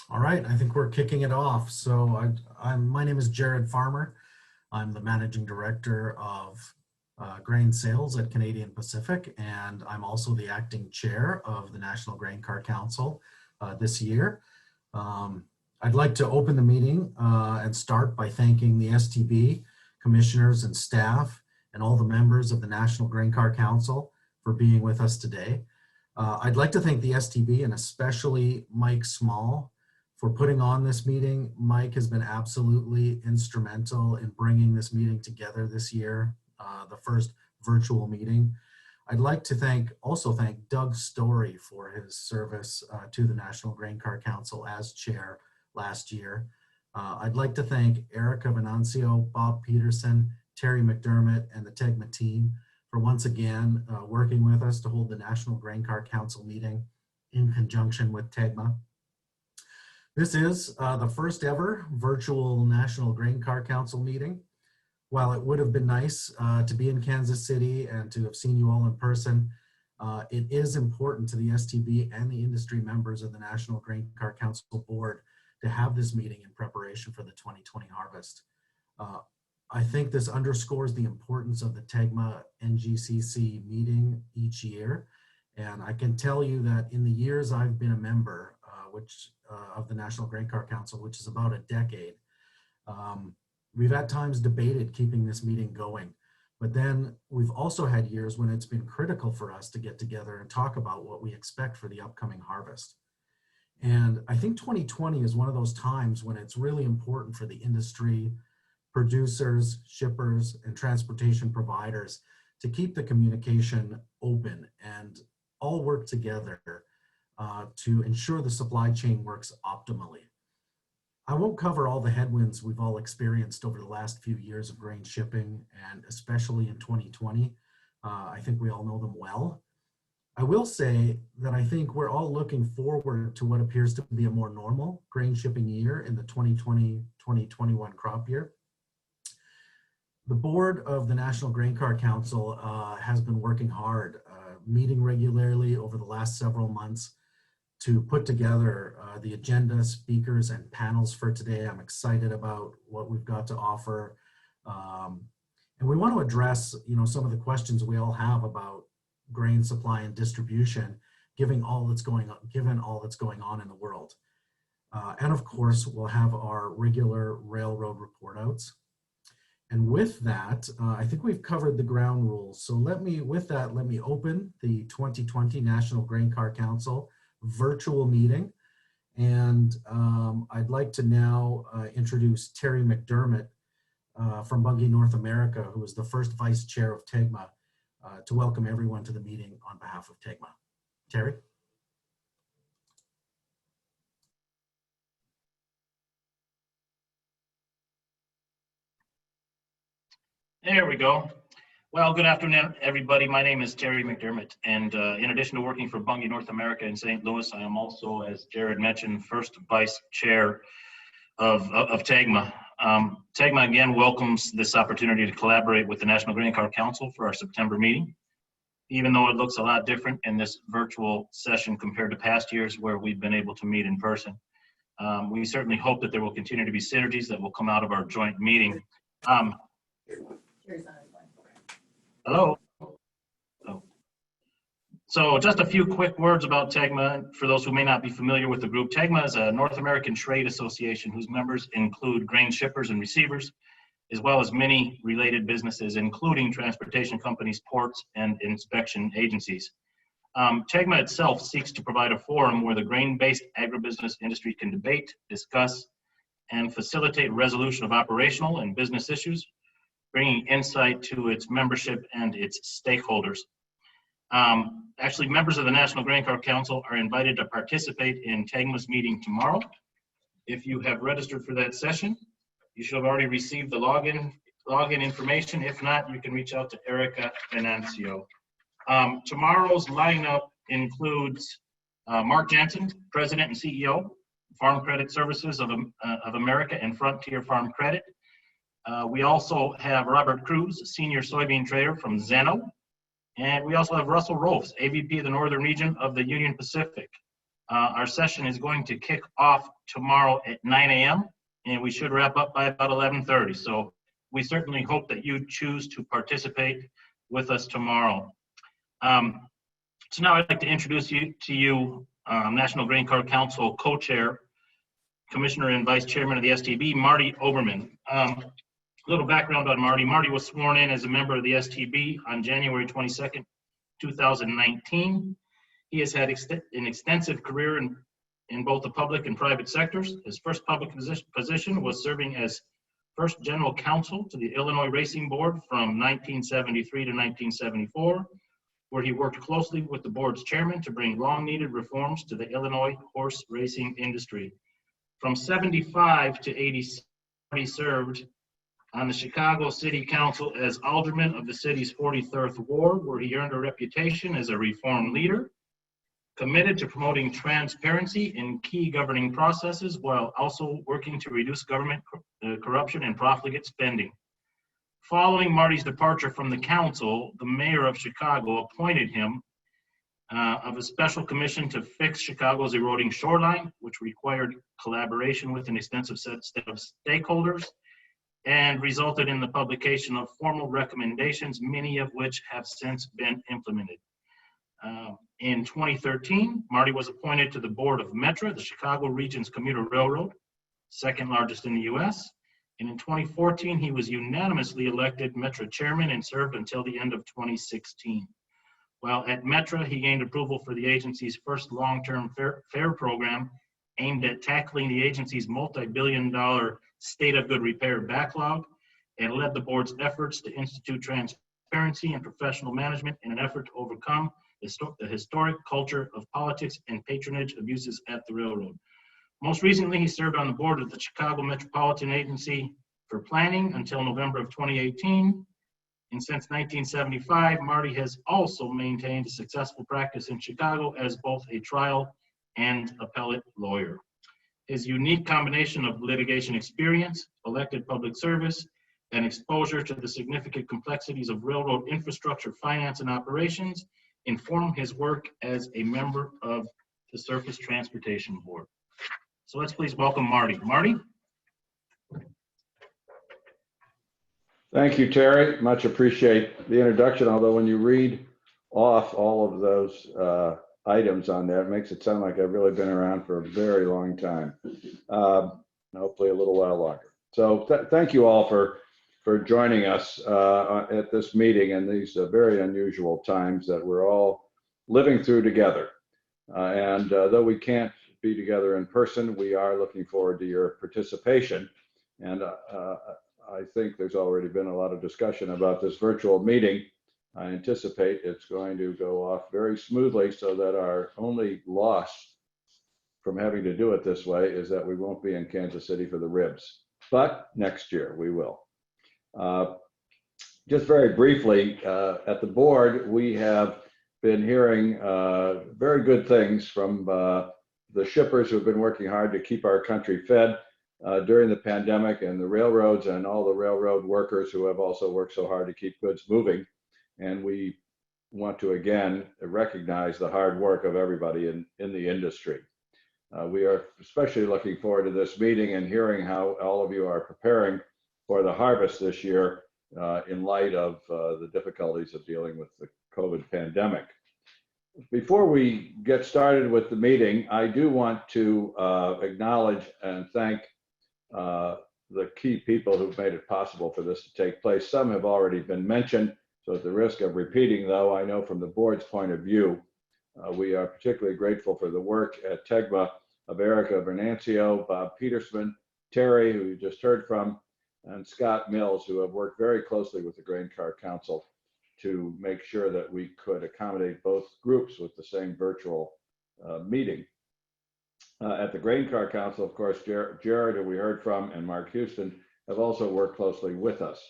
All right, I think we're kicking it off. So my name is Jared Farmer. I'm the Managing Director of Grain Sales at Canadian Pacific, and I'm also the acting chair of the National Grain Car Council this year. I'd like to open the meeting and start by thanking the STB, commissioners and staff, and all the members of the National Grain Car Council for being with us today. I'd like to thank the STB and especially Mike Small for putting on this meeting. Mike has been absolutely instrumental in bringing this meeting together this year, the first virtual meeting. I'd like to also thank Doug Story for his service to the National Grain Car Council as chair last year. I'd like to thank Erica Venancio, Bob Peterson, Terry McDermott, and the TEGMA team for once again working with us to hold the National Grain Car Council meeting in conjunction with TEGMA. This is the first ever virtual National Grain Car Council meeting. While it would have been nice to be in Kansas City and to have seen you all in person, it is important to the STB and the industry members of the National Grain Car Council Board to have this meeting in preparation for the 2020 harvest. I think this underscores the importance of the TEGMA NGCC meeting each year. And I can tell you that in the years I've been a member, of the National Grain Car Council, which is about a decade, we've at times debated keeping this meeting going. But then we've also had years when it's been critical for us to get together and talk about what we expect for the upcoming harvest. And I think 2020 is one of those times when it's really important for the industry, producers, shippers, and transportation providers to keep the communication open and all work together to ensure the supply chain works optimally. I won't cover all the headwinds we've all experienced over the last few years of grain shipping, and especially in 2020. I think we all know them well. I will say that I think we're all looking forward to what appears to be a more normal grain shipping year in the 2020-2021 crop year. The board of the National Grain Car Council has been working hard, meeting regularly over the last several months to put together the agenda, speakers, and panels for today. I'm excited about what we've got to offer. And we want to address, some of the questions we all have about grain supply and distribution, given all that's going on in the world. And of course, we'll have our regular railroad report outs. And with that, I think we've covered the ground rules. So let me open the 2020 National Grain Car Council virtual meeting. And I'd like to now introduce Terry McDermott from Bunge North America, who is the first vice chair of TEGMA, to welcome everyone to the meeting on behalf of TEGMA. Terry? There we go. Well, good afternoon, everybody. My name is Terry McDermott, and in addition to working for Bunge North America in St. Louis, I am also, as Jared mentioned, first vice chair of TEGMA. TEGMA again welcomes this opportunity to collaborate with the National Grain Car Council for our September meeting, even though it looks a lot different in this virtual session compared to past years where we've been able to meet in person. We certainly hope that there will continue to be synergies that will come out of our joint meeting. Hello. Oh. So just a few quick words about TEGMA for those who may not be familiar with the group. TEGMA is a North American trade association whose members include grain shippers and receivers, as well as many related businesses, including transportation companies, ports, and inspection agencies. TEGMA itself seeks to provide a forum where the grain-based agribusiness industry can debate, discuss, and facilitate resolution of operational and business issues, bringing insight to its membership and its stakeholders. Actually, members of the National Grain Car Council are invited to participate in TEGMA's meeting tomorrow. If you have registered for that session, you should have already received the login information. If not, you can reach out to Erica Venancio. Tomorrow's lineup includes Mark Jensen, President and CEO, Farm Credit Services of America and Frontier Farm Credit. We also have Robert Cruz, Senior Soybean Trader from Zeno. And we also have Russell Rolfs, AVP of the Northern Region of the Union Pacific. Our session is going to kick off tomorrow at 9 a.m. and we should wrap up by about 11:30. So we certainly hope that you choose to participate with us tomorrow. So now I'd like to introduce you to National Grain Cart Council Co-Chair, Commissioner and Vice Chairman of the STB, Marty Oberman. A little background on Marty. Marty was sworn in as a member of the STB on January 22nd, 2019. He has had an extensive career in both the public and private sectors. His first public position was serving as first general counsel to the Illinois Racing Board from 1973 to 1974, where he worked closely with the board's chairman to bring long-needed reforms to the Illinois horse racing industry. From 75 to 86, he served on the Chicago City Council as alderman of the city's 43rd Ward, where he earned a reputation as a reform leader, committed to promoting transparency in key governing processes while also working to reduce government corruption and profligate spending. Following Marty's departure from the council, the mayor of Chicago appointed him of a special commission to fix Chicago's eroding shoreline, which required collaboration with an extensive set of stakeholders and resulted in the publication of formal recommendations, many of which have since been implemented. In 2013, Marty was appointed to the board of Metra, the Chicago Region's commuter railroad, second largest in the US. And in 2014, he was unanimously elected Metra chairman and served until the end of 2016. While at Metra, he gained approval for the agency's first long-term fare program aimed at tackling the agency's multi-billion-dollar state of good repair backlog, and led the board's efforts to institute transparency and professional management in an effort to overcome the historic culture of politics and patronage abuses at the railroad. Most recently, he served on the board of the Chicago Metropolitan Agency for Planning until November of 2018. And since 1975, Marty has also maintained a successful practice in Chicago as both a trial and appellate lawyer. His unique combination of litigation experience, elected public service, and exposure to the significant complexities of railroad infrastructure, finance, and operations inform his work as a member of the Surface Transportation Board. So let's please welcome Marty. Marty? Thank you, Terry. Much appreciate the introduction, although when you read off all of those items on there, it makes it sound like I've really been around for a very long time, hopefully a little while longer. So thank you all for joining us at this meeting in these very unusual times that we're all living through together. And though we can't be together in person, we are looking forward to your participation. And I think there's already been a lot of discussion about this virtual meeting. I anticipate it's going to go off very smoothly so that our only loss from having to do it this way is that we won't be in Kansas City for the ribs. But next year we will. Just very briefly, at the board, we have been hearing very good things from the shippers who have been working hard to keep our country fed during the pandemic, and the railroads and all the railroad workers who have also worked so hard to keep goods moving. And we want to again recognize the hard work of everybody in the industry. We are especially looking forward to this meeting and hearing how all of you are preparing for the harvest this year in light of the difficulties of dealing with the COVID pandemic. Before we get started with the meeting, I do want to acknowledge and thank the key people who've made it possible for this to take place. Some have already been mentioned, so at the risk of repeating, though, I know from the board's point of view, we are particularly grateful for the work at TEGMA of Erica Venancio, Bob Petersman, Terry, who you just heard from, and Scott Mills, who have worked very closely with the Grain Cart Council to make sure that we could accommodate both groups with the same virtual meeting. At the Grain Cart Council, of course, Jared, who we heard from, and Mark Houston have also worked closely with us.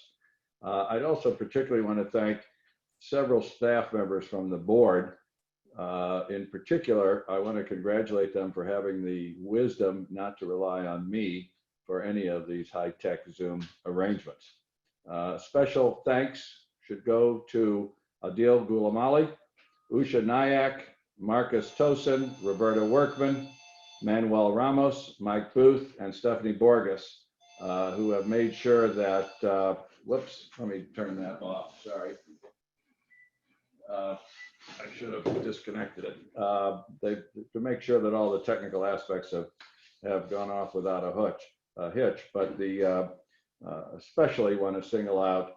I'd also particularly want to thank several staff members from the board In particular, I want to congratulate them for having the wisdom not to rely on me for any of these high-tech Zoom arrangements. Special thanks should go to Adil Gulamali, Usha Nayak, Marcus Tosin, Roberta Workman, Manuel Ramos, Mike Booth, and Stephanie Borges, who have made sure that, whoops, let me turn that off, sorry. I should have disconnected it. To make sure that all the technical aspects have gone off without a hitch, but especially want to single out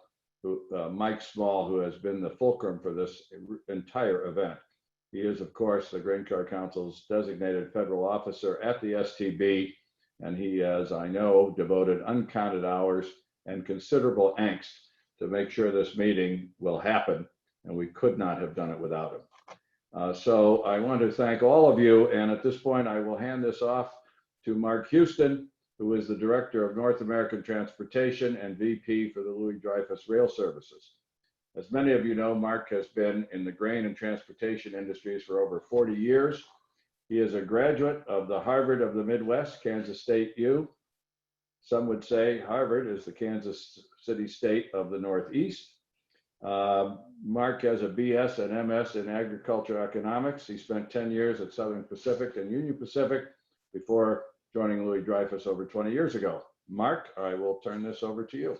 Mike Small, who has been the fulcrum for this entire event. He is, of course, the Grain Car Council's designated federal officer at the STB, and he, as I know, devoted uncounted hours and considerable angst to make sure this meeting will happen, and we could not have done it without him. So I want to thank all of you, and at this point, I will hand this off to Mark Houston, who is the Director of North American Transportation and VP for the Louis Dreyfus Rail Services. As many of you know, Mark has been in the grain and transportation industries for over 40 years. He is a graduate of the Harvard of the Midwest, Kansas State U. Some would say Harvard is the Kansas City State of the Northeast. Mark has a BS and MS in agriculture economics. He spent 10 years at Southern Pacific and Union Pacific before joining Louis Dreyfus over 20 years ago. Mark, I will turn this over to you.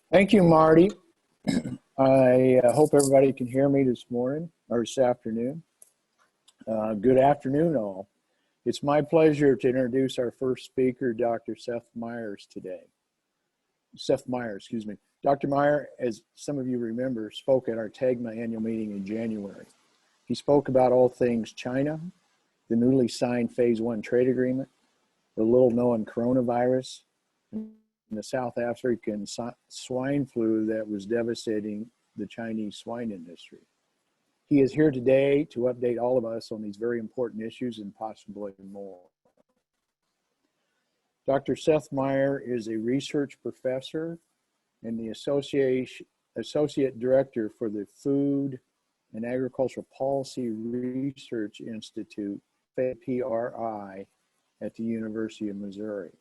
Thank you, Marty. I hope everybody can hear me this morning or this afternoon. Good afternoon, all. It's my pleasure to introduce our first speaker, Dr. Seth Myers today. Seth Myers, excuse me. Dr. Meyer, as some of you remember, spoke at our TAGMA annual meeting in January. He spoke about all things China, the newly signed Phase 1 trade agreement, the little-known coronavirus, and the South African swine flu that was devastating the Chinese swine industry. He is here today to update all of us on these very important issues and possibly more. Dr. Seth Meyer is a research professor and the Associate Director for the Food and Agricultural Policy Research Institute, FAPRI, at the University of Missouri.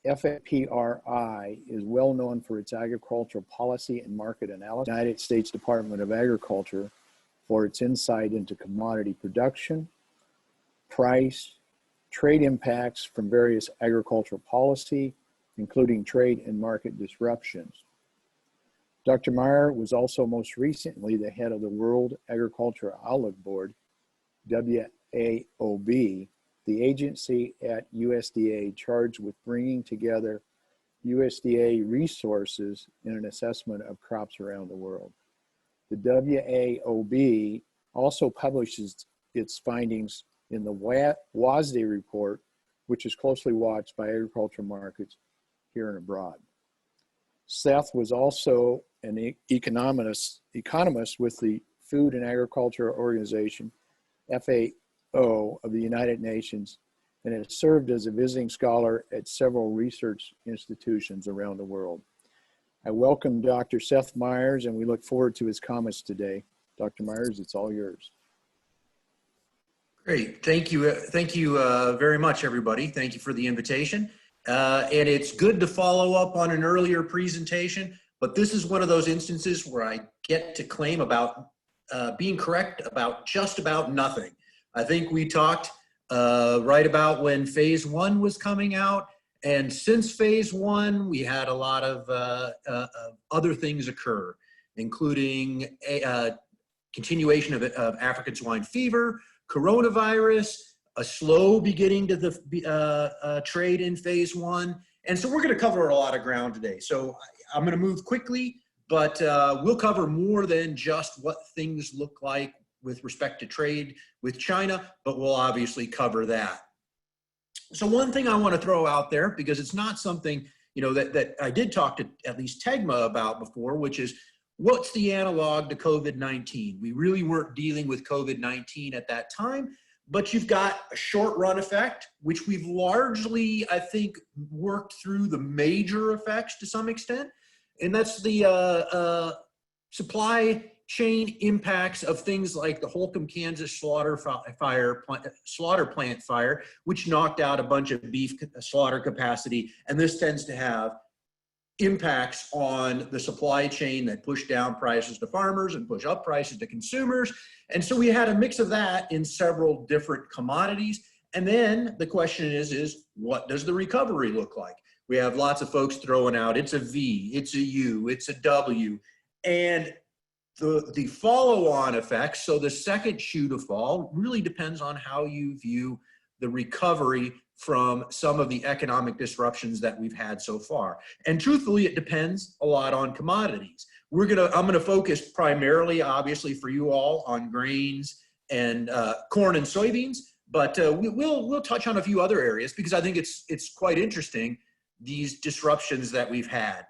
FAPRI is well known for its agricultural policy and market analysis. United States Department of Agriculture for its insight into commodity production, price, trade impacts from various agricultural policy, including trade and market disruptions. Dr. Meyer was also most recently the head of the World Agricultural Outlook Board, WAOB, the agency at USDA charged with bringing together USDA resources in an assessment of crops around the world. The WAOB also publishes its findings in the WASDE report, which is closely watched by agricultural markets here and abroad. Seth was also an economist with the Food and Agriculture Organization, FAO, of the United Nations, and has served as a visiting scholar at several research institutions around the world. I welcome Dr. Seth Myers, and we look forward to his comments today. Dr. Myers, it's all yours. Great, thank you very much, everybody. Thank you for the invitation. And it's good to follow up on an earlier presentation, but this is one of those instances where I get to claim about being correct about just about nothing. I think we talked right about when Phase 1 was coming out, and since Phase 1, we had a lot of other things occur, including a continuation of African swine fever, coronavirus, a slow beginning to the trade in Phase 1. And so we're going to cover a lot of ground today. So I'm going to move quickly, but we'll cover more than just what things look like with respect to trade with China, but we'll obviously cover that. So one thing I want to throw out there, because it's not something, you know, that I did talk to at least TAGMA about before, which is what's the analog to COVID-19? We really weren't dealing with COVID-19 at that time, but you've got a short run effect, which we've largely, I think, worked through the major effects to some extent. And that's the supply chain impacts of things like the Holcomb, Kansas slaughter plant fire, which knocked out a bunch of beef slaughter capacity. And this tends to have impacts on the supply chain that push down prices to farmers and push up prices to consumers. And so we had a mix of that in several different commodities. And then the question is what does the recovery look like? We have lots of folks throwing out, it's a V, it's a U, it's a W. And the follow-on effects, so the second shoe to fall, really depends on how you view the recovery from some of the economic disruptions that we've had so far. And truthfully, it depends a lot on commodities. I'm gonna focus primarily, obviously, for you all on grains and corn and soybeans, but we'll touch on a few other areas because I think it's quite interesting, these disruptions that we've had.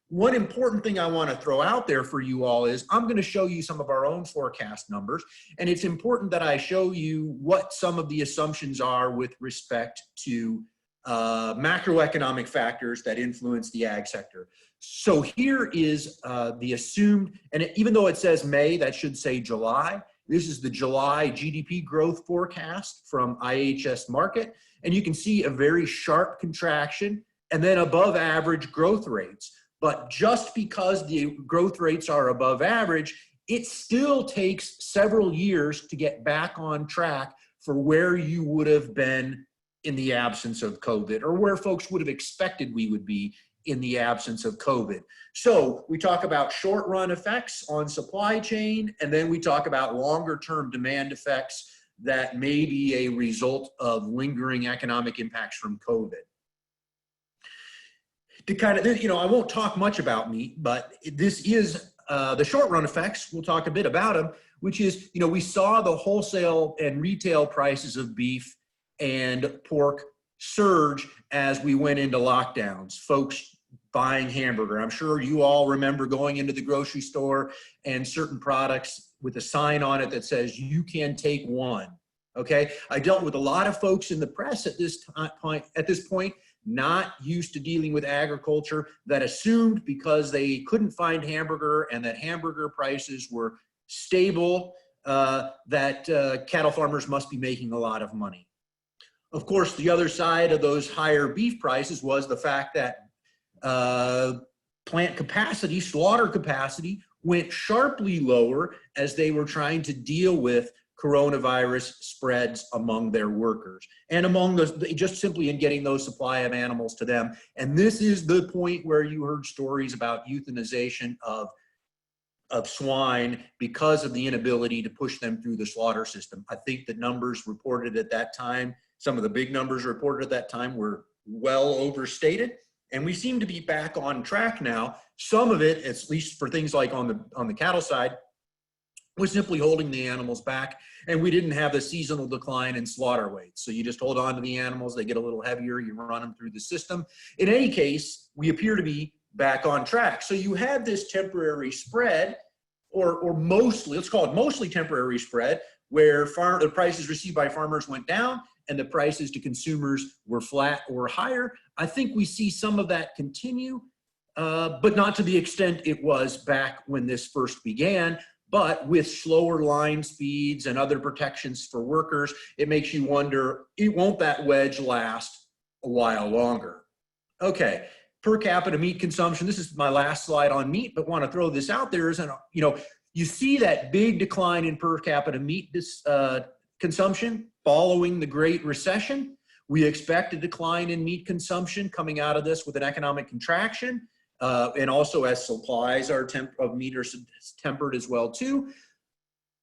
One important thing I want to throw out there for you all is I'm going to show you some of our own forecast numbers, and it's important that I show you what some of the assumptions are with respect to macroeconomic factors that influence the ag sector. So here is the assumed, and even though it says May, that should say July. This is the July GDP growth forecast from IHS Markit, and you can see a very sharp contraction and then above average growth rates. But just because the growth rates are above average, it still takes several years to get back on track for where you would have been in the absence of COVID, or where folks would have expected we would be in the absence of COVID. So we talk about short run effects on supply chain, and then we talk about longer term demand effects that may be a result of lingering economic impacts from COVID. To kind of, I won't talk much about meat, but this is the short run effects. We'll talk a bit about them, which is, we saw the wholesale and retail prices of beef and pork surge as we went into lockdowns. Folks buying hamburger. I'm sure you all remember going into the grocery store and certain products with a sign on it that says, you can take one. Okay. I dealt with a lot of folks in the press at this point, not used to dealing with agriculture, that assumed because they couldn't find hamburger and that hamburger prices were stable, that cattle farmers must be making a lot of money. Of course, the other side of those higher beef prices was the fact that plant capacity, slaughter capacity, went sharply lower as they were trying to deal with coronavirus spreads among their workers and among those, just simply in getting those supply of animals to them. And this is the point where you heard stories about euthanization of swine because of the inability to push them through the slaughter system. I think the numbers reported at that time, some of the big numbers reported at that time, were well overstated. And we seem to be back on track now. Some of it, at least for things like on the cattle side, was simply holding the animals back, and we didn't have the seasonal decline in slaughter weights. So you just hold on to the animals, they get a little heavier, you run them through the system. In any case, we appear to be back on track. So you had this temporary spread, or mostly, let's call it mostly temporary spread, where the prices received by farmers went down and the prices to consumers were flat or higher. I think we see some of that continue, but not to the extent it was back when this first began. But with slower line speeds and other protections for workers, it makes you wonder, won't that wedge last a while longer? Okay, per capita meat consumption. This is my last slide on meat, but want to throw this out there. You see that big decline in per capita meat consumption following the Great Recession. We expect a decline in meat consumption coming out of this with an economic contraction. And also as supplies of meat are tempered as well too,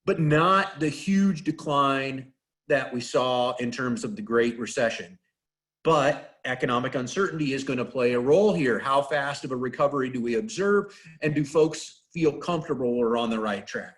but not the huge decline that we saw in terms of the Great Recession. But economic uncertainty is going to play a role here. How fast of a recovery do we observe, and do folks feel comfortable we're on the right track?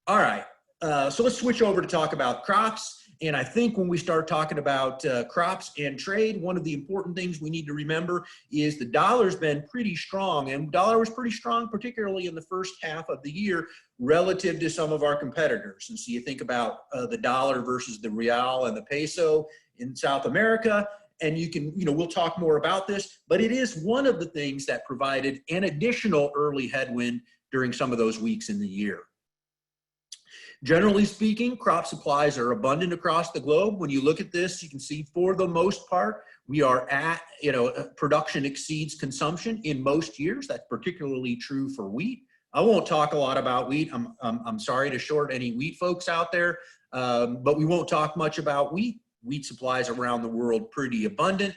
All right, so let's switch over to talk about crops. And I think when we start talking about crops and trade, one of the important things we need to remember is the dollar's been pretty strong, and dollar was pretty strong, particularly in the first half of the year relative to some of our competitors. And so you think about the dollar versus the real and the peso in South America, and we'll talk more about this, but it is one of the things that provided an additional early headwind during some of those weeks in the year. Generally speaking, crop supplies are abundant across the globe. When you look at this, you can see for the most part, we are at, production exceeds consumption in most years. That's particularly true for wheat. I won't talk a lot about wheat. I'm sorry to short any wheat folks out there, but we won't talk much about wheat. Wheat supplies around the world pretty abundant.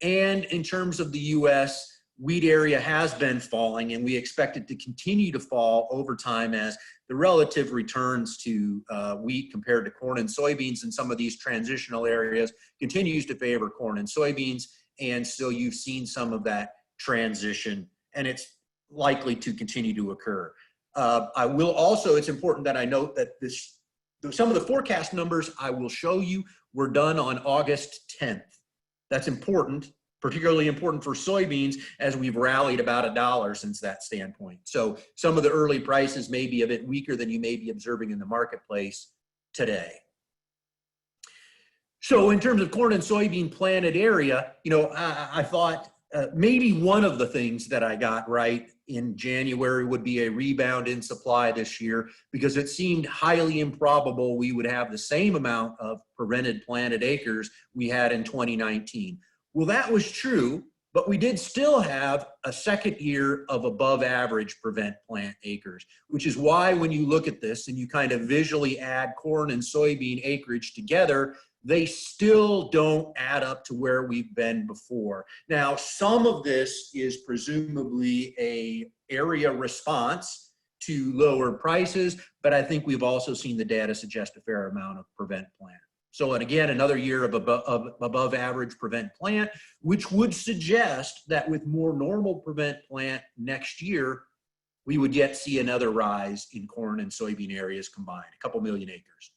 And in terms of the US, wheat area has been falling, and we expect it to continue to fall over time as the relative returns to wheat compared to corn and soybeans in some of these transitional areas continues to favor corn and soybeans. And so you've seen some of that transition, and it's likely to continue to occur. I will also, it's important that I note that some of the forecast numbers I will show you were done on August 10th. That's important, particularly important for soybeans, as we've rallied about $1 since that standpoint. So some of the early prices may be a bit weaker than you may be observing in the marketplace today. So in terms of corn and soybean planted area, I thought maybe one of the things that I got right in January would be a rebound in supply this year, because it seemed highly improbable we would have the same amount of prevented planted acres we had in 2019. Well, that was true, but we did still have a second year of above average prevent plant acres, which is why when you look at this and you kind of visually add corn and soybean acreage together, they still don't add up to where we've been before. Now, some of this is presumably a area response to lower prices, but I think we've also seen the data suggest a fair amount of prevent plant. So, and again, another year of above average prevent plant, which would suggest that with more normal prevent plant next year, we would yet see another rise in corn and soybean areas combined, a couple million acres.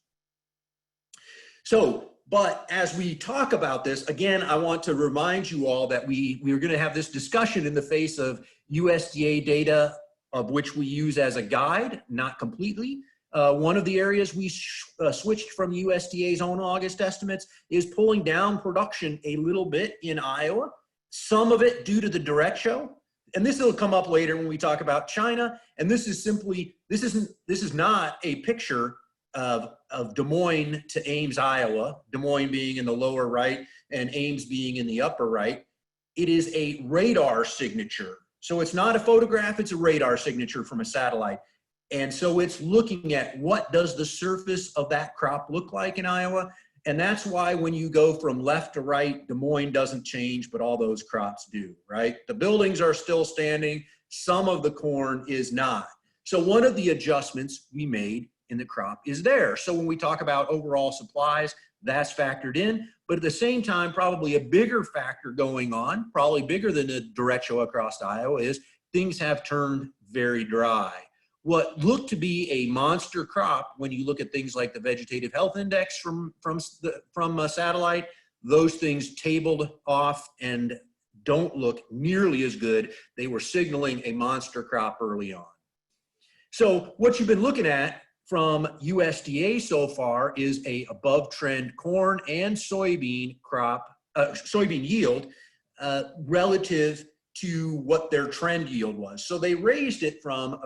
So, but as we talk about this, again, I want to remind you all that we are going to have this discussion in the face of USDA data, of which we use as a guide, not completely. One of the areas we switched from USDA's own August estimates is pulling down production a little bit in Iowa, some of it due to the derecho. And this will come up later when we talk about China. And this is simply, this is not a picture of Des Moines to Ames, Iowa, Des Moines being in the lower right and Ames being in the upper right. It is a radar signature. So it's not a photograph, it's a radar signature from a satellite. And so it's looking at what does the surface of that crop look like in Iowa. And that's why when you go from left to right, Des Moines doesn't change, but all those crops do, right? The buildings are still standing. Some of the corn is not. So one of the adjustments we made in the crop is there. So when we talk about overall supplies, that's factored in. But at the same time, probably a bigger factor going on, probably bigger than the derecho across Iowa, is things have turned very dry. What looked to be a monster crop, when you look at things like the vegetative health index from a satellite, those things tabled off and don't look nearly as good. They were signaling a monster crop early on. So what you've been looking at from USDA so far is a above trend corn and soybean crop, soybean yield relative to what their trend yield was. So they raised it from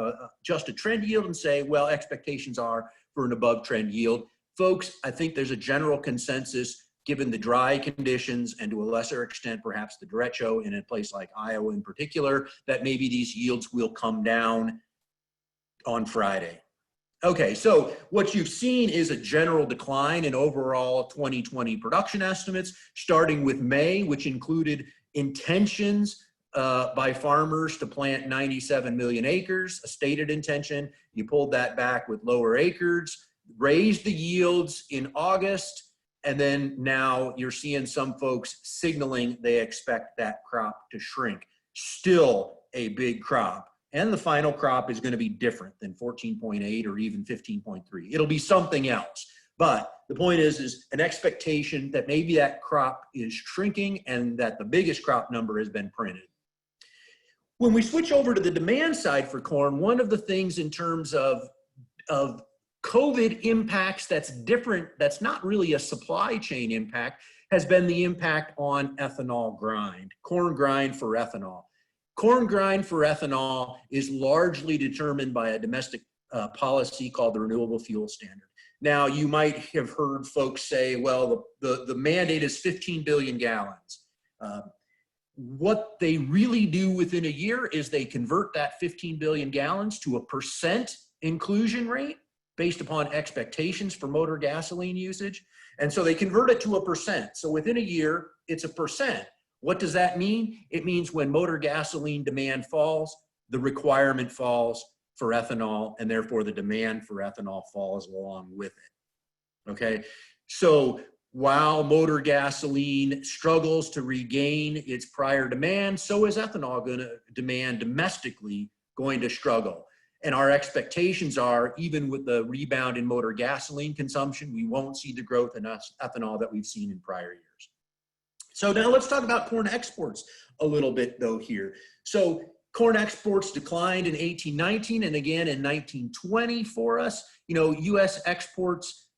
just a trend yield and say, well, expectations are for an above trend yield. Folks, I think there's a general consensus, given the dry conditions and to a lesser extent, perhaps the derecho in a place like Iowa in particular, that maybe these yields will come down on Friday. Okay, so what you've seen is a general decline in overall 2020 production estimates, starting with May, which included intentions by farmers to plant 97 million acres, a stated intention. You pulled that back with lower acres, raised the yields in August, and then now you're seeing some folks signaling they expect that crop to shrink. Still a big crop. And the final crop is going to be different than 14.8 or even 15.3. It'll be something else. But the point is an expectation that maybe that crop is shrinking and that the biggest crop number has been printed. When we switch over to the demand side for corn, one of the things in terms of COVID impacts that's different, that's not really a supply chain impact, has been the impact on ethanol grind, corn grind for ethanol. Corn grind for ethanol is largely determined by a domestic policy called the Renewable Fuel Standard. Now, you might have heard folks say, well, the mandate is 15 billion gallons. What they really do within a year is they convert that 15 billion gallons to a percent inclusion rate based upon expectations for motor gasoline usage. And so they convert it to a percent. So within a year, it's a percent. What does that mean? It means when motor gasoline demand falls, the requirement falls for ethanol, and therefore the demand for ethanol falls along with it. Okay, so while motor gasoline struggles to regain its prior demand, so is ethanol going to demand domestically going to struggle. And our expectations are, even with the rebound in motor gasoline consumption, we won't see the growth in ethanol that we've seen in prior years. So now let's talk about corn exports a little bit though here. So corn exports declined in 1819 and again in 1920 for us. You know, U.S. exports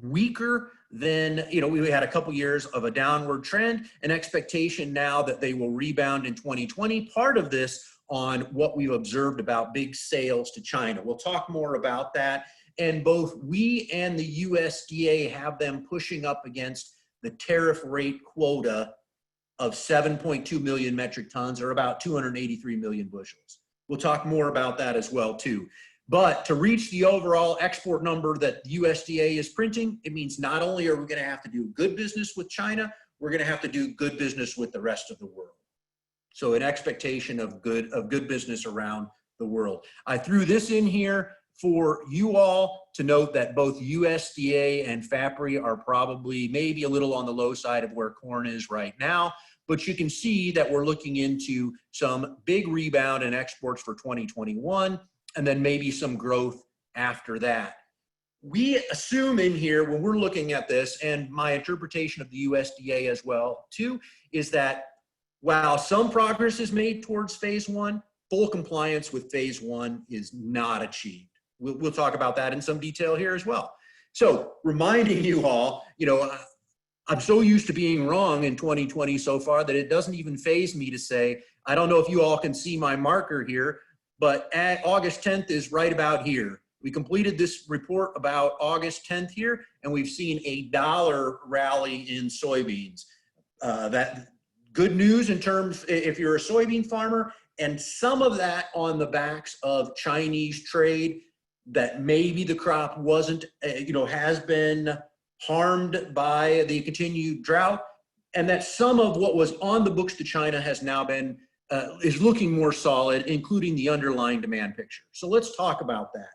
weaker than, you know, we had a couple years of a downward trend, an expectation now that they will rebound in 2020. Part of this on what we've observed about big sales to China. We'll talk more about that. And both we and the USDA have them pushing up against the tariff rate quota of 7.2 million metric tons, or about 283 million bushels. We'll talk more about that as well too. But to reach the overall export number that the USDA is printing, it means not only are we going to have to do good business with China, we're going to have to do good business with the rest of the world. So an expectation of good business around the world. I threw this in here for you all to note that both USDA and FAPRI are probably maybe a little on the low side of where corn is right now, but you can see that we're looking into some big rebound in exports for 2021, and then maybe some growth after that. We assume in here when we're looking at this, and my interpretation of the USDA as well too, is that while some progress is made towards phase one, full compliance with phase one is not achieved. We'll talk about that in some detail here as well. So reminding you all, you know, I'm so used to being wrong in 2020 so far that it doesn't even faze me to say, I don't know if you all can see my marker here, but August 10th is right about here. We completed this report about August 10th here, and we've seen a $1 rally in soybeans. That good news in terms, if you're a soybean farmer, and some of that on the backs of Chinese trade, that maybe the crop wasn't, you know, has been harmed by the continued drought, and that some of what was on the books to China has now been, is looking more solid, including the underlying demand picture. So let's talk about that.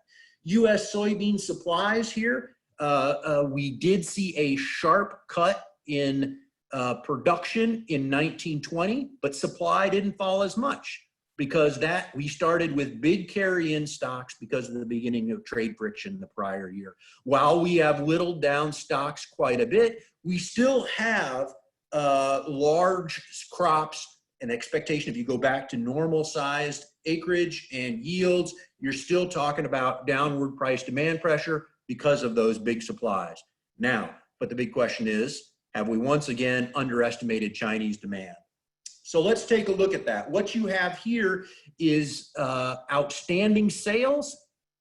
U.S. soybean supplies here, we did see a sharp cut in production in 1920, but supply didn't fall as much, because that we started with big carry-in stocks because of the beginning of trade friction the prior year. While we have whittled down stocks quite a bit, we still have large crops. An expectation, if you go back to normal sized acreage and yields, you're still talking about downward price demand pressure because of those big supplies. Now, but the big question is, have we once again underestimated Chinese demand? So let's take a look at that. What you have here is outstanding sales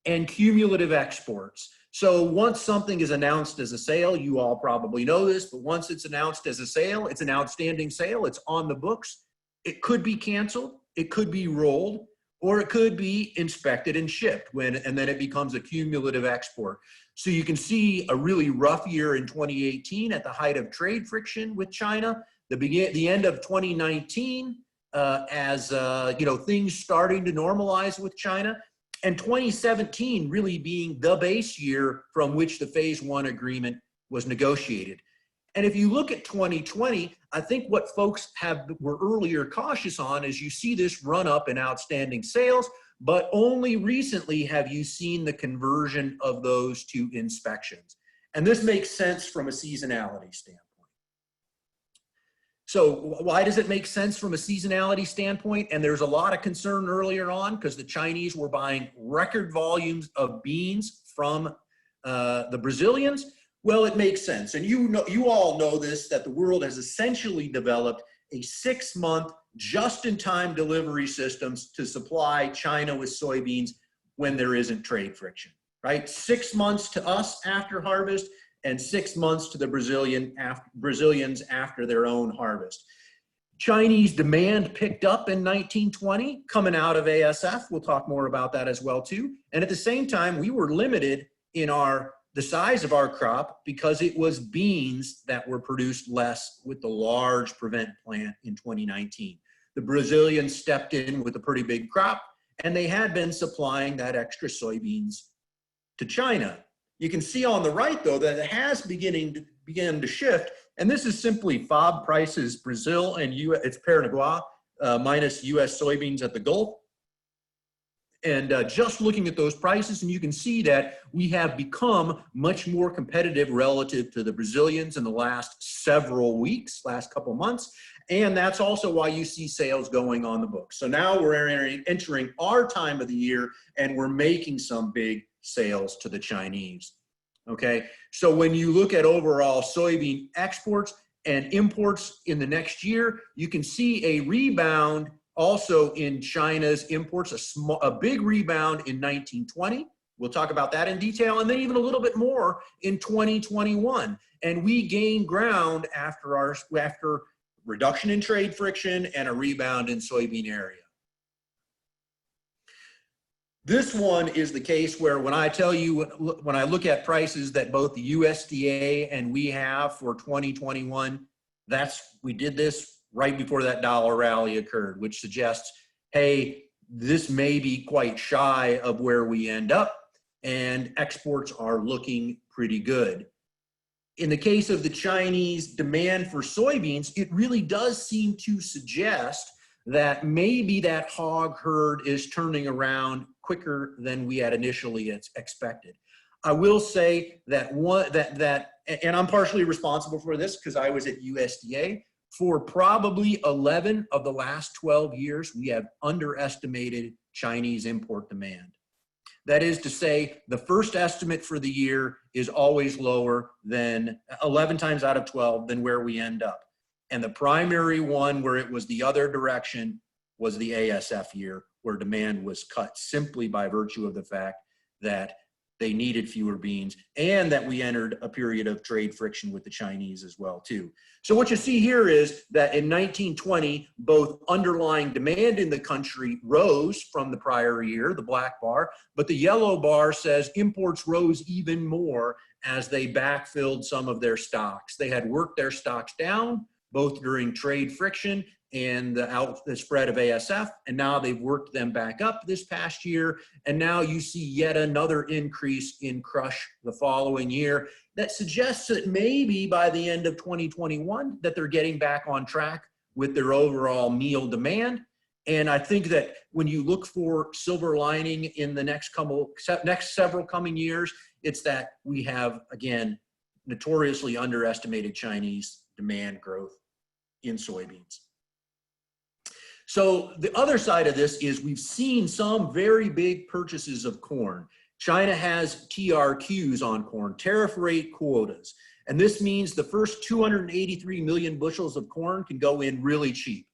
and cumulative exports. So once something is announced as a sale, you all probably know this, but once it's announced as a sale, it's an outstanding sale, it's on the books. It could be canceled, it could be rolled, or it could be inspected and shipped and then it becomes a cumulative export. So you can see a really rough year in 2018 at the height of trade friction with China. The end of 2019, as you know, things starting to normalize with China, and 2017 really being the base year from which the phase one agreement was negotiated. And if you look at 2020, I think what folks were earlier cautious on is you see this run up in outstanding sales, but only recently have you seen the conversion of those to inspections. And this makes sense from a seasonality standpoint. So why does it make sense from a seasonality standpoint? And there's a lot of concern earlier on because the Chinese were buying record volumes of beans from the Brazilians. Well, it makes sense. And you all know this, that the world has essentially developed a 6-month just-in-time delivery systems to supply China with soybeans when there isn't trade friction, right? 6 months to us after harvest and 6 months to the Brazilians after their own harvest. Chinese demand picked up in 1920 coming out of ASF. We'll talk more about that as well too. And at the same time, we were limited in the size of our crop because it was beans that were produced less with the large prevent plant in 2019. The Brazilians stepped in with a pretty big crop, and they had been supplying that extra soybeans to China. You can see on the right, though, that it has begun to shift, and this is simply FOB prices, Brazil and it's Paranaguá minus US soybeans at the Gulf. And just looking at those prices, and you can see that we have become much more competitive relative to the Brazilians in the last several weeks, last couple months. And that's also why you see sales going on the books. So now we're entering our time of the year, and we're making some big sales to the Chinese. Okay, so when you look at overall soybean exports and imports in the next year, you can see a rebound also in China's imports, a big rebound in 1920. We'll talk about that in detail, and then even a little bit more in 2021. And we gained ground after reduction in trade friction and a rebound in soybean area. This one is the case where when I tell you, when I look at prices that both the USDA and we have for 2021, we did this right before that dollar rally occurred, which suggests, hey, this may be quite shy of where we end up, and exports are looking pretty good. In the case of the Chinese demand for soybeans, it really does seem to suggest that maybe that hog herd is turning around quicker than we had initially expected. I will say that and I'm partially responsible for this because I was at USDA. For probably 11 of the last 12 years, we have underestimated Chinese import demand. That is to say, the first estimate for the year is always lower than 11 times out of 12 than where we end up. And the primary one where it was the other direction was the ASF year, where demand was cut simply by virtue of the fact that they needed fewer beans and that we entered a period of trade friction with the Chinese as well too. So what you see here is that in 1920, both underlying demand in the country rose from the prior year, the black bar, but the yellow bar says imports rose even more as they backfilled some of their stocks. They had worked their stocks down both during trade friction and the spread of ASF, and now they've worked them back up this past year, and now you see yet another increase in crush the following year. That suggests that maybe by the end of 2021 that they're getting back on track with their overall meal demand. And I think that when you look for silver lining in the next several coming years, it's that we have, again, notoriously underestimated Chinese demand growth in soybeans. So the other side of this is we've seen some very big purchases of corn. China has TRQs on corn, tariff rate quotas. And this means the first 283 million bushels of corn can go in really cheap.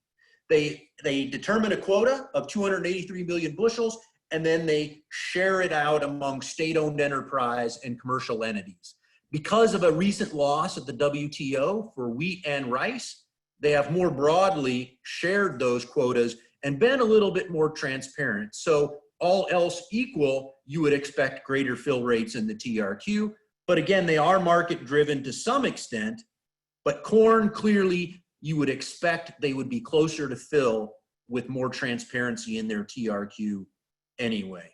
They determine a quota of 283 million bushels, and then they share it out among state-owned enterprise and commercial entities. Because of a recent loss at the WTO for wheat and rice, they have more broadly shared those quotas and been a little bit more transparent. So all else equal, you would expect greater fill rates in the TRQ. But again, they are market driven to some extent, but corn clearly you would expect they would be closer to fill with more transparency in their TRQ anyway.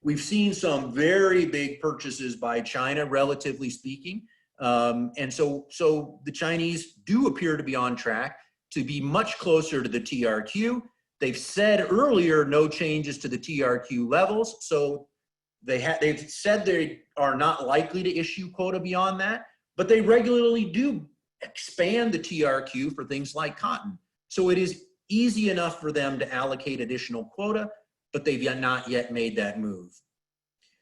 We've seen some very big purchases by China, relatively speaking. And so the Chinese do appear to be on track to be much closer to the TRQ. They've said earlier no changes to the TRQ levels. So they've said they are not likely to issue quota beyond that, but they regularly do expand the TRQ for things like cotton. So it is easy enough for them to allocate additional quota, but they've not yet made that move.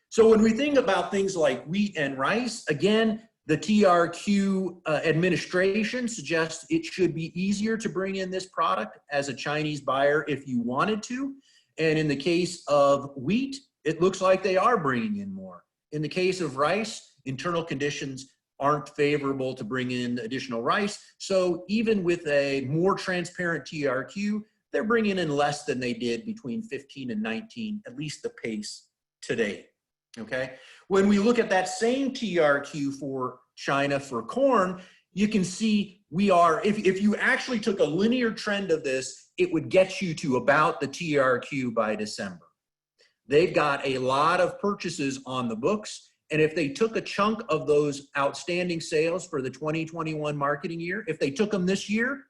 So when we think about things like wheat and rice, again, The TRQ administration suggests it should be easier to bring in this product as a Chinese buyer if you wanted to. And in the case of wheat, it looks like they are bringing in more. In the case of rice, internal conditions aren't favorable to bring in additional rice. So even with a more transparent TRQ, they're bringing in less than they did between 15 and 19, at least the pace today. Okay. When we look at that same TRQ for China for corn, you can see we are, if you actually took a linear trend of this, it would get you to about the TRQ by December. They've got a lot of purchases on the books. And if they took a chunk of those outstanding sales for the 2021 marketing year, if they took them this year,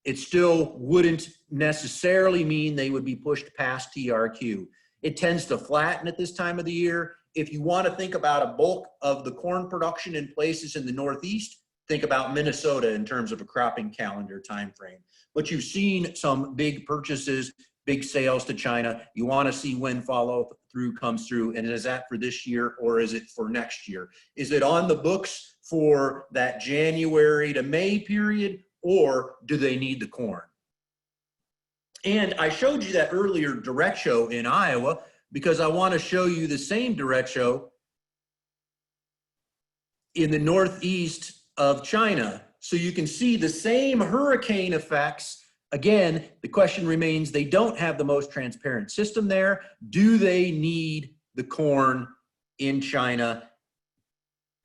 it still wouldn't necessarily mean they would be pushed past TRQ. It tends to flatten at this time of the year. If you want to think about a bulk of the corn production in places in the Northeast, think about Minnesota in terms of a cropping calendar timeframe. But you've seen some big purchases, big sales to China. You want to see when follow through comes through. And is that for this year or is it for next year? Is it on the books for that January to May period, or do they need the corn? And I showed you that earlier derecho in Iowa because I want to show you the same derecho in the northeast of China. So you can see the same hurricane effects. Again, the question remains, they don't have the most transparent system there. Do they need the corn in China?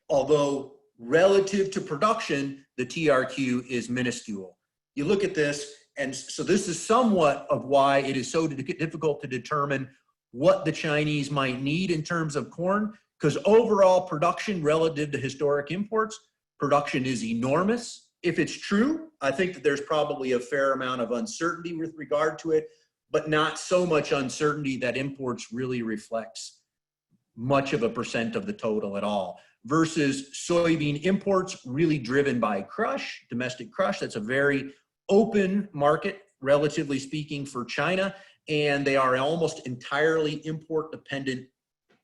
Although relative to production, the TRQ is minuscule. You look at this, and so this is somewhat of why it is so difficult to determine what the Chinese might need in terms of corn, because overall production relative to historic imports, production is enormous. If it's true, I think that there's probably a fair amount of uncertainty with regard to it, but not so much uncertainty that imports really reflects much of a percent of the total at all. Versus soybean imports really driven by crush, domestic crush. That's a very open market, relatively speaking, for China, and they are almost entirely import dependent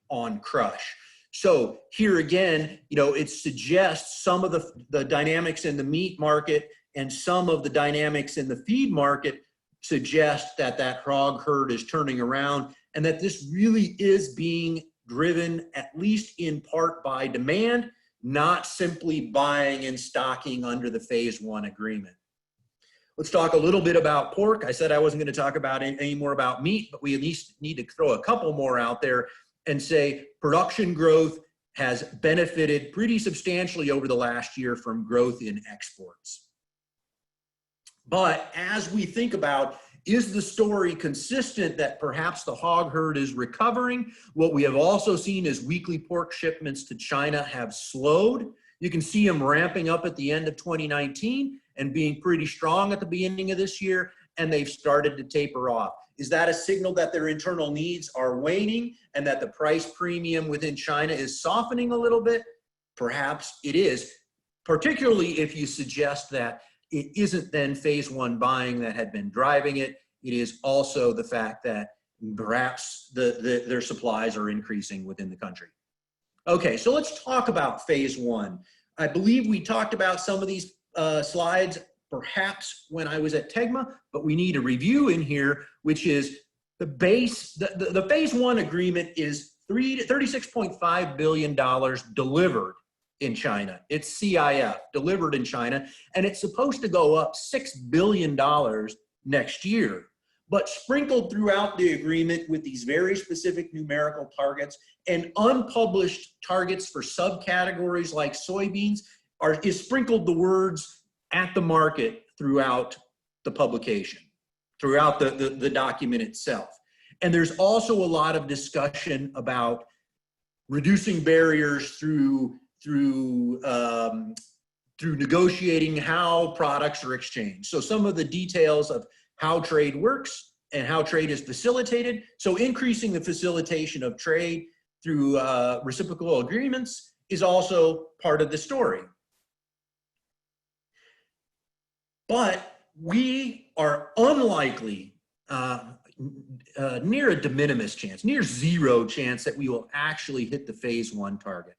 on crush. So here again, you know, it suggests some of the dynamics in the meat market and some of the dynamics in the feed market suggest that that hog herd is turning around and that this really is being driven at least in part by demand, not simply buying and stocking under the phase one agreement. Let's talk a little bit about pork. I said I wasn't going to talk about any more about meat, but we at least need to throw a couple more out there and say production growth has benefited pretty substantially over the last year from growth in exports. But as we think about, is the story consistent that perhaps the hog herd is recovering? What we have also seen is weekly pork shipments to China have slowed. You can see them ramping up at the end of 2019 and being pretty strong at the beginning of this year, and they've started to taper off. Is that a signal that their internal needs are waning and that the price premium within China is softening a little bit? Perhaps it is, particularly if you suggest that it isn't then phase one buying that had been driving it. It is also the fact that perhaps their supplies are increasing within the country. Okay, so let's talk about phase one. I believe we talked about some of these slides perhaps when I was at TEGMA, but we need a review in here, which is the base, the phase one agreement is $36.5 billion delivered in China. It's CIF, delivered in China, and it's supposed to go up $6 billion next year. But sprinkled throughout the agreement with these very specific numerical targets and unpublished targets for subcategories like soybeans is sprinkled the words at the market throughout the publication, throughout the document itself. And there's also a lot of discussion about reducing barriers through negotiating how products are exchanged. So some of the details of how trade works and how trade is facilitated. So increasing the facilitation of trade through reciprocal agreements is also part of the story. But we are unlikely, near a de minimis chance, near zero chance that we will actually hit the phase one target.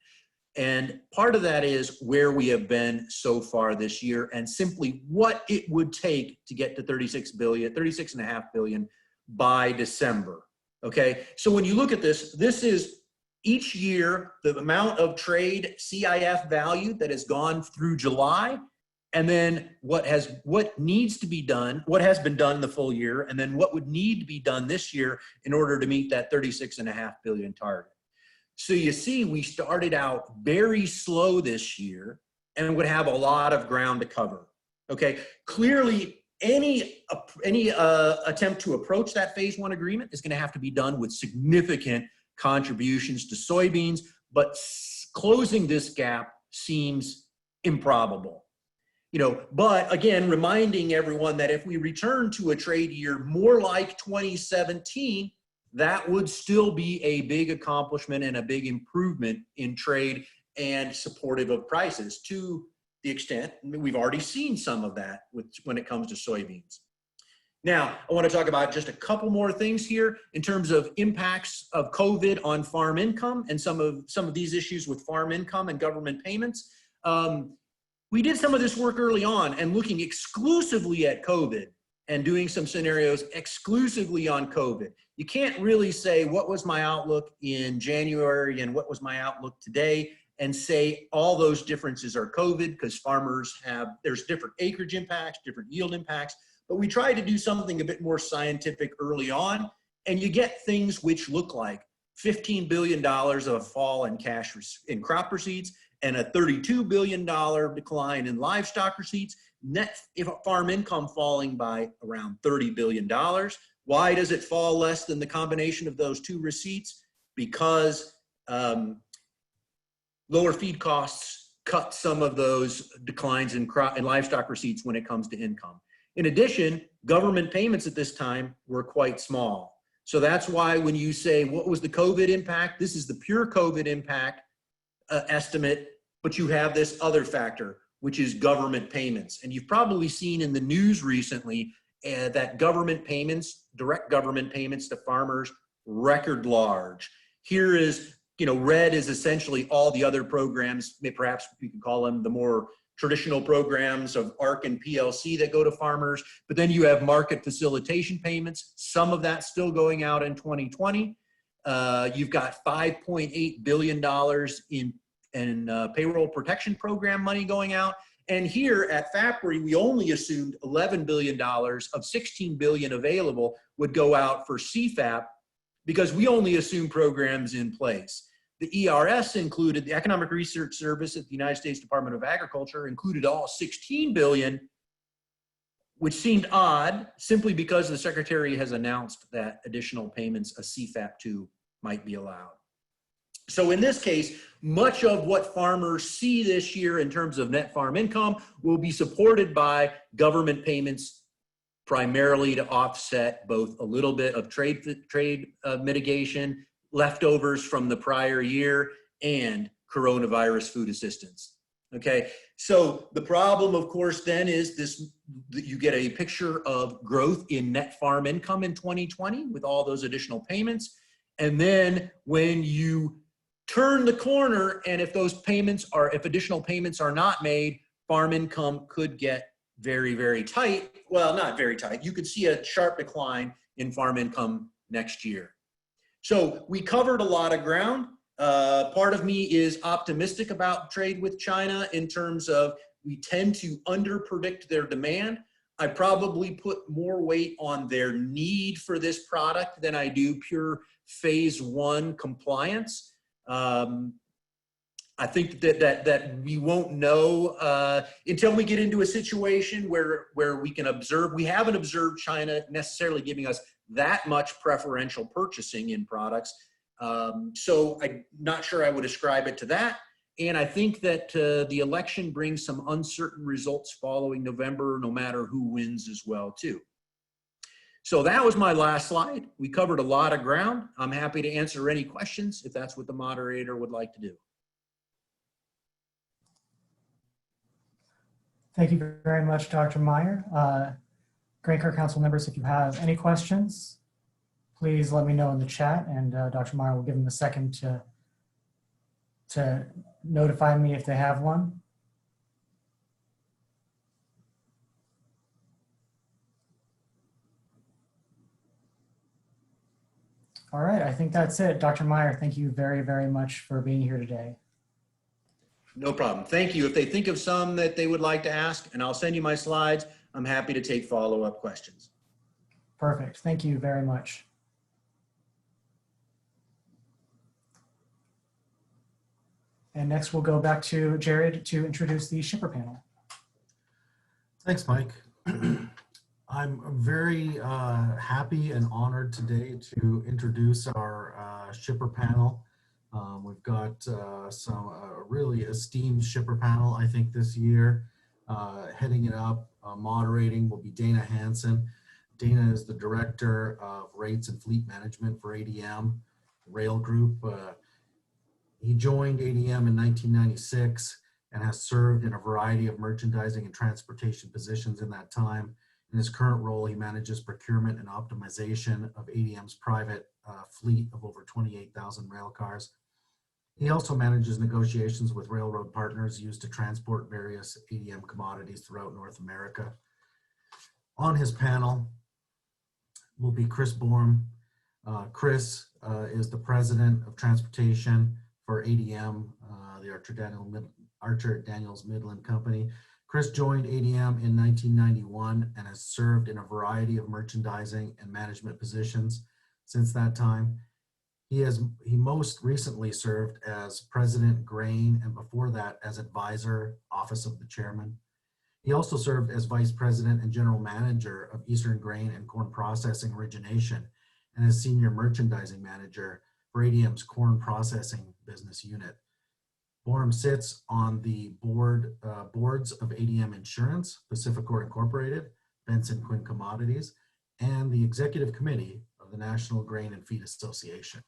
And part of that is where we have been so far this year and simply what it would take to get to 36.5 billion by December. Okay, so when you look at this, this is each year the amount of trade CIF value that has gone through July, and then what needs to be done, what has been done in the full year, and then what would need to be done this year in order to meet that 36.5 billion target. So you see, we started out very slow this year and would have a lot of ground to cover. Okay, clearly any attempt to approach that phase one agreement is going to have to be done with significant contributions to soybeans, but closing this gap seems improbable. You know, but again, reminding everyone that if we return to a trade year more like 2017, that would still be a big accomplishment and a big improvement in trade and supportive of prices to the extent we've already seen some of that when it comes to soybeans. Now, I want to talk about just a couple more things here in terms of impacts of COVID on farm income and some of these issues with farm income and government payments. We did some of this work early on and looking exclusively at COVID and doing some scenarios exclusively on COVID. You can't really say what was my outlook in January and what was my outlook today and say all those differences are COVID, because farmers there's different acreage impacts, different yield impacts, but we tried to do something a bit more scientific early on, and you get things which look like $15 billion of fall in crop receipts and a $32 billion decline in livestock receipts, net farm income falling by around $30 billion. Why does it fall less than the combination of those two receipts? Because lower feed costs cut some of those declines in livestock receipts when it comes to income. In addition, government payments at this time were quite small. So that's why when you say, what was the COVID impact? This is the pure COVID impact estimate, but you have this other factor, which is government payments. And you've probably seen in the news recently that government payments, direct government payments to farmers, record large. Here is, red is essentially all the other programs, perhaps we could call them the more traditional programs of ARC and PLC that go to farmers, but then you have market facilitation payments, some of that still going out in 2020. You've got $5.8 billion in payroll protection program money going out. And here at FAPRI, we only assumed $11 billion of $16 billion available would go out for CFAP because we only assume programs in place. The ERS included, the Economic Research Service at the United States Department of Agriculture included all $16 billion, which seemed odd simply because the Secretary has announced that additional payments, a CFAP2, might be allowed. So in this case, much of what farmers see this year in terms of net farm income will be supported by government payments, primarily to offset both a little bit of trade mitigation, leftovers from the prior year, and coronavirus food assistance. Okay, so the problem, of course, then is this: you get a picture of growth in net farm income in 2020 with all those additional payments, and then when you turn the corner, and if additional payments are not made, farm income could get very, very tight. Well, not very tight. You could see a sharp decline in farm income next year. So we covered a lot of ground. Part of me is optimistic about trade with China in terms of we tend to underpredict their demand. I probably put more weight on their need for this product than I do pure phase one compliance. I think that we won't know until we get into a situation where we can observe. We haven't observed China necessarily giving us that much preferential purchasing in products. So I'm not sure I would ascribe it to that. And I think that the election brings some uncertain results following November, no matter who wins as well, too. So that was my last slide. We covered a lot of ground. I'm happy to answer any questions if that's what the moderator would like to do. Thank you very much, Dr. Meyer. Grain Care Council members, if you have any questions, please let me know in the chat, and Dr. Meyer will give them a second to to notify me if they have one. All right, I think that's it. Dr. Meyer, thank you very, very much for being here today. No problem. Thank you. If they think of some that they would like to ask, and I'll send you my slides, I'm happy to take follow-up questions. Perfect. Thank you very much. And next we'll go back to Jared to introduce the shipper panel. Thanks, Mike. I'm very happy and honored today to introduce our shipper panel. We've got some really esteemed shipper panel, I think, this year. Heading it up, moderating will be Dana Hansen. Dana is the Director of Rates and Fleet Management for ADM Rail Group. He joined ADM in 1996 and has served in a variety of merchandising and transportation positions in that time. In his current role, he manages procurement and optimization of ADM's private fleet of over 28,000 rail cars. He also manages negotiations with railroad partners used to transport various ADM commodities throughout North America. On his panel will be Chris Borm. Chris is the President of Transportation for ADM, the Archer Daniels Midland Company. Chris joined ADM in 1991 and has served in a variety of merchandising and management positions since that time. He most recently served as President Grain, and before that as Advisor, Office of the Chairman. He also served as Vice President and General Manager of Eastern Grain and Corn Processing Origination and as Senior Merchandising Manager for ADM's Corn Processing Business Unit. Borm sits on the boards of ADM Insurance, Pacificor Incorporated, Benson Quinn Commodities, and the Executive Committee of the National Grain and Feed Association.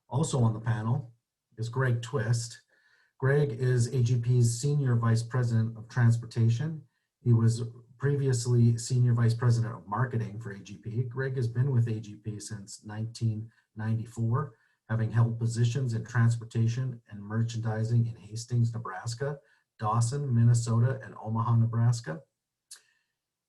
Also on the panel is Greg Twist. Greg is AGP's Senior Vice President of Transportation. He was previously Senior Vice President of Marketing for AGP. Greg has been with AGP since 1994, having held positions in transportation and merchandising in Hastings, Nebraska, Dawson, Minnesota, and Omaha, Nebraska.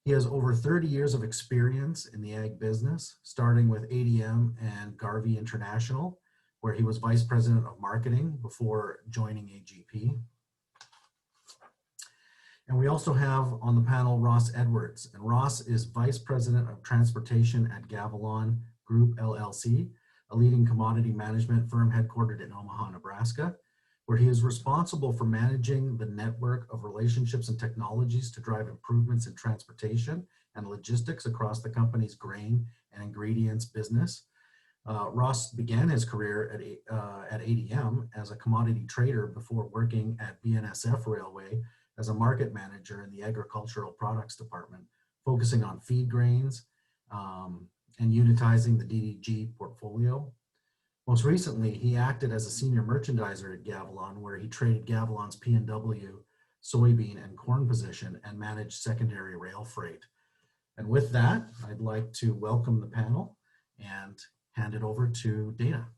He has over 30 years of experience in the ag business, starting with ADM and Garvey International, where he was Vice President of Marketing before joining AGP. And we also have on the panel Ross Edwards, and Ross is Vice President of Transportation at Gavilon Group LLC, a leading commodity management firm headquartered in Omaha, Nebraska, where he is responsible for managing the network of relationships and technologies to drive improvements in transportation and logistics across the company's grain and ingredients business. Ross began his career at ADM as a commodity trader before working at BNSF Railway as a market manager in the agricultural products department, focusing on feed grains and unitizing the DDG portfolio. Most recently, he acted as a senior merchandiser at Gavilon, where he traded Gavilon's P&W, soybean, and corn position and managed secondary rail freight. And with that, I'd like to welcome the panel and hand it over to Dana.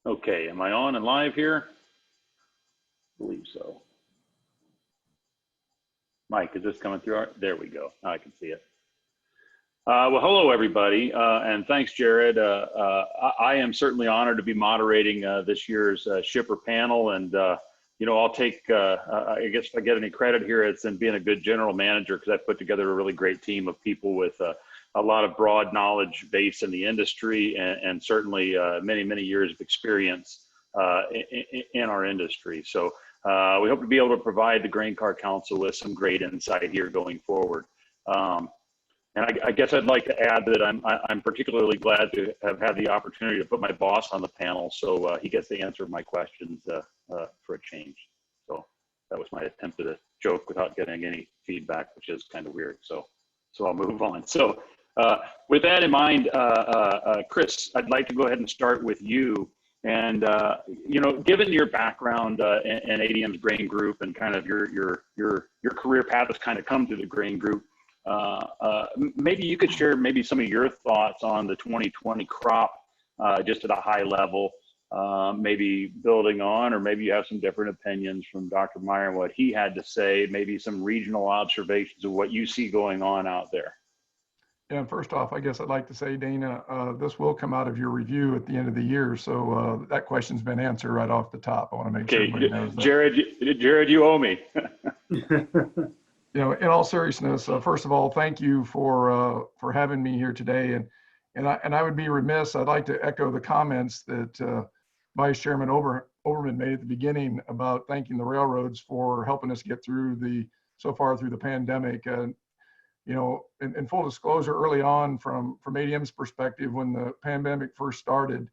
Okay, am I on and live here? I believe so. Mike, is this coming through? There we go. Now I can see it. Well, hello, everybody, and thanks, Jared. I am certainly honored to be moderating this year's shipper panel, and you know, I'll take, I guess if I get any credit here, it's in being a good general manager, because I put together a really great team of people with a lot of broad knowledge base in the industry, and certainly many, many years of experience in our industry. So we hope to be able to provide the Grain Car Council with some great insight here going forward. And I guess I'd like to add that I'm particularly glad to have had the opportunity to put my boss on the panel, so he gets to answer my questions for a change. So that was my attempt at a joke without getting any feedback, which is kind of weird. So I'll move on. So with that in mind, Chris, I'd like to go ahead and start with you. And you know, given your background in ADM's Grain Group and kind of your career path has kind of come to the Grain Group, Maybe you could share maybe some of your thoughts on the 2020 crop, just at a high level, maybe building on, or maybe you have some different opinions from Dr. Meyer and what he had to say, maybe some regional observations of what you see going on out there. Yeah, first off, I guess I'd like to say, Dana, this will come out of your review at the end of the year. So that question's been answered right off the top. I want to make sure everybody knows that. Jared, you owe me. You know, in all seriousness, first of all, thank you for having me here today. And I would be remiss, I'd like to echo the comments that Vice Chairman Oberman made at the beginning about thanking the railroads for helping us get through so far through the pandemic. You know, in full disclosure, early on from ADM's perspective, when the pandemic first started,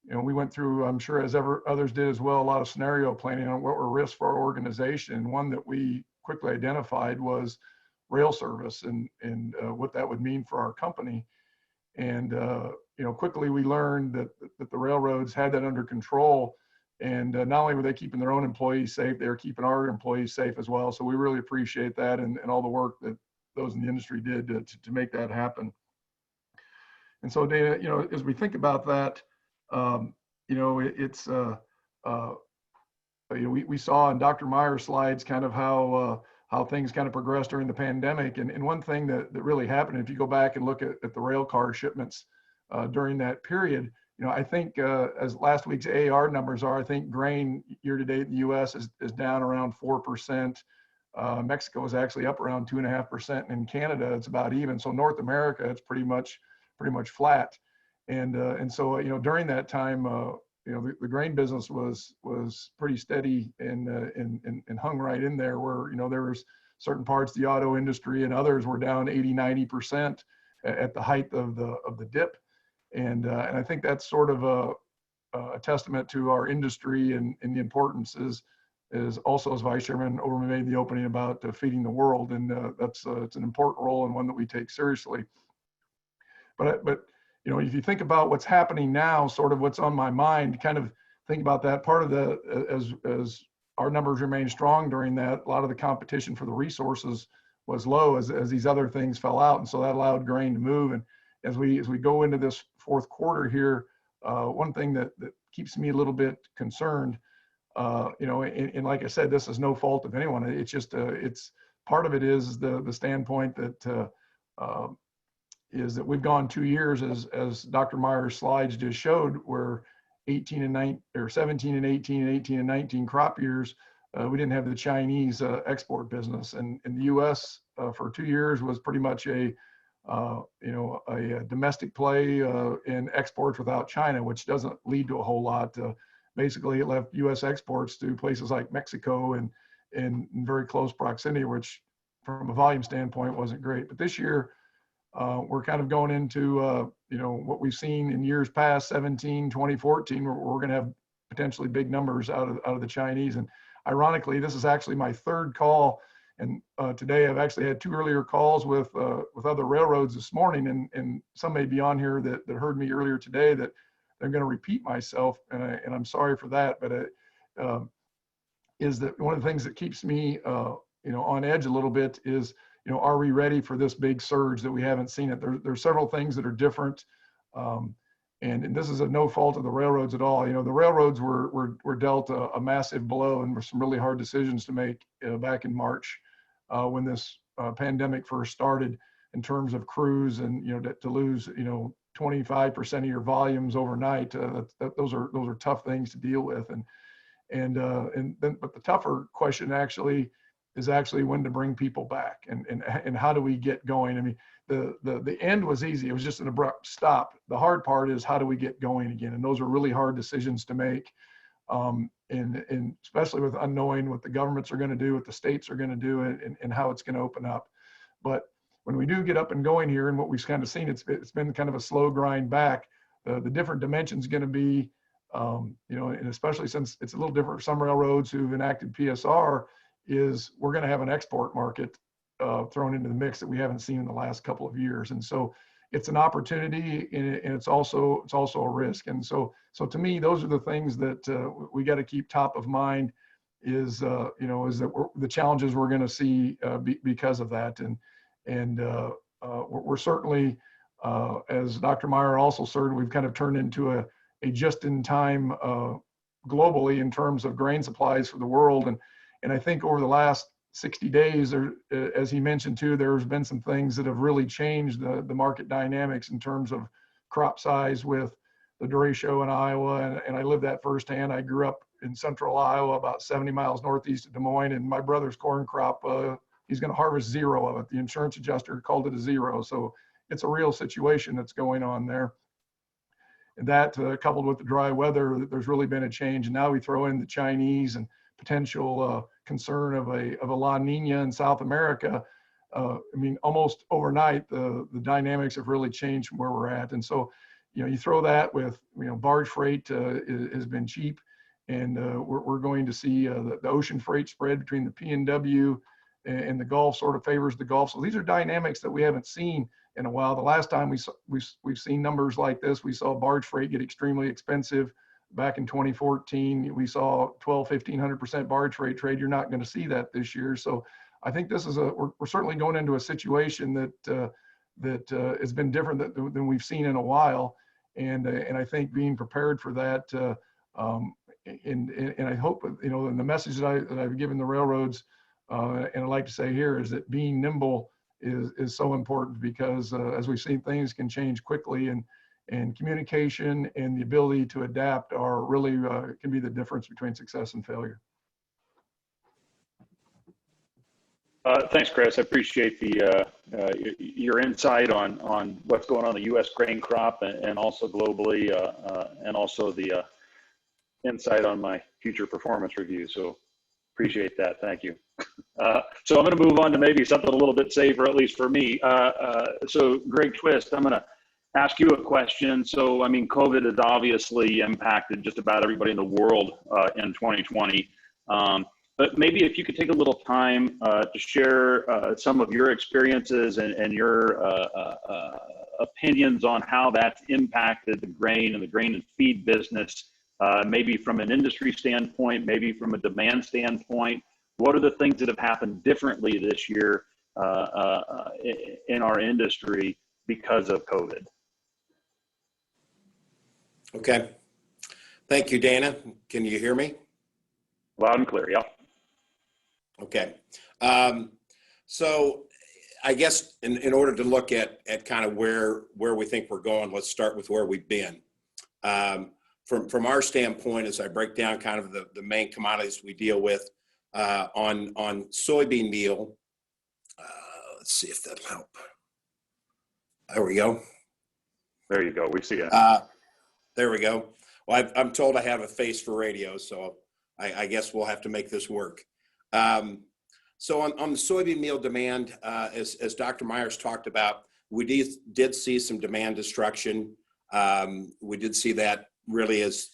you know, we went through, I'm sure as others did as well, a lot of scenario planning on what were risks for our organization. One that we quickly identified was rail service and what that would mean for our company. And, you know, quickly we learned that the railroads had that under control. And not only were they keeping their own employees safe, they were keeping our employees safe as well. So we really appreciate that and all the work that those in the industry did to make that happen. And so, Dana, you know, as we think about that, you know, it's, you know, we saw in Dr. Meyer's slides kind of how things kind of progressed during the pandemic. And one thing that really happened, if you go back and look at the rail car shipments during that period, you know, I think as last week's AAR numbers are, I think grain year to date in the U.S. is down around 4%. Mexico is actually up around 2.5%, and in Canada it's about even. So North America, it's pretty much flat. And so, you know, during that time, you know, the grain business was pretty steady and hung right in there, where, you know, there was certain parts of the auto industry and others were down 80-90% at the height of the dip. And I think that's sort of a testament to our industry and the importance is also, as Vice Chairman Oberman made the opening about feeding the world. And it's an important role and one that we take seriously. But you know, if you think about what's happening now, sort of what's on my mind, kind of think about that part of as our numbers remain strong during that, a lot of the competition for the resources was low as these other things fell out. And so that allowed grain to move. And as we go into this fourth quarter here, one thing that keeps me a little bit concerned, you know, and like I said, this is no fault of anyone. It's just, it's part of it is the standpoint that is that we've gone 2 years, as Dr. Meyer's slides just showed, where 17 and 18 and 18 and 19 crop years, we didn't have the Chinese export business, and the U.S. For 2 years was pretty much a you know, a domestic play in exports without China, which doesn't lead to a whole lot. Basically, it left U.S. exports to places like Mexico and in very close proximity, which from a volume standpoint wasn't great. But this year, we're kind of going into, you know, what we've seen in years past, 17, 2014, where we're going to have potentially big numbers out of the Chinese. And ironically, this is actually my third call. And today I've actually had 2 earlier calls with other railroads this morning, and some may be on here that heard me earlier today that I'm going to repeat myself, and I'm sorry for that. But is that one of the things that keeps me, you know, on edge a little bit is, you know, are we ready for this big surge that we haven't seen it? There's several things that are different, and this is no fault of the railroads at all. You know, the railroads were dealt a massive blow, and were some really hard decisions to make back in March when this pandemic first started, in terms of crews, and, you know, to lose, you know, 25% of your volumes overnight. Those are tough things to deal with, and then, but the tougher question is when to bring people back, and how do we get going? I mean, the end was easy. It was just an abrupt stop. The hard part is how do we get going again? And those are really hard decisions to make. And especially with unknowing what the governments are going to do, what the states are going to do, and how it's going to open up. But when we do get up and going here, and what we've kind of seen, it's been kind of a slow grind back. The different dimensions going to be, you know, and especially since it's a little different for some railroads who've enacted PSR, is we're going to have an export market thrown into the mix that we haven't seen in the last couple of years. And so it's an opportunity, and it's also a risk. And so to me, those are the things that we got to keep top of mind, is you know, is that the challenges we're going to see because of that. And we're certainly, as Dr. Meyer also said, we've kind of turned into a just-in-time globally in terms of grain supplies for the world. And I think over the last 60 days, there, as he mentioned too, there's been some things that have really changed the market dynamics in terms of crop size with the derecho in Iowa. And I lived that firsthand. I grew up in central Iowa, about 70 miles northeast of Des Moines, and my brother's corn crop, he's going to harvest 0 of it. The insurance adjuster called it a 0. So it's a real situation that's going on there. And that coupled with the dry weather, there's really been a change. And now we throw in the Chinese and potential concern of a La Nina in South America. I mean, almost overnight, the dynamics have really changed from where we're at. And so, you throw that with, barge freight has been cheap, and we're going to see the ocean freight spread between the PNW and the Gulf sort of favors the Gulf. So these are dynamics that we haven't seen in a while. The last time we've seen numbers like this, we saw barge freight get extremely expensive. Back in 2014, we saw 1,500% barge freight trade. You're not going to see that this year. So I think this is we're certainly going into a situation that has been different than we've seen in a while. And I think being prepared for that, and I hope, and the message that I've given the railroads, and I'd like to say here, is that being nimble is so important, because as we've seen, things can change quickly, and communication and the ability to adapt are really can be the difference between success and failure. Thanks, Chris. I appreciate your insight on what's going on in the U.S. grain crop and also globally, and also the insight on my future performance review. So appreciate that. Thank you. So I'm going to move on to maybe something a little bit safer, at least for me. So Greg Twist, I'm going to ask you a question. So, I mean, COVID has obviously impacted just about everybody in the world in 2020. But maybe if you could take a little time to share some of your experiences and your opinions on how that's impacted the grain and feed business, maybe from an industry standpoint, maybe from a demand standpoint. What are the things that have happened differently this year in our industry because of COVID? Okay. Thank you, Dana. Can you hear me? Loud and clear, yeah. Okay. So I guess in order to look at kind of where we think we're going, let's start with where we've been. From our standpoint, as I break down kind of the main commodities we deal with, on soybean meal, let's see if that'll help. There we go. There you go. We see it. There we go. Well, I'm told I have a face for radio, so I guess we'll have to make this work. So on the soybean meal demand, as Dr. Myers talked about, we did see some demand destruction. We did see that really as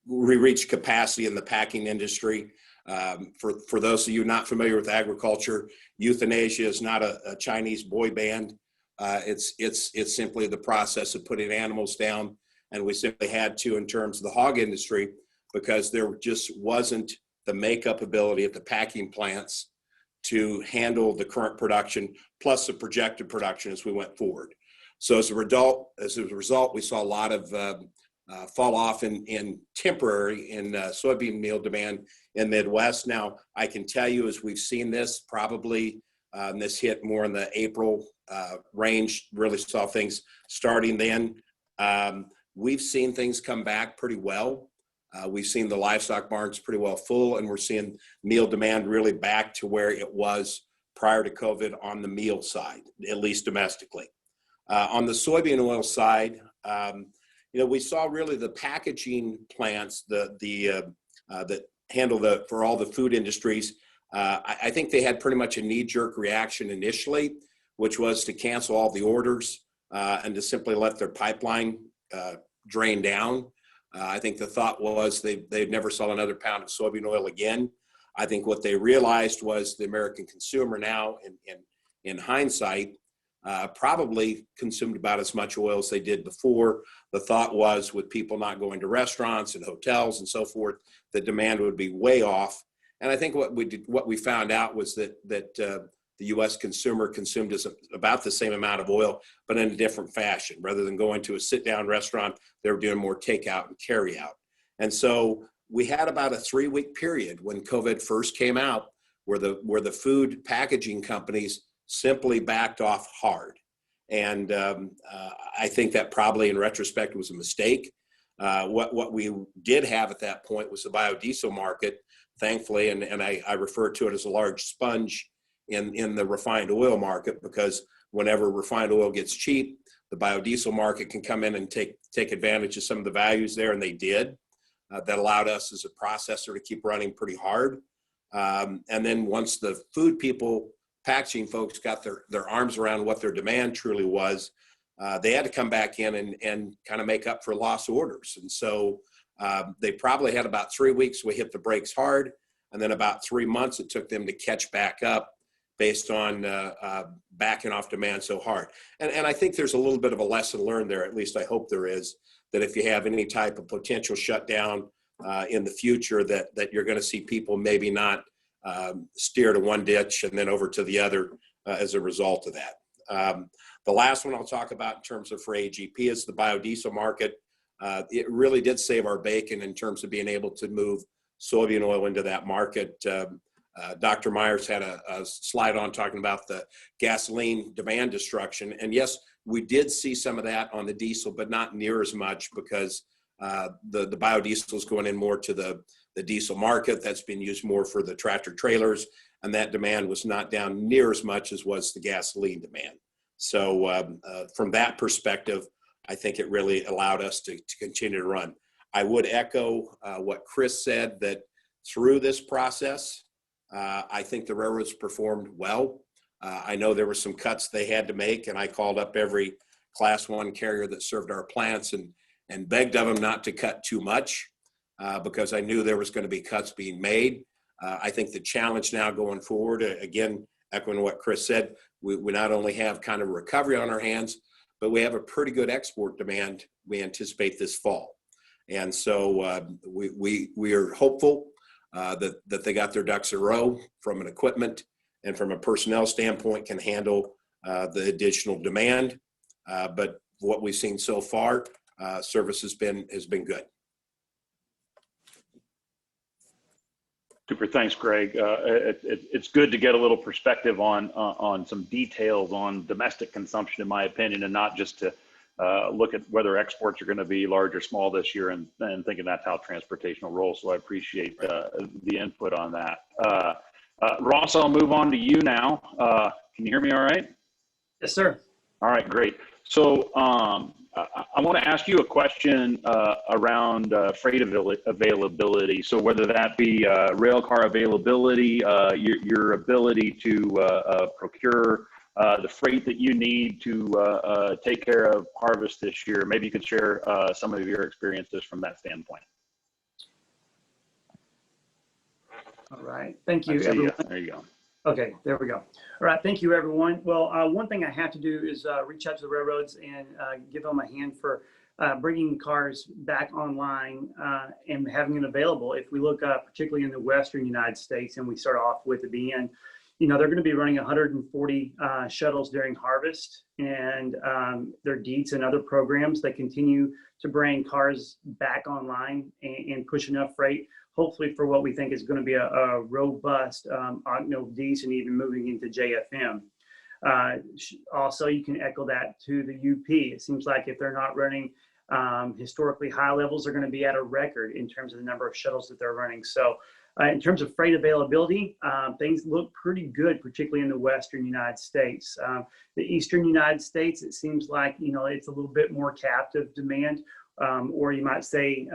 we reached capacity in the packing industry. For those of you not familiar with agriculture, euthanasia is not a Chinese boy band. It's simply the process of putting animals down, and we simply had to in terms of the hog industry, because there just wasn't the makeup ability at the packing plants to handle the current production plus the projected production as we went forward. So as a result, we saw a lot of fall off in temporary soybean meal demand in Midwest. Now, I can tell you, as we've seen this, probably this hit more in the April range, really saw things starting then. We've seen things come back pretty well. We've seen the livestock barns pretty well full, and we're seeing meal demand really back to where it was prior to COVID on the meal side, at least domestically. On the soybean oil side, we saw really the packaging plants that handle for all the food industries. I think they had pretty much a knee-jerk reaction initially, which was to cancel all the orders and to simply let their pipeline drain down. I think the thought was they'd never sell another pound of soybean oil again. I think what they realized was the American consumer now, in hindsight, probably consumed about as much oil as they did before. The thought was, with people not going to restaurants and hotels and so forth, the demand would be way off. And I think what we found out was that the U.S. consumer consumed about the same amount of oil, but in a different fashion. Rather than going to a sit-down restaurant, they were doing more takeout and carry out. And so we had about a 3-week period when COVID first came out where the food packaging companies simply backed off hard. And I think that probably in retrospect was a mistake. What we did have at that point was the biodiesel market, thankfully, and I refer to it as a large sponge in the refined oil market, because whenever refined oil gets cheap, the biodiesel market can come in and take advantage of some of the values there, and they did. That allowed us as a processor to keep running pretty hard. And then once the food people, packaging folks got their arms around what their demand truly was, they had to come back in and kind of make up for lost orders. And so they probably had about 3 weeks we hit the brakes hard, and then about 3 months it took them to catch back up based on backing off demand so hard. And I think there's a little bit of a lesson learned there, at least I hope there is, that if you have any type of potential shutdown in the future, that you're going to see people maybe not steer to one ditch and then over to the other as a result of that. The last one I'll talk about in terms of for AGP is the biodiesel market. It really did save our bacon in terms of being able to move soybean oil into that market. Dr. Myers had a slide on talking about the gasoline demand destruction. And yes, we did see some of that on the diesel, but not near as much, because the biodiesel is going in more to the diesel market. That's been used more for the tractor trailers, and that demand was not down near as much as was the gasoline demand. So from that perspective, I think it really allowed us to continue to run. I would echo what Chris said, that through this process, I think the railroads performed well. I know there were some cuts they had to make, and I called up every Class 1 carrier that served our plants and begged of them not to cut too much, because I knew there was going to be cuts being made. I think the challenge now going forward, again, echoing what Chris said, we not only have kind of a recovery on our hands, but we have a pretty good export demand we anticipate this fall. And so we are hopeful that they got their ducks in a row from an equipment and from a personnel standpoint, can handle the additional demand. But what we've seen so far, service has been good. Super, thanks, Greg. It's good to get a little perspective on some details on domestic consumption, in my opinion, and not just to look at whether exports are going to be large or small this year, and thinking that's how transportation will roll. So I appreciate the input on that. Ross, I'll move on to you now. Can you hear me all right? Yes, sir. All right, great. So I want to ask you a question around freight availability. So whether that be rail car availability, your ability to procure the freight that you need to take care of harvest this year. Maybe you could share some of your experiences from that standpoint. All right. Thank you, everyone. There you go. Okay, there we go. All right, thank you, everyone. Well, one thing I have to do is reach out to the railroads and give them a hand for bringing cars back online and having it available. If we look particularly in the Western United States, and we start off with the BN, they're going to be running 140 shuttles during harvest, and their DEETs and other programs that continue to bring cars back online and push enough freight, hopefully for what we think is going to be a robust DEETs and even moving into JFM. Also, you can echo that to the UP. It seems like if they're not running historically high levels, they're going to be at a record in terms of the number of shuttles that they're running. So in terms of freight availability, things look pretty good, particularly in the Western United States. The Eastern United States, it seems like, it's a little bit more captive demand, or you might say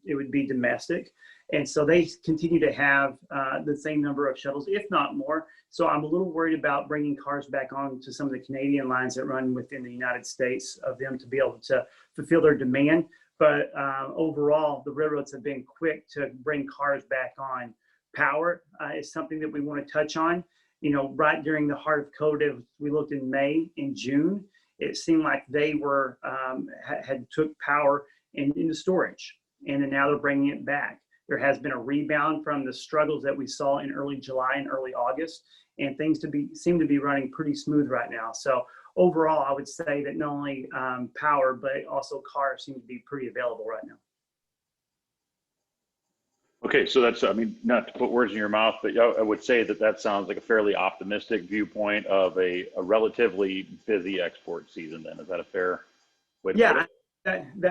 it would be domestic. And so they continue to have the same number of shuttles, if not more. So I'm a little worried about bringing cars back on to some of the Canadian lines that run within the United States, of them to be able to fulfill their demand. But overall, the railroads have been quick to bring cars back on. Power is something that we want to touch on. Right during the heart of COVID, we looked in May and June, it seemed like they were had took power into storage, and then now they're bringing it back. There has been a rebound from the struggles that we saw in early July and early August, and things seem to be running pretty smooth right now. So overall, I would say that not only power, but also cars seem to be pretty available right now. Okay, so that's, I mean, not to put words in your mouth, but I would say that that sounds like a fairly optimistic viewpoint of a relatively busy export season then. Is that a fair way to put it?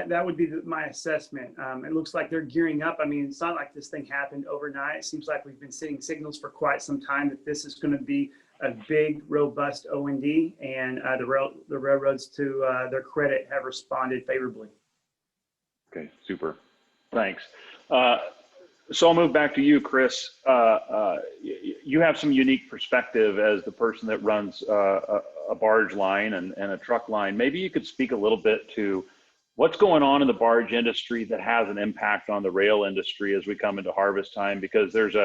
That would be my assessment. It looks like they're gearing up. I mean, it's not like this thing happened overnight. It seems like we've been seeing signals for quite some time that this is going to be a big, robust O&D, and the railroads, to their credit, have responded favorably. Okay, super. Thanks. So I'll move back to you, Chris. You have some unique perspective as the person that runs a barge line and a truck line. Maybe you could speak a little bit to what's going on in the barge industry that has an impact on the rail industry as we come into harvest time, because there's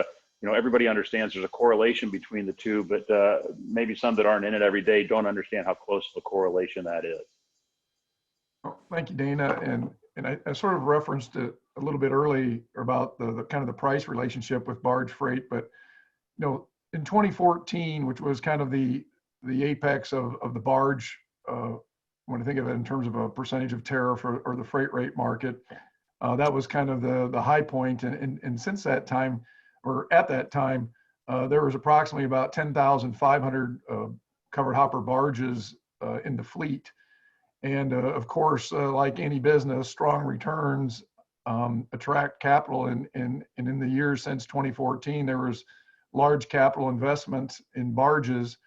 everybody understands there's a correlation between the two, but maybe some that aren't in it every day don't understand how close the correlation that is. Well, thank you, Dana. And I sort of referenced it a little bit early about the kind of the price relationship with barge freight, but in 2014, which was kind of the apex of the barge, when I think of it in terms of a percentage of tariff or the freight rate market, that was kind of the high point. And since that time, or at that time, there was approximately about 10,500 covered hopper barges in the fleet. And of course, like any business, strong returns attract capital. And in the years since 2014, there was large capital investment in barges.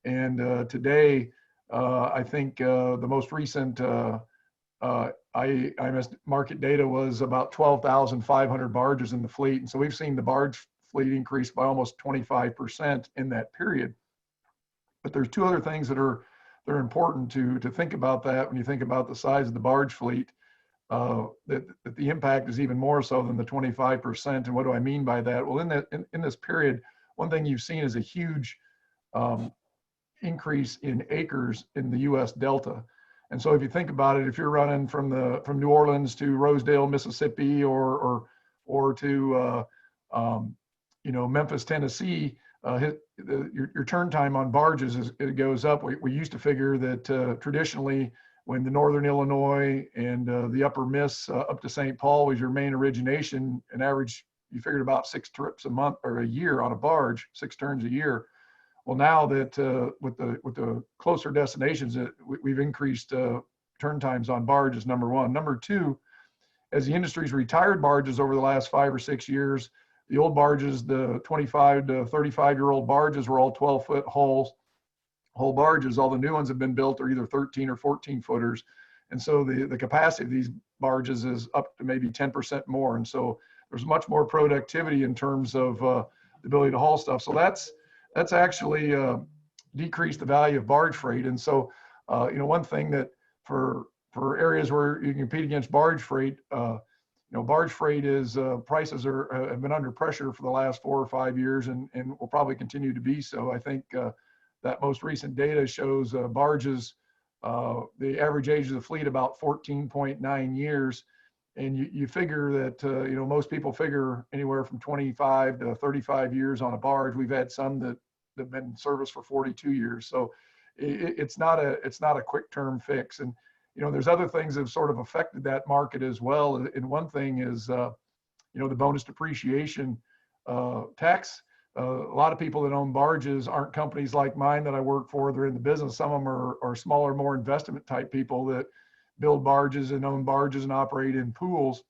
And today, I think the most recent IMS market data was about 12,500 barges in the fleet. And so we've seen the barge fleet increase by almost 25% in that period. But there's two other things that are important to think about that when you think about the size of the barge fleet, that the impact is even more so than the 25%. And what do I mean by that? Well, in this period, one thing you've seen is a huge increase in acres in the U.S. Delta. And so if you think about it, if you're running from New Orleans to Rosedale, Mississippi, or to Memphis, Tennessee, your turn time on barges it goes up. We used to figure that traditionally, when the Northern Illinois and the Upper Miss up to St. Paul was your main origination, an average you figured about 6 trips a month or a year on a barge, 6 turns a year. Well, now that with the closer destinations, we've increased turn times on barges, number one. Number two, as the industry's retired barges over the last 5 or 6 years, the old barges, the 25 to 35-year-old barges were all 12-foot whole barges. All the new ones have been built are either 13 or 14 footers. And so the capacity of these barges is up to maybe 10% more. And so there's much more productivity in terms of the ability to haul stuff. So that's actually decreased the value of barge freight. And so, one thing that for areas where you compete against barge freight, barge freight is prices have been under pressure for the last 4 or 5 years and will probably continue to be so. I think that most recent data shows barges, the average age of the fleet about 14.9 years. And you figure that, most people figure anywhere from 25 to 35 years on a barge. We've had some that have been in service for 42 years. So it's not a quick term fix. And, there's other things that have sort of affected that market as well. And one thing is, the bonus depreciation tax. A lot of people that own barges aren't companies like mine that I work for. They're in the business. Some of them are smaller, more investment type people that build barges and own barges and operate in pools.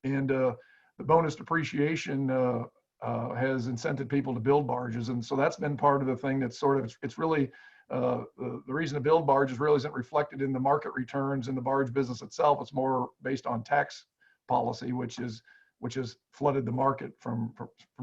And the bonus depreciation has incented people to build barges. And so that's been part of the thing that's sort of, it's really, the reason to build barges really isn't reflected in the market returns in the barge business itself. It's more based on tax policy, which has flooded the market from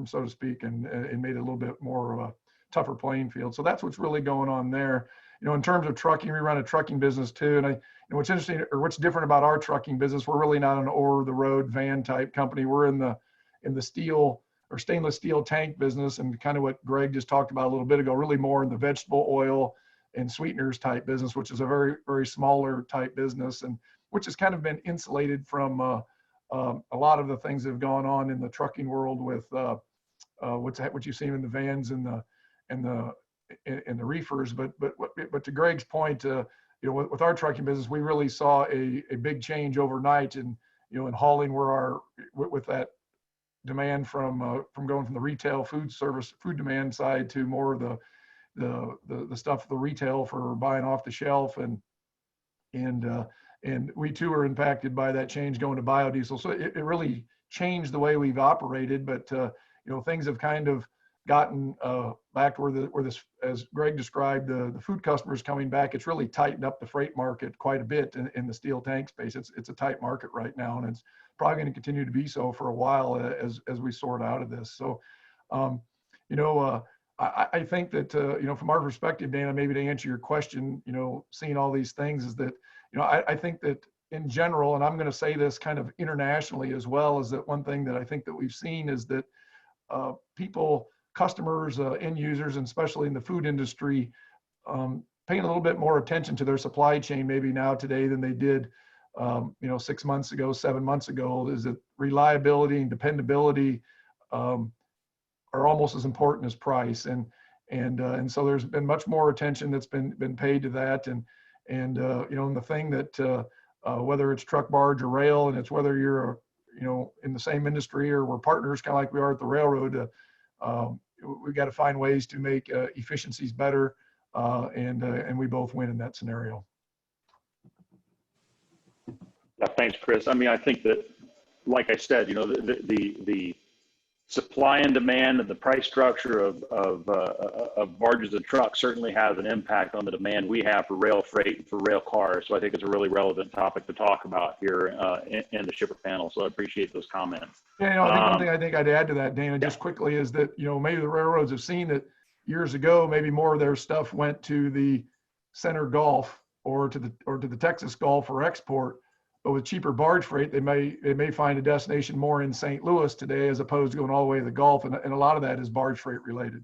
so to speak, and made it a little bit more of a tougher playing field. So that's what's really going on there. In terms of trucking, we run a trucking business too. And what's interesting or what's different about our trucking business, we're really not an over-the-road van type company. We're in the steel or stainless steel tank business, and kind of what Greg just talked about a little bit ago, really more in the vegetable oil and sweeteners type business, which is a very, very smaller type business, and which has kind of been insulated from a lot of the things that have gone on in the trucking world with what you've seen in the vans and the reefers. But to Greg's point, you know, with our trucking business, we really saw a big change overnight, and you know, in hauling, where with that demand from going from the retail food demand side to more of the stuff, the retail for buying off the shelf, and we too are impacted by that change going to biodiesel. So it really changed the way we've operated, but you know, things have kind of gotten back to where this, as Greg described, the food customers coming back. It's really tightened up the freight market quite a bit in the steel tank space. It's a tight market right now, and it's probably going to continue to be so for a while as we sort out of this. So, you know, I think that, you know, from our perspective, Dana, maybe to answer your question, you know, seeing all these things is that, you know, I think that in general, and I'm going to say this kind of internationally as well, is that one thing that I think that we've seen is that people, customers, end users, and especially in the food industry, paying a little bit more attention to their supply chain maybe now today than they did, you know, 6 months ago, 7 months ago. Is that reliability and dependability are almost as important as price, and so there's been much more attention that's been paid to that, and you know, and the thing that whether it's truck, barge, or rail, and it's whether you're you know, in the same industry or we're partners, kind of like we are at the railroad, we've got to find ways to make efficiencies better, and we both win in that scenario. Yeah, thanks, Chris. I mean, I think that, like I said, you know, the supply and demand and the price structure of barges and trucks certainly has an impact on the demand we have for rail freight and for rail cars. So I think it's a really relevant topic to talk about here in the shipper panel. So I appreciate those comments. Yeah, you know, I think one thing I think I'd add to that, Dana, just quickly, is that, you know, maybe the railroads have seen that years ago, maybe more of their stuff went to the center Gulf or to the Texas Gulf for export. But with cheaper barge freight, they may find a destination more in St. Louis today, as opposed to going all the way to the Gulf. And a lot of that is barge freight related.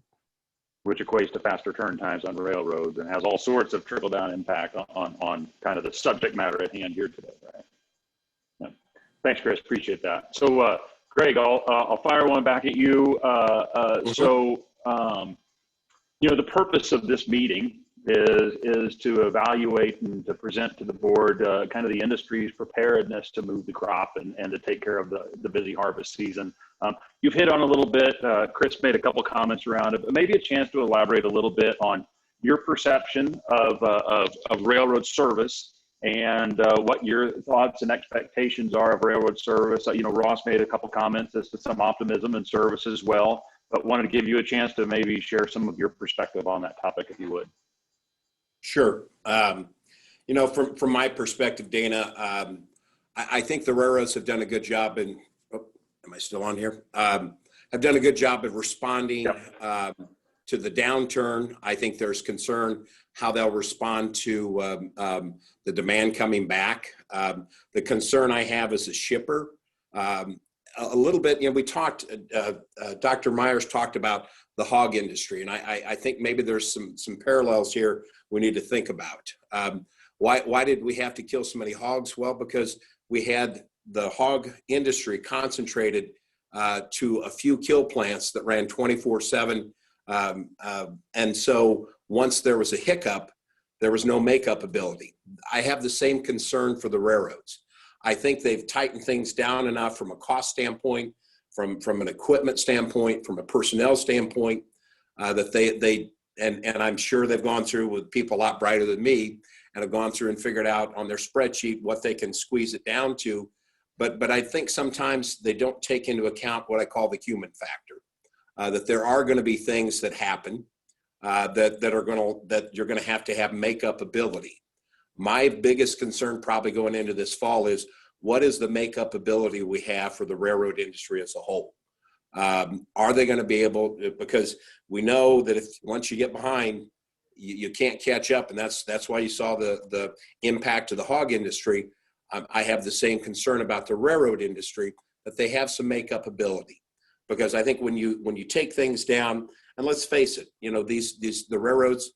Which equates to faster turn times on railroads and has all sorts of trickle down impact on kind of the subject matter at hand here today, right? Yeah. Thanks, Chris. Appreciate that. So, Greg, I'll fire one back at you. So, you know, the purpose of this meeting is to evaluate and to present to the board kind of the industry's preparedness to move the crop and to take care of the busy harvest season. You've hit on a little bit, Chris made a couple comments around it, but maybe a chance to elaborate a little bit on your perception of railroad service and what your thoughts and expectations are of railroad service. You know, Ross made a couple comments as to some optimism in service as well, but wanted to give you a chance to maybe share some of your perspective on that topic, if you would. Sure. You know, from my perspective, Dana, I think the railroads have done a good job in, am I still on here? Have done a good job of responding to the downturn. I think there's concern how they'll respond to the demand coming back. The concern I have as a shipper, a little bit, you know, we talked, Dr. Myers talked about the hog industry, and I think maybe there's some parallels here we need to think about. Why did we have to kill so many hogs? Well, because we had the hog industry concentrated to a few kill plants that ran 24/7. And so once there was a hiccup, there was no makeup ability. I have the same concern for the railroads. I think they've tightened things down enough from a cost standpoint, from an equipment standpoint, from a personnel standpoint, that they and I'm sure they've gone through with people a lot brighter than me and have gone through and figured out on their spreadsheet what they can squeeze it down to. But I think sometimes they don't take into account what I call the human factor, that there are going to be things that happen that you're going to have makeup ability. My biggest concern probably going into this fall is, what is the makeup ability we have for the railroad industry as a whole? Are they going to be able, because we know that if once you get behind, you can't catch up, and that's why you saw the impact of the hog industry. I have the same concern about the railroad industry, that they have some makeup ability, because I think when you take things down, and let's face it, you know, the railroads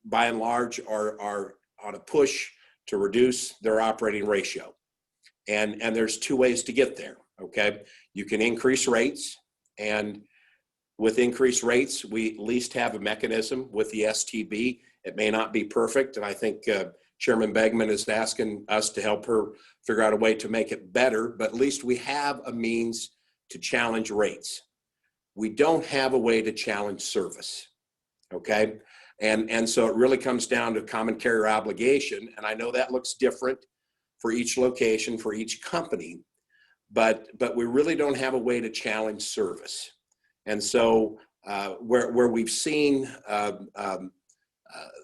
by and large are on a push to reduce their operating ratio, and there's two ways to get there. Okay, you can increase rates, and with increased rates, we at least have a mechanism with the STB. It may not be perfect, and I think Chairman Begman is asking us to help her figure out a way to make it better, but at least we have a means to challenge rates. We don't have a way to challenge service, okay? And so it really comes down to common carrier obligation, and I know that looks different for each location, for each company, but we really don't have a way to challenge service. And so where we've seen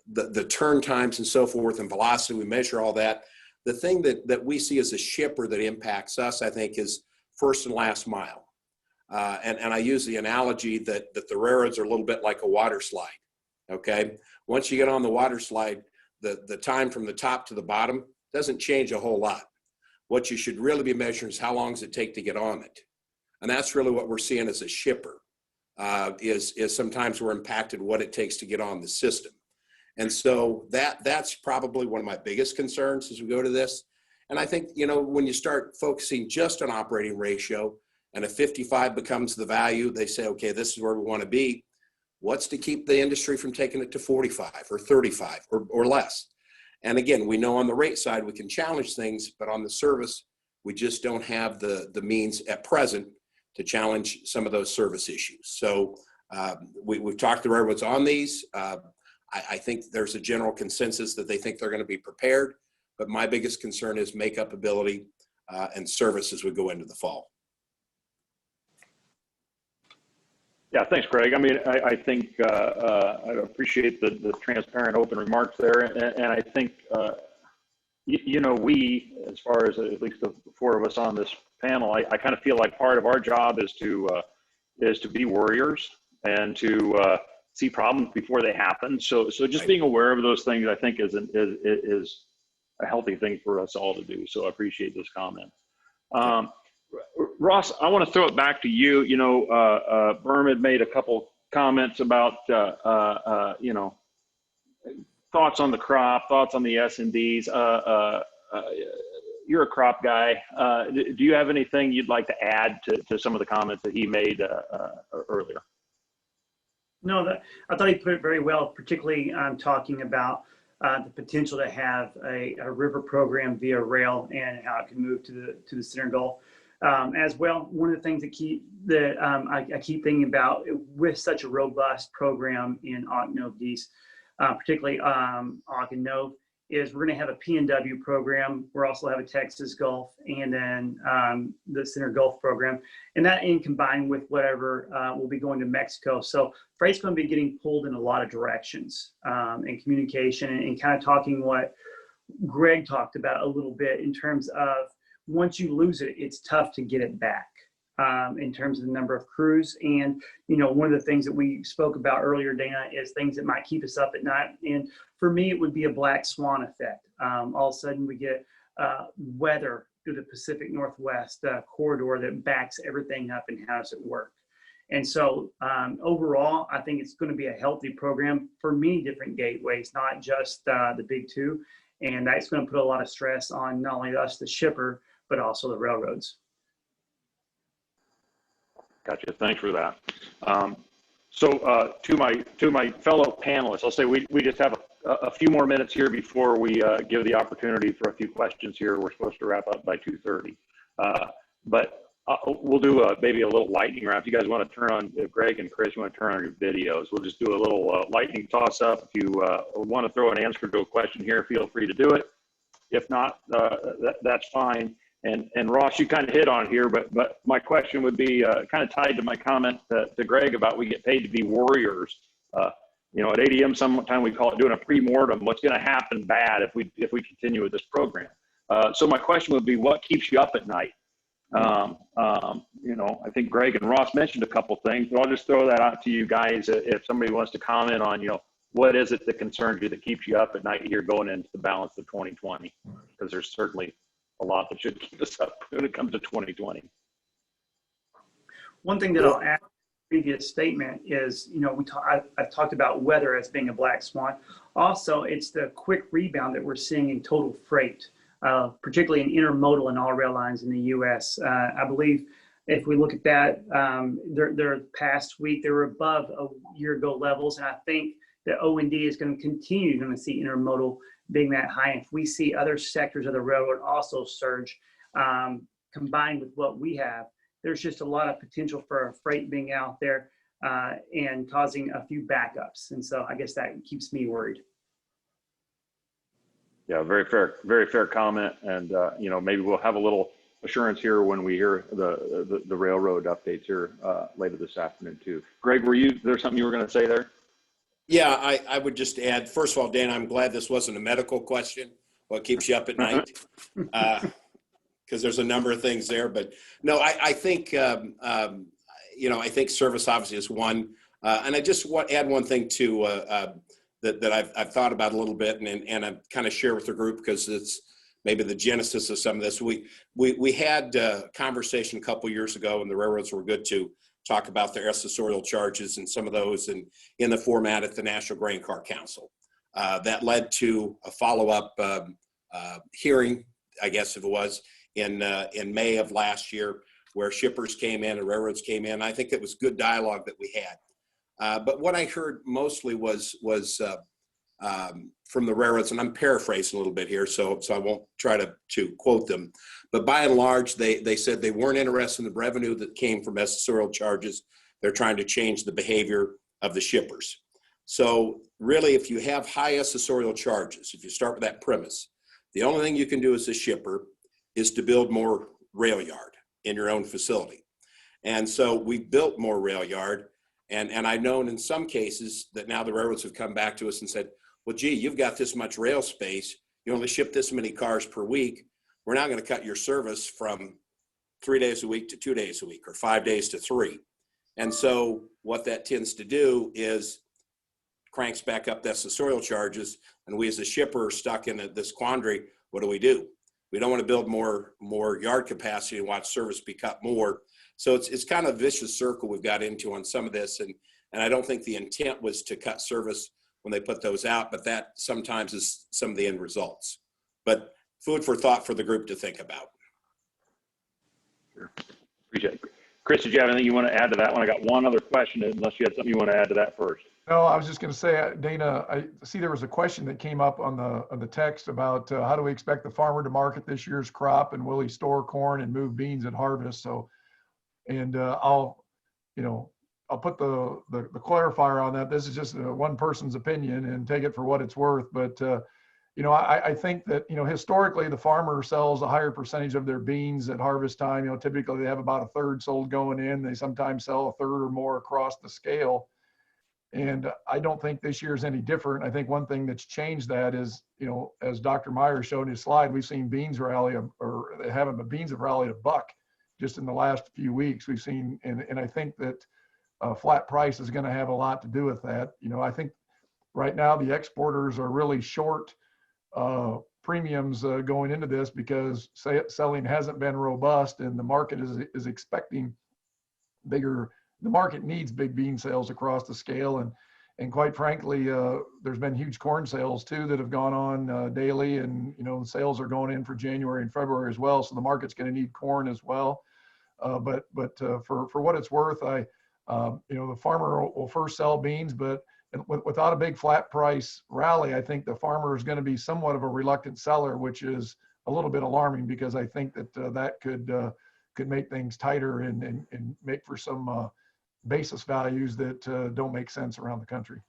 the turn times and so forth and velocity, we measure all that. The thing that we see as a shipper that impacts us, I think, is first and last mile. And I use the analogy that the railroads are a little bit like a water slide, okay? Once you get on the water slide, the time from the top to the bottom doesn't change a whole lot. What you should really be measuring is how long does it take to get on it? And that's really what we're seeing as a shipper, is sometimes we're impacted what it takes to get on the system. And so that's probably one of my biggest concerns as we go to this. And I think, you know, when you start focusing just on operating ratio and a 55 becomes the value, they say, okay, this is where we want to be. What's to keep the industry from taking it to 45 or 35 or less? And again, we know on the rate side, we can challenge things, but on the service, we just don't have the means at present to challenge some of those service issues. So we've talked to railroads on these. I think there's a general consensus that they think they're going to be prepared, but my biggest concern is make-up ability and service as we go into the fall. Yeah, thanks, Greg. I mean, I think I appreciate the transparent, open remarks there, and I think you know, we, as far as at least the four of us on this panel, I kind of feel like part of our job is to be warriors and to see problems before they happen. So just being aware of those things, I think, is a healthy thing for us all to do. So I appreciate this comment. Ross, I want to throw it back to you. You know, Berm had made a couple comments about, you know, thoughts on the crop, thoughts on the S&Ds. You're a crop guy. Do you have anything you'd like to add to some of the comments that he made earlier? No, I thought he put it very well, particularly talking about the potential to have a river program via rail and how it can move to the center Gulf. As well, one of the things I keep thinking about with such a robust program in Ocnove Geese, particularly Auk and Nove, is we're going to have a PNW program. We'll also have a Texas Gulf and then the Center Gulf program. And that in combined with whatever will be going to Mexico. So freight's going to be getting pulled in a lot of directions and communication and kind of talking what Greg talked about a little bit in terms of once you lose it, it's tough to get it back in terms of the number of crews. And, you know, one of the things that we spoke about earlier, Dana, is things that might keep us up at night. And for me, it would be a black swan effect. All of a sudden we get weather through the Pacific Northwest corridor that backs everything up, and how does it work? And so overall, I think it's going to be a healthy program for many different gateways, not just the big two. And that's going to put a lot of stress on not only us, the shipper, but also the railroads. Gotcha. Thanks for that. So to my fellow panelists, I'll say we just have a few more minutes here before we give the opportunity for a few questions here. We're supposed to wrap up by 2:30, but we'll do maybe a little lightning round. If you guys want to turn on, if Greg and Chris, you want to turn on your videos, we'll just do a little lightning toss up. If you want to throw an answer to a question here, feel free to do it. If not, that's fine. And Ross, you kind of hit on it here, but my question would be kind of tied to my comment to Greg about we get paid to be warriors. You know, at ADM, sometime we call it doing a pre-mortem. What's going to happen bad if we continue with this program? So my question would be, what keeps you up at night? You know, I think Greg and Ross mentioned a couple things, but I'll just throw that out to you guys. If somebody wants to comment on, you know, what is it that concerns you, that keeps you up at night here going into the balance of 2020? Because there's certainly a lot that should keep us up when it comes to 2020. One thing that I'll add to the previous statement is, you know, I've talked about weather as being a black swan. Also, it's the quick rebound that we're seeing in total freight, particularly in intermodal and all rail lines in the U.S. I believe if we look at that, their past week, they were above a year ago levels. And I think that O&D is going to continue to see intermodal being that high. If we see other sectors of the railroad also surge, combined with what we have, there's just a lot of potential for freight being out there and causing a few backups. And so I guess that keeps me worried. Yeah, very fair comment. And, you know, maybe we'll have a little assurance here when we hear the railroad updates here later this afternoon too. Greg, there something you were going to say there? Yeah, I would just add, first of all, Dan, I'm glad this wasn't a medical question. What keeps you up at night? Because there's a number of things there. But no, I think, you know, I think service obviously is one. And I just want to add one thing too that I've thought about a little bit and I kind of share with the group because it's maybe the genesis of some of this. We had a conversation a couple years ago, and the railroads were good to talk about their accessorial charges and some of those in the format at the National Grain Car Council. That led to a follow-up hearing, I guess if it was, in May of last year, where shippers came in and railroads came in. I think it was good dialogue that we had. But what I heard mostly was from the railroads, and I'm paraphrasing a little bit here, so I won't try to quote them. But by and large, they said they weren't interested in the revenue that came from accessorial charges. They're trying to change the behavior of the shippers. So really, if you have high accessorial charges, if you start with that premise, the only thing you can do as a shipper is to build more rail yard in your own facility. And so we built more rail yard. And I've known in some cases that now the railroads have come back to us and said, well, gee, you've got this much rail space. You only ship this many cars per week. We're now going to cut your service from 3 days a week to 2 days a week or 5 days to 3. And so what that tends to do is cranks back up the accessorial charges. And we as a shipper are stuck in this quandary. What do? We don't want to build more yard capacity and watch service be cut more. So it's kind of a vicious circle we've got into on some of this. And I don't think the intent was to cut service when they put those out, but that sometimes is some of the end results. But food for thought for the group to think about. Sure. Appreciate it. Chris, did you have anything you want to add to that one? I got one other question, unless you had something you want to add to that first. No, I was just going to say, Dana, I see there was a question that came up on the text about how do we expect the farmer to market this year's crop, and will he store corn and move beans at harvest? So, and I'll put the clarifier on that. This is just one person's opinion, and take it for what it's worth. But I think that historically the farmer sells a higher percentage of their beans at harvest time. Typically they have about a third sold going in. They sometimes sell a third or more across the scale. And I don't think this year is any different. I think one thing that's changed that is, as Dr. Meyer showed in his slide, we've seen beans rally, or they haven't, but beans have rallied $1 just in the last few weeks. We've seen, and I think that flat price is going to have a lot to do with that. I think right now the exporters are really short premiums going into this because selling hasn't been robust, and the market is expecting bigger. The market needs big bean sales across the scale, and quite frankly, there's been huge corn sales too that have gone on daily, and sales are going in for January and February as well. So the market's going to need corn as well. But for what it's worth, the farmer will first sell beans, but without a big flat price rally, I think the farmer is going to be somewhat of a reluctant seller, which is a little bit alarming, because I think that that could make things tighter and make for some basis values that don't make sense around the country.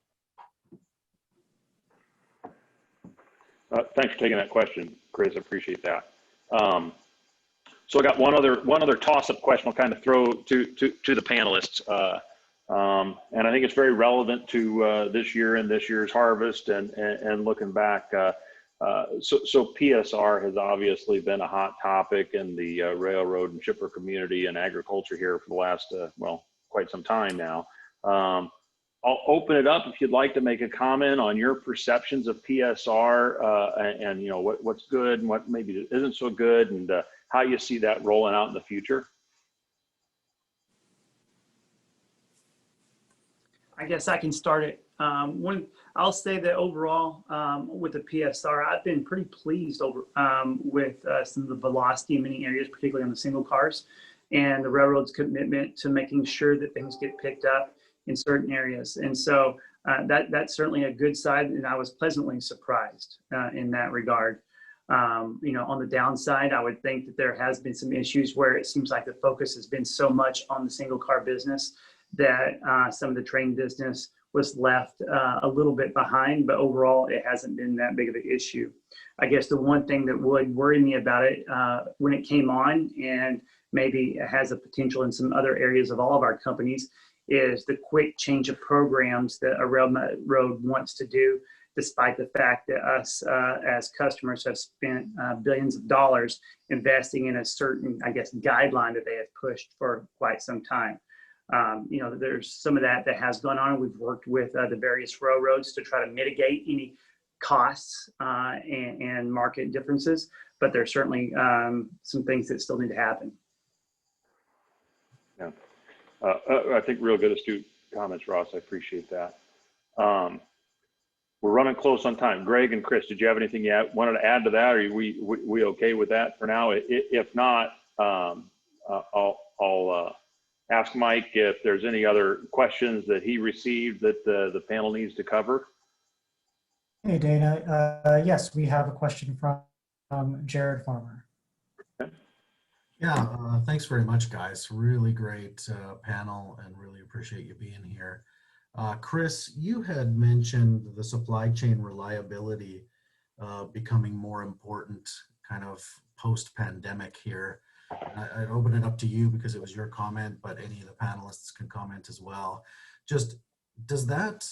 Thanks for taking that question, Chris. I appreciate that. So I got one other toss-up question I'll kind of throw to the panelists. And I think it's very relevant to this year and this year's harvest and looking back. So PSR has obviously been a hot topic in the railroad and shipper community and agriculture here for the last, quite some time now. I'll open it up if you'd like to make a comment on your perceptions of PSR and what's good and what maybe isn't so good, and how you see that rolling out in the future. I guess I can start it. I'll say that overall with the PSR, I've been pretty pleased with some of the velocity in many areas, particularly on the single cars. and the railroad's commitment to making sure that things get picked up in certain areas. And so that's certainly a good side, and I was pleasantly surprised in that regard. On the downside, I would think that there has been some issues where it seems like the focus has been so much on the single car business that some of the train business was left a little bit behind, but overall it hasn't been that big of an issue. I guess the one thing that would worry me about it when it came on, and maybe it has a potential in some other areas of all of our companies, is the quick change of programs that a railroad wants to do, despite the fact that us as customers have spent billions of dollars investing in a certain, I guess, guideline that they have pushed for quite some time. There's some of that has gone on. We've worked with the various railroads to try to mitigate any costs and market differences, but there's certainly some things that still need to happen. Yeah. I think real good, astute comments, Ross. I appreciate that. We're running close on time. Greg and Chris, did you have anything you wanted to add to that? Or are we okay with that for now? If not, I'll ask Mike if there's any other questions that he received that the panel needs to cover. Hey, Dana. Yes, we have a question from Jared Farmer. Yeah, thanks very much, guys. Really great panel, and really appreciate you being here. Chris, you had mentioned the supply chain reliability becoming more important kind of post-pandemic here. I'd open it up to you because it was your comment, but any of the panelists can comment as well. Just does that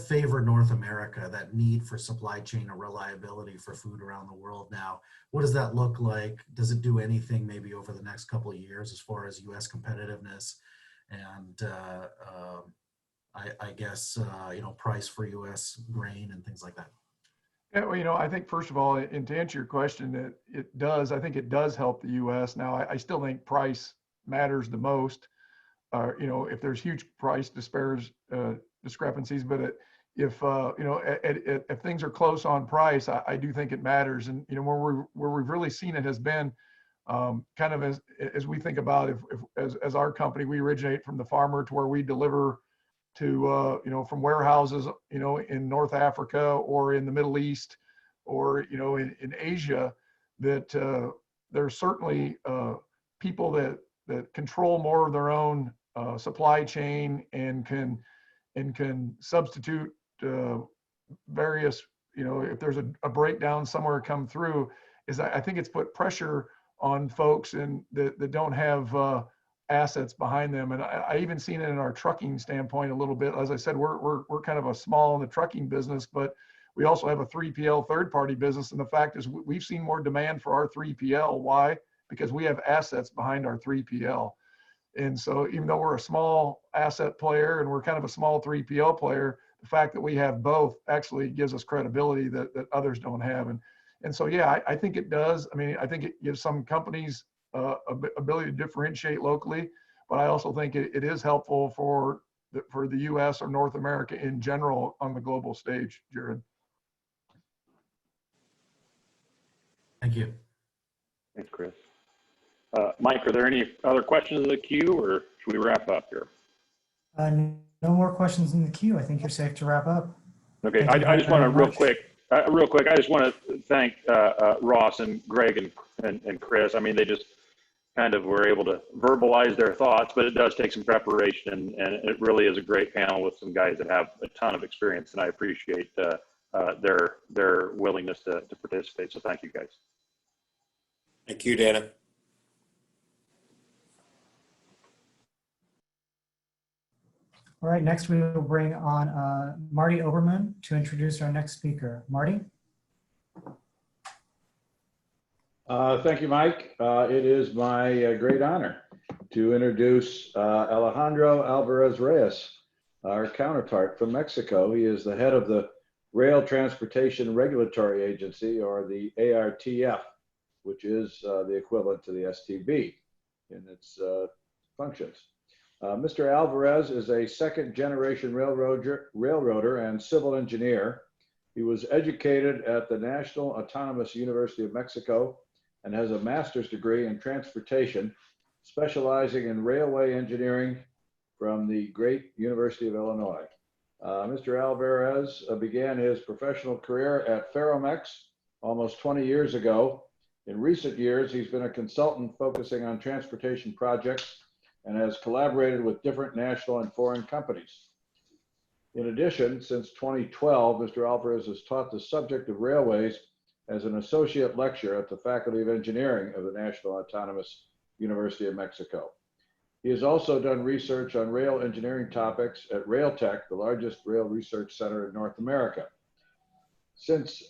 favor North America, that need for supply chain and reliability for food around the world now? What does that look like? Does it do anything maybe over the next couple of years as far as U.S. competitiveness and I guess price for U.S. grain and things like that? Yeah, well, I think first of all, and to answer your question, that it does. I think it does help the U.S. Now, I still think price matters the most. If there's huge price discrepancies, but if things are close on price, I do think it matters. And where we've really seen it has been kind of as we think about as our company, we originate from the farmer to where we deliver to from warehouses in North Africa or in the Middle East or in Asia, that there's certainly people that control more of their own supply chain and can substitute various, if there's a breakdown somewhere come through, I think it's put pressure on folks that don't have assets behind them. And I even seen it in our trucking standpoint a little bit. As I said, we're kind of a small in the trucking business, but we also have a 3PL third-party business. And the fact is we've seen more demand for our 3PL. Why? Because we have assets behind our 3PL. And so even though we're a small asset player and we're kind of a small 3PL player, the fact that we have both actually gives us credibility that others don't have. And so, yeah, I think it does. I mean, I think it gives some companies ability to differentiate locally, but I also think it is helpful for the U.S. or North America in general on the global stage, Jared. Thank you. Thanks, Chris. Mike, are there any other questions in the queue, or should we wrap up here? No more questions in the queue. I think you're safe to wrap up. Okay, I just want to real quick, I just want to thank Ross and Greg and Chris. I mean, they just kind of were able to verbalize their thoughts, but it does take some preparation, and it really is a great panel with some guys that have a ton of experience, and I appreciate their willingness to participate. So thank you, guys. Thank you, Dana. All right, next we will bring on Marty Oberman to introduce our next speaker. Marty? Thank you, Mike. It is my great honor to introduce Alejandro Alvarez Reyes, our counterpart from Mexico. He is the head of the Rail Transportation Regulatory Agency, or the ARTF, which is the equivalent to the STB in its functions. Mr. Alvarez is a second-generation railroader and civil engineer. He was educated at the National Autonomous University of Mexico and has a master's degree in transportation, specializing in railway engineering from the great University of Illinois. Mr. Alvarez began his professional career at Ferromex almost 20 years ago. In recent years, he's been a consultant focusing on transportation projects and has collaborated with different national and foreign companies. In addition, since 2012, Mr. Alvarez has taught the subject of railways as an associate lecturer at the Faculty of Engineering of the National Autonomous University of Mexico. He has also done research on rail engineering topics at Railtech, the largest rail research center in North America. Since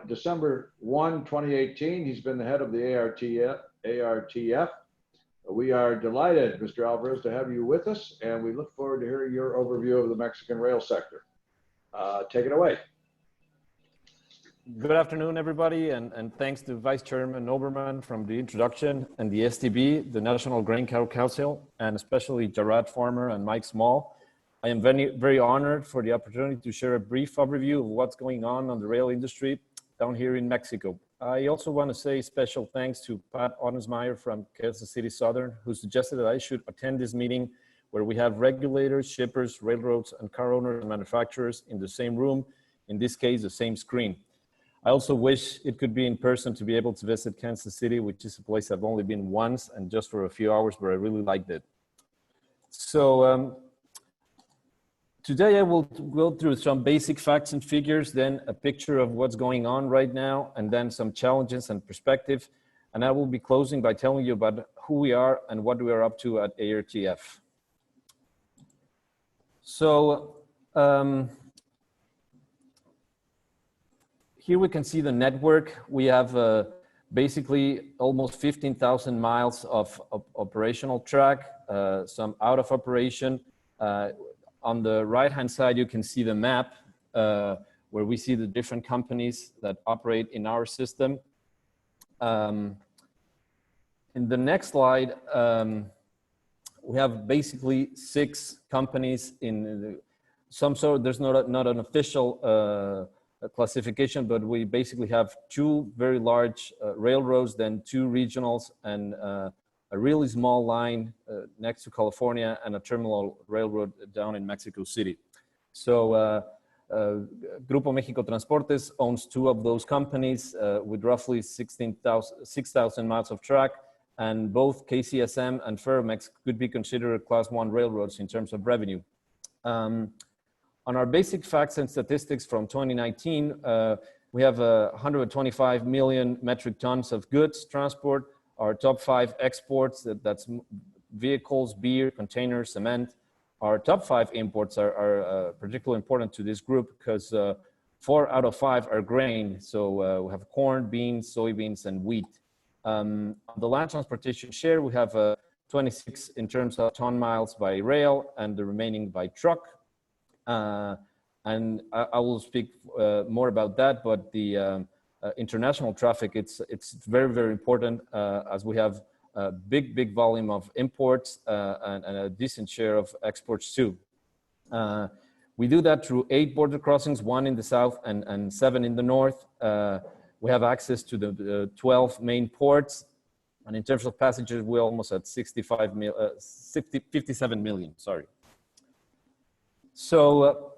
December 1, 2018, he's been the head of the ARTF. We are delighted, Mr. Alvarez, to have you with us, and we look forward to hearing your overview of the Mexican rail sector. Take it away. Good afternoon, everybody, and thanks to Vice Chairman Oberman from the introduction and the STB, the National Grain Cattle Council, and especially Jared Farmer and Mike Small. I am very honored for the opportunity to share a brief overview of what's going on the rail industry down here in Mexico. I also want to say special thanks to Pat Ottensmeyer from Kansas City Southern, who suggested that I should attend this meeting where we have regulators, shippers, railroads, and car owners and manufacturers in the same room, in this case, the same screen. I also wish it could be in person to be able to visit Kansas City, which is a place I've only been once and just for a few hours, but I really liked it. So today I will go through some basic facts and figures, then a picture of what's going on right now, and then some challenges and perspective. And I will be closing by telling you about who we are and what we are up to at ARTF. So, here we can see the network. We have basically almost 15,000 miles of operational track, some out of operation. On the right-hand side, you can see the map where we see the different companies that operate in our system. In the next slide, we have basically 6 companies in some sort. There's not an official classification, but we basically have 2 very large railroads, then 2 regionals, and a really small line next to California, and a terminal railroad down in Mexico City. So Grupo México Transportes owns 2 of those companies with roughly 6,000 miles of track, and both KCSM and Ferromex could be considered Class 1 railroads in terms of revenue. On our basic facts and statistics from 2019, we have 125 million metric tons of goods transport. Our top 5 exports, that's vehicles, beer, containers, cement. Our top 5 imports are particularly important to this group because 4 out of 5 are grain. So we have corn, beans, soybeans, and wheat. On the land transportation share, we have 26 in terms of ton miles by rail and the remaining by truck. And I will speak more about that, but the international traffic, it's very, very important as we have a big volume of imports and a decent share of exports too. We do that through 8 border crossings, 1 in the south and 7 in the north. We have access to the 12 main ports. And in terms of passengers, we're almost at 57 million, sorry. So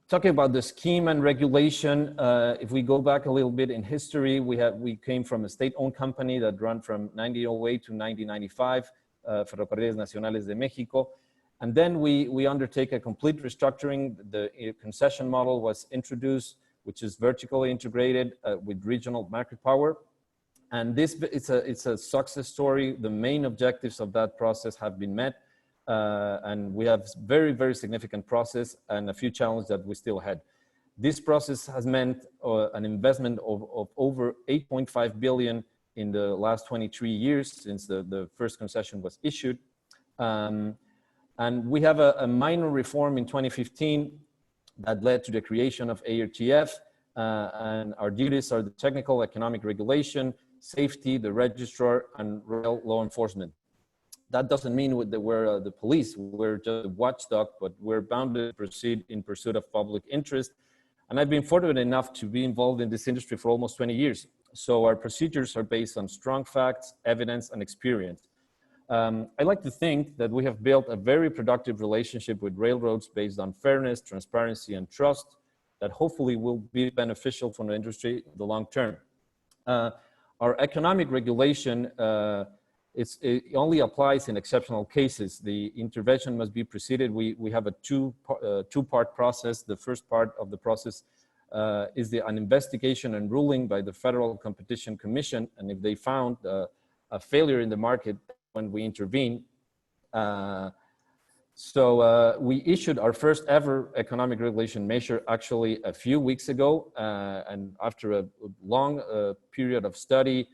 talking about the scheme and regulation, if we go back a little bit in history, we came from a state-owned company that ran from 1908 to 1995, Ferrocarriles Nacionales de México. And then we undertake a complete restructuring. The concession model was introduced, which is vertically integrated with regional market power. And it's a success story. The main objectives of that process have been met. And we have very, very significant process and a few challenges that we still had. This process has meant an investment of over 8.5 billion in the last 23 years since the first concession was issued. And we have a minor reform in 2015 that led to the creation of ARTF. And our duties are the technical, economic regulation, safety, the registrar, and rail law enforcement. That doesn't mean that we're the police, we're just a watchdog, but we're bound to proceed in pursuit of public interest. And I've been fortunate enough to be involved in this industry for almost 20 years. So our procedures are based on strong facts, evidence, and experience. I like to think that we have built a very productive relationship with railroads based on fairness, transparency, and trust that hopefully will be beneficial for the industry in the long term. Our economic regulation, it only applies in exceptional cases. The intervention must be preceded. We have a two-part process. The first part of the process is an investigation and ruling by the Federal Competition Commission. And if they found a failure in the market, when we intervene. So we issued our first ever economic regulation measure actually a few weeks ago. And after a long period of study,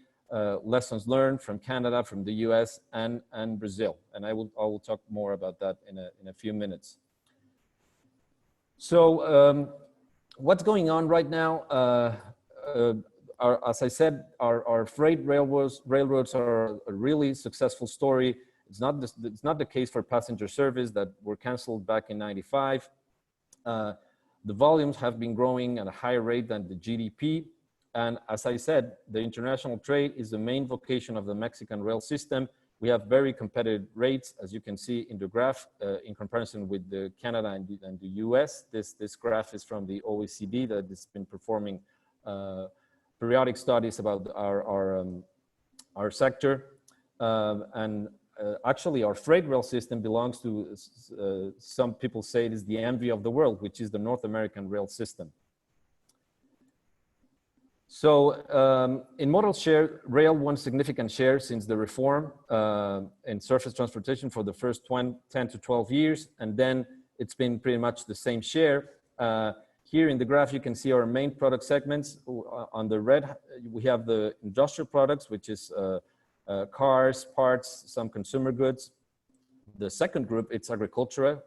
lessons learned from Canada, from the US, and Brazil. And I will talk more about that in a few minutes. So what's going on right now? As I said, our freight railroads are a really successful story. It's not the case for passenger service that were canceled back in '95. The volumes have been growing at a higher rate than the GDP. And as I said, the international trade is the main vocation of the Mexican rail system. We have very competitive rates, as you can see in the graph, in comparison with the Canada and the US. This graph is from the OECD that has been performing periodic studies about our sector. Actually, our freight rail system belongs to, some people say it is the envy of the world, which is the North American rail system. So in modal share, rail won significant share since the reform in surface transportation for the first 10 to 12 years. And then it's been pretty much the same share. Here in the graph, you can see our main product segments. On the red, we have the industrial products, which is cars, parts, some consumer goods. The second group, it's agriculture,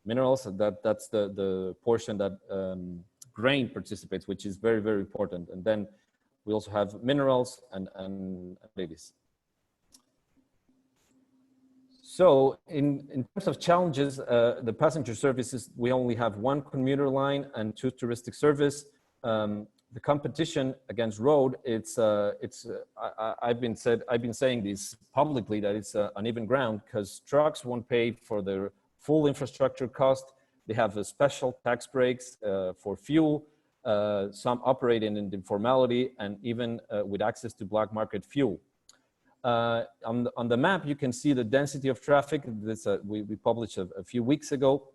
minerals. That's the portion that grain participates, which is very, very important. And then we also have minerals and ladies. So in terms of challenges, the passenger services, we only have one commuter line and 2 touristic service. The competition against road, I've been saying this publicly that it's uneven ground because trucks won't pay for their full infrastructure cost. They have special tax breaks for fuel. Some operate in informality and even with access to black market fuel. On the map, you can see the density of traffic. This we published a few weeks ago.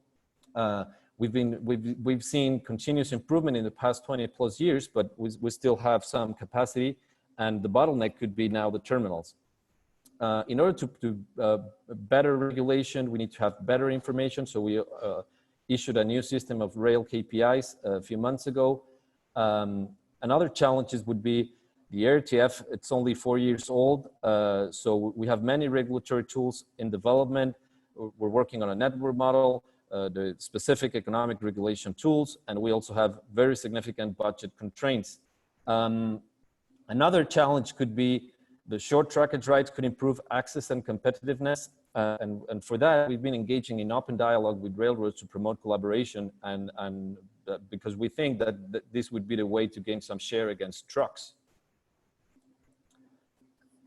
We've seen continuous improvement in the past 20+ years, but we still have some capacity, and the bottleneck could be now the terminals. In order to better regulation, we need to have better information. So we issued a new system of rail KPIs a few months ago. Another challenges would be the RTF. It's only 4 years old. So we have many regulatory tools in development. We're working on a network model, the specific economic regulation tools, and we also have very significant budget constraints. Another challenge could be the short trackage rights could improve access and competitiveness. And for that, we've been engaging in open dialogue with railroads to promote collaboration and because we think that this would be the way to gain some share against trucks.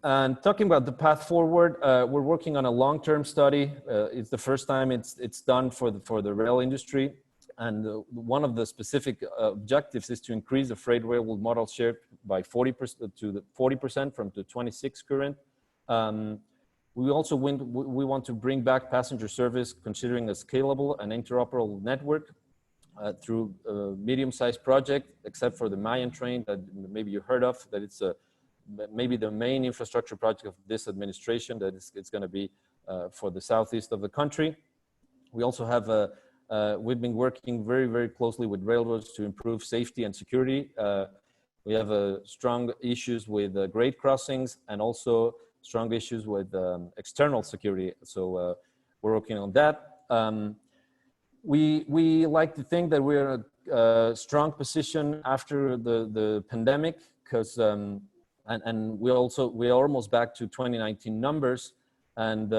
And talking about the path forward, we're working on a long-term study. It's the first time it's done for the rail industry. And one of the specific objectives is to increase the freight railroad model share by 40% to 40% from the 26 current. We also want to bring back passenger service, considering a scalable and interoperable network through a medium-sized project, except for the Mayan train that maybe you heard of, that it's maybe the main infrastructure project of this administration, that it's going to be for the southeast of the country. We also have we've been working very, very closely with railroads to improve safety and security. We have strong issues with grade crossings and also strong issues with external security. So we're working on that. We like to think that we're in a strong position after the pandemic, because and we are almost back to 2019 numbers. And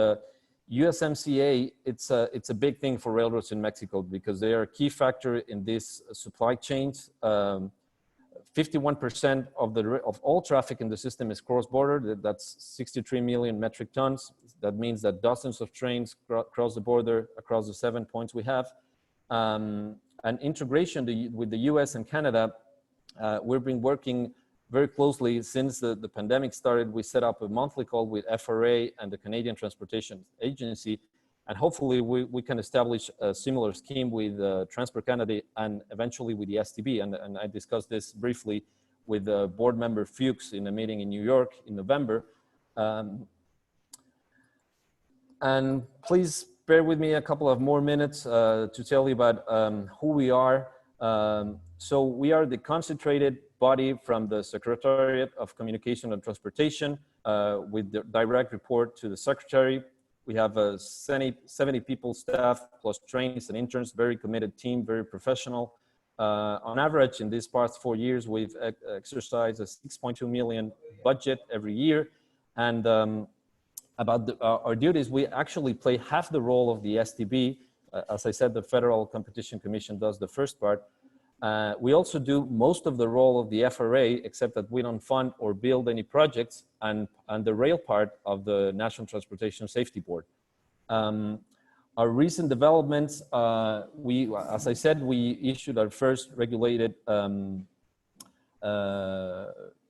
USMCA, it's a big thing for railroads in Mexico because they are a key factor in these supply chains. 51% of all traffic in the system is cross-border. That's 63 million metric tons. That means that dozens of trains cross the border across the 7 points we have. And integration with the US and Canada, we've been working very closely since the pandemic started. We set up a monthly call with FRA and the Canadian Transportation Agency, and hopefully we can establish a similar scheme with Transport Canada and eventually with the STB. And I discussed this briefly with board member Fuchs in a meeting in New York in November. And please bear with me a couple of more minutes to tell you about who we are. So we are the concentrated body from the Secretariat of Communication and Transportation with the direct report to the Secretary. We have a 70 people staff plus trainees and interns, very committed team, very professional. On average, in these past 4 years, we've exercised a 6.2 million budget every year. And about our duties, we actually play half the role of the STB. As I said, the Federal Competition Commission does the first part. We also do most of the role of the FRA, except that we don't fund or build any projects, and the rail part of the National Transportation Safety Board. Our recent developments, as I said, we issued our first regulated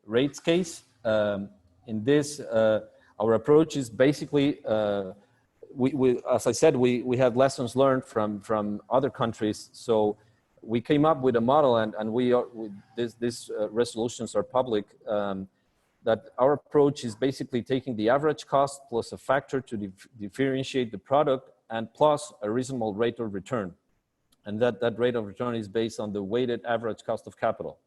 rates case. In this, our approach is basically, as I said, we had lessons learned from other countries. So we came up with a model, and these resolutions are public, that our approach is basically taking the average cost plus a factor to differentiate the product and plus a reasonable rate of return. And that rate of return is based on the weighted average cost of capital.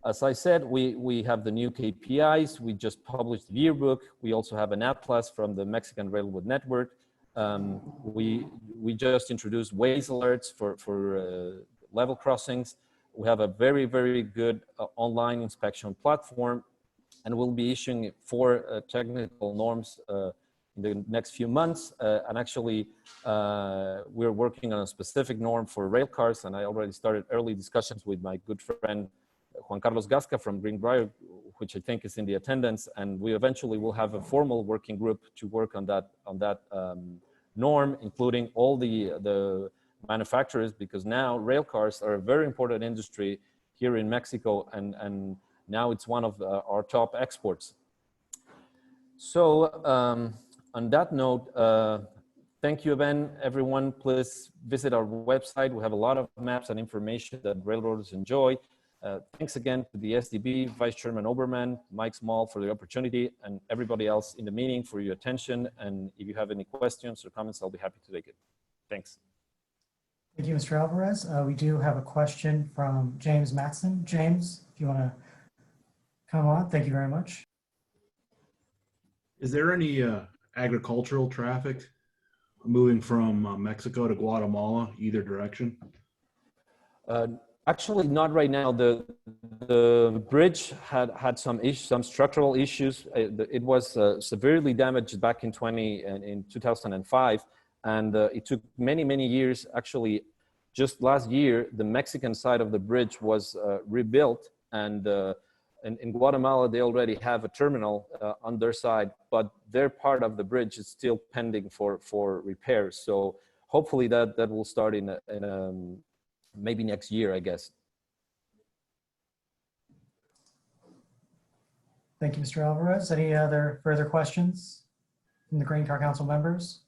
As I said, we have the new KPIs. We just published the yearbook. We also have an atlas from the Mexican Railroad Network. We just introduced Waze alerts for level crossings. We have a very, very good online inspection platform, and we'll be issuing 4 technical norms in the next few months. And actually, we're working on a specific norm for rail cars, and I already started early discussions with my good friend, Juan Carlos Gasca from Greenbrier, which I think is in the attendance, and we eventually will have a formal working group to work on that norm, including all the manufacturers, because now rail cars are a very important industry here in Mexico, and now it's one of our top exports. So on that note, thank you again, everyone. Please visit our website. We have a lot of maps and information that railroaders enjoy. Thanks again to the STB, Vice Chairman Oberman, Mike Small for the opportunity, and everybody else in the meeting for your attention. And if you have any questions or comments, I'll be happy to take it. Thanks. Thank you, Mr. Alvarez. We do have a question from James Matson. James, if you want to come on, thank you very much. Is there any agricultural traffic moving from Mexico to Guatemala, either direction? Actually, not right now. The bridge had some structural issues. It was severely damaged back in 2005, and it took many years. Actually, just last year, the Mexican side of the bridge was rebuilt, and in Guatemala they already have a terminal on their side, but their part of the bridge is still pending for repairs. So hopefully that will start in maybe next year, I guess. Thank you, Mr. Alvarez. Any other further questions from the Grain Car Council members?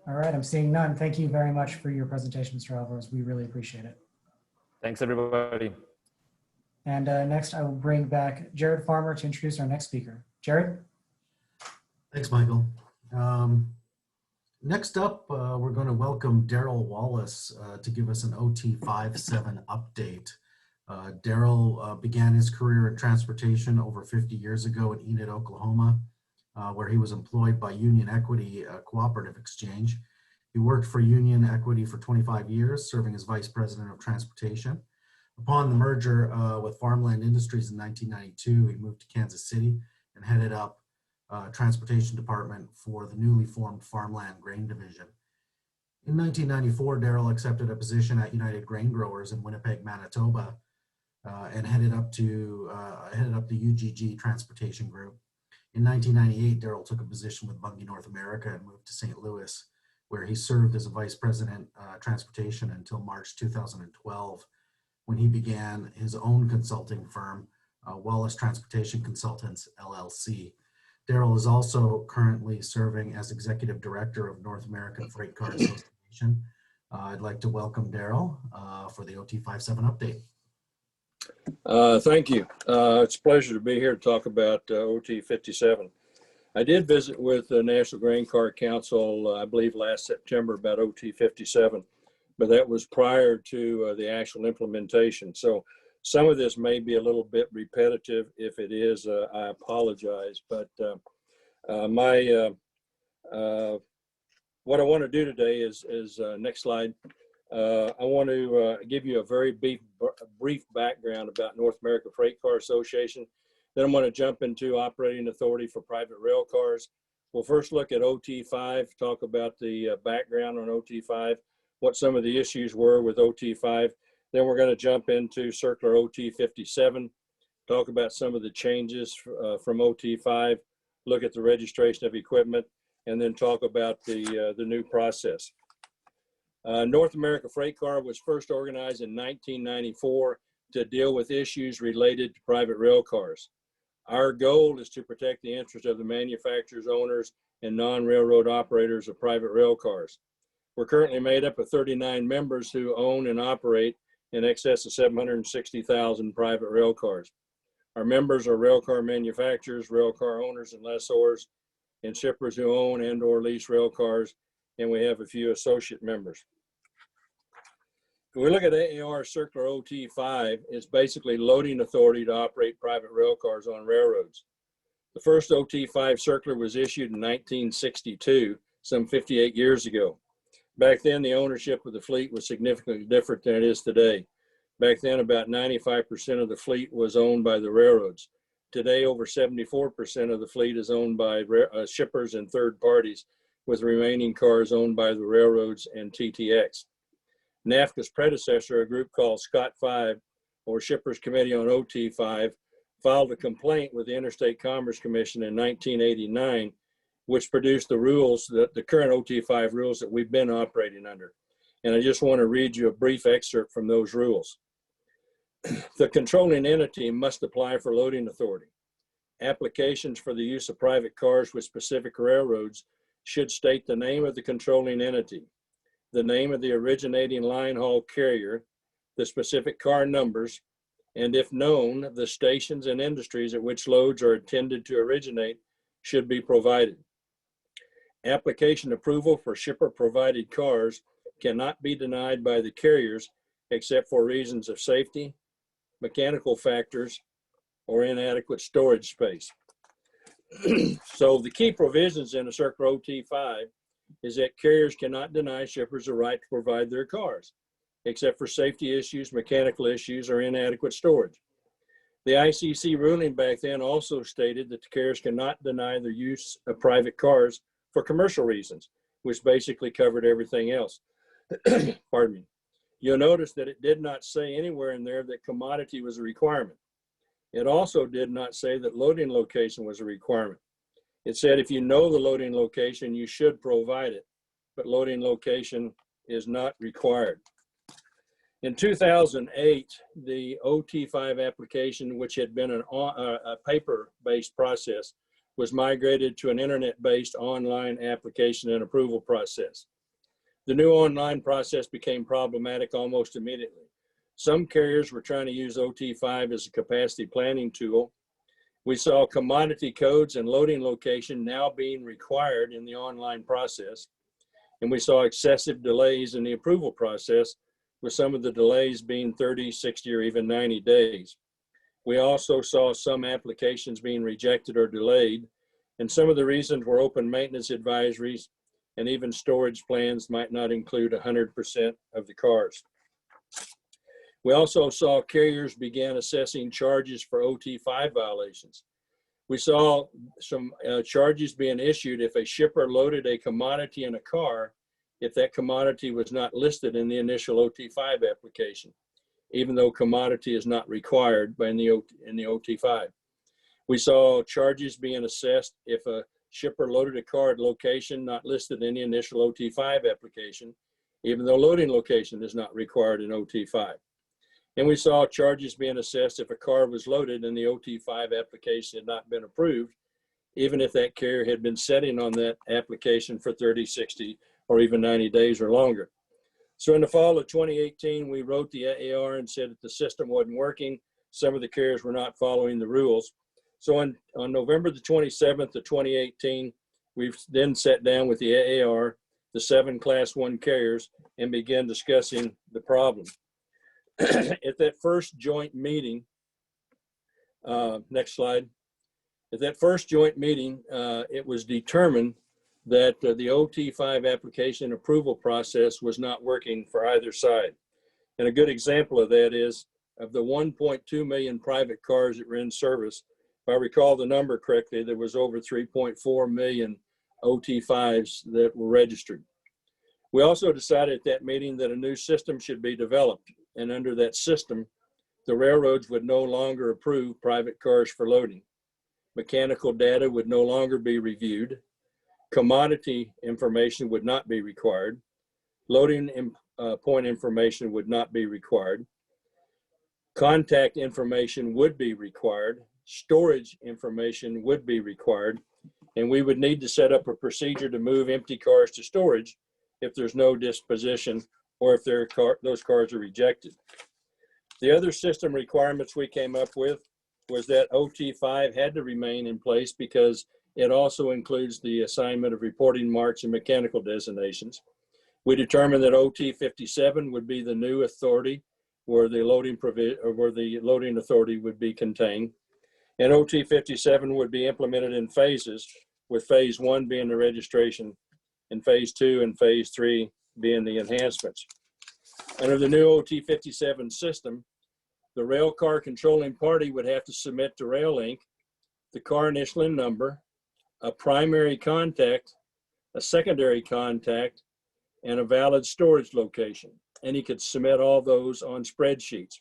All right, I'm seeing none. Thank you very much for your presentation, Mr. Alvarez. We really appreciate it. Thanks, everybody. And next, I will bring back Jared Farmer to introduce our next speaker. Jared? Thanks, Michael. Next up, we're going to welcome Daryl Wallace to give us an OT57 update. Daryl began his career in transportation over 50 years ago in Enid, Oklahoma, where he was employed by Union Equity Cooperative Exchange. He worked for Union Equity for 25 years, serving as Vice President of Transportation. Upon the merger with Farmland Industries in 1992, he moved to Kansas City and headed up Transportation Department for the newly formed Farmland Grain Division. In 1994, Daryl accepted a position at United Grain Growers in Winnipeg, Manitoba, and headed up the UGG Transportation Group. In 1998, Daryl took a position with Bunge North America and moved to St. Louis, where he served as a vice president transportation until March 2012, when he began his own consulting firm, Wallace Transportation Consultants, LLC. Daryl is also currently serving as executive director of North American Freight Car Association. I'd like to welcome Daryl for the OT57 update. Thank you. It's a pleasure to be here to talk about OT57. I did visit with the National Grain Car Council, I believe last September, about OT57, but that was prior to the actual implementation. So some of this may be a little bit repetitive. If it is, I apologize. But what I want to do today is next slide. I want to give you a very brief background about North American Freight Car Association. Then I'm going to jump into operating authority for private rail cars. We'll first look at OT5, talk about the background on OT5, what some of the issues were with OT5. Then we're going to jump into Circular OT57, talk about some of the changes from OT5, look at the registration of equipment, and then talk about the new process. North America Freight Car was first organized in 1994 to deal with issues related to private rail cars. Our goal is to protect the interest of the manufacturers, owners, and non-railroad operators of private rail cars. We're currently made up of 39 members who own and operate in excess of 760,000 private rail cars. Our members are rail car manufacturers, rail car owners and lessors, and shippers who own and or lease rail cars, and we have a few associate members. If we look at AAR Circular OT5, it's basically loading authority to operate private rail cars on railroads. The first OT5 circular was issued in 1962, some 58 years ago. Back then, the ownership of the fleet was significantly different than it is today. Back then, about 95% of the fleet was owned by the railroads. Today, over 74% of the fleet is owned by shippers and third parties, with remaining cars owned by the railroads and TTX. NAFCA's predecessor, a group called Scott 5, or Shippers Committee on OT5, filed a complaint with the Interstate Commerce Commission in 1989, which produced the rules, the current OT5 rules that we've been operating under. And I just want to read you a brief excerpt from those rules. The controlling entity must apply for loading authority. Applications for the use of private cars with specific railroads should state the name of the controlling entity, the name of the originating line haul carrier, the specific car numbers, and if known, the stations and industries at which loads are intended to originate should be provided. Application approval for shipper-provided cars cannot be denied by the carriers except for reasons of safety, mechanical factors, or inadequate storage space. So the key provisions in a Circular OT5 is that carriers cannot deny shippers the right to provide their cars, except for safety issues, mechanical issues, or inadequate storage. The ICC ruling back then also stated that the carriers cannot deny the use of private cars for commercial reasons, which basically covered everything else. Pardon me. You'll notice that it did not say anywhere in there that commodity was a requirement. It also did not say that loading location was a requirement. It said if you know the loading location, you should provide it, but loading location is not required. In 2008, the OT5 application, which had been a paper-based process, was migrated to an internet-based online application and approval process. The new online process became problematic almost immediately. Some carriers were trying to use OT5 as a capacity planning tool. We saw commodity codes and loading location now being required in the online process. And we saw excessive delays in the approval process, with some of the delays being 30, 60, or even 90 days. We also saw some applications being rejected or delayed, and some of the reasons were open maintenance advisories, and even storage plans might not include 100% of the cars. We also saw carriers began assessing charges for OT5 violations. We saw some charges being issued if a shipper loaded a commodity in a car, if that commodity was not listed in the initial OT5 application, even though commodity is not required in the OT5. We saw charges being assessed if a shipper loaded a car at location not listed in the initial OT5 application, even though loading location is not required in OT5. And we saw charges being assessed if a car was loaded and the OT5 application had not been approved, even if that carrier had been sitting on that application for 30, 60, or even 90 days or longer. So in the fall of 2018, we wrote the AAR and said that the system wasn't working. Some of the carriers were not following the rules. So on November the 27th of 2018, we've then sat down with the AAR, the 7 Class 1 carriers, and began discussing the problem. At that first joint meeting, next slide. At that first joint meeting, it was determined that the OT5 application approval process was not working for either side. And a good example of that is, of the 1.2 million private cars that were in service, if I recall the number correctly, there was over 3.4 million OT5s that were registered. We also decided at that meeting that a new system should be developed. And under that system, the railroads would no longer approve private cars for loading. Mechanical data would no longer be reviewed. Commodity information would not be required. Loading point information would not be required. Contact information would be required. Storage information would be required. And we would need to set up a procedure to move empty cars to storage if there's no disposition or if those cars are rejected. The other system requirements we came up with was that OT5 had to remain in place because it also includes the assignment of reporting marks and mechanical designations. We determined that OT57 would be the new authority where the loading authority would be contained. And OT57 would be implemented in phases, with phase 1 being the registration and phase 2 and phase 3 being the enhancements. Under the new OT57 system, the rail car controlling party would have to submit to RailLink the car initial and number, a primary contact, a secondary contact, and a valid storage location. And he could submit all those on spreadsheets.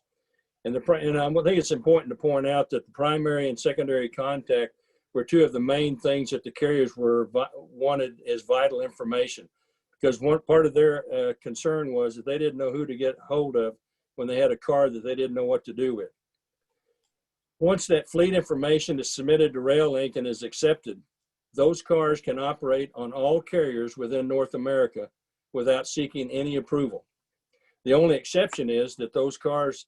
And I think it's important to point out that the primary and secondary contact were 2 of the main things that the carriers wanted as vital information. Because one part of their concern was that they didn't know who to get hold of when they had a car that they didn't know what to do with. Once that fleet information is submitted to RailLink and is accepted, those cars can operate on all carriers within North America without seeking any approval. The only exception is that those cars,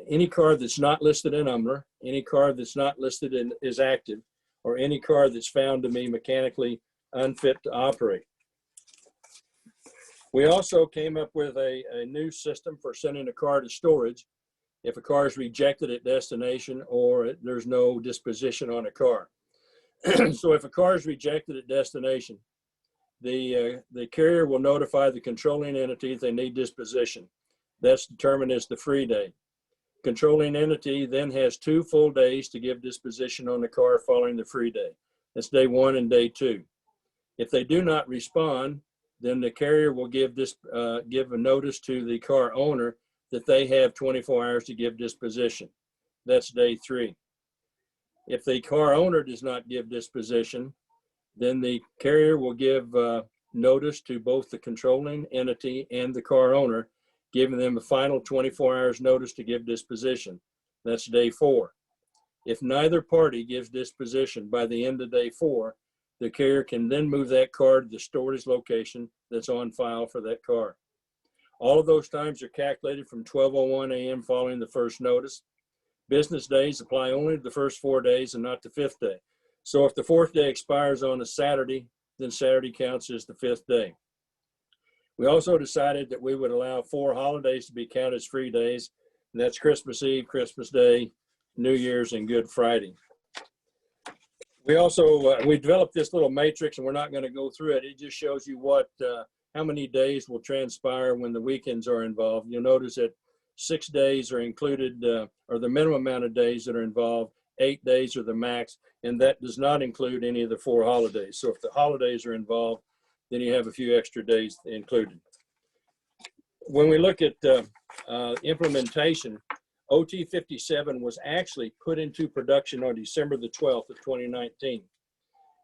any car that's not listed in UMRA, any car that's not listed as active, or any car that's found to be mechanically unfit to operate. We also came up with a new system for sending a car to storage if a car is rejected at destination or there's no disposition on a car. So if a car is rejected at destination, the carrier will notify the controlling entity if they need disposition. That's determined as the free day. Controlling entity then has 2 full days to give disposition on the car following the free day. That's day 1 and day 2. If they do not respond, then the carrier will give a notice to the car owner that they have 24 hours to give disposition. That's day 3. If the car owner does not give disposition, then the carrier will give notice to both the controlling entity and the car owner, giving them a final 24 hours notice to give disposition. That's day 4. If neither party gives disposition by the end of day 4, the carrier can then move that car to the storage location that's on file for that car. All of those times are calculated from 12:01 a.m. following the first notice. Business days apply only to the first 4 days and not the 5th day. So if the 4th day expires on a Saturday, then Saturday counts as the 5th day. We also decided that we would allow 4 holidays to be counted as free days, and that's Christmas Eve, Christmas Day, New Year's, and Good Friday. We also, we developed this little matrix, and we're not going to go through it. It just shows you how many days will transpire when the weekends are involved. You'll notice that 6 days are included, or the minimum amount of days that are involved 8 days are the max, and that does not include any of the 4 holidays. So if the holidays are involved, then you have a few extra days included. When we look at implementation, OT 57 was actually put into production on December the 12th of 2019.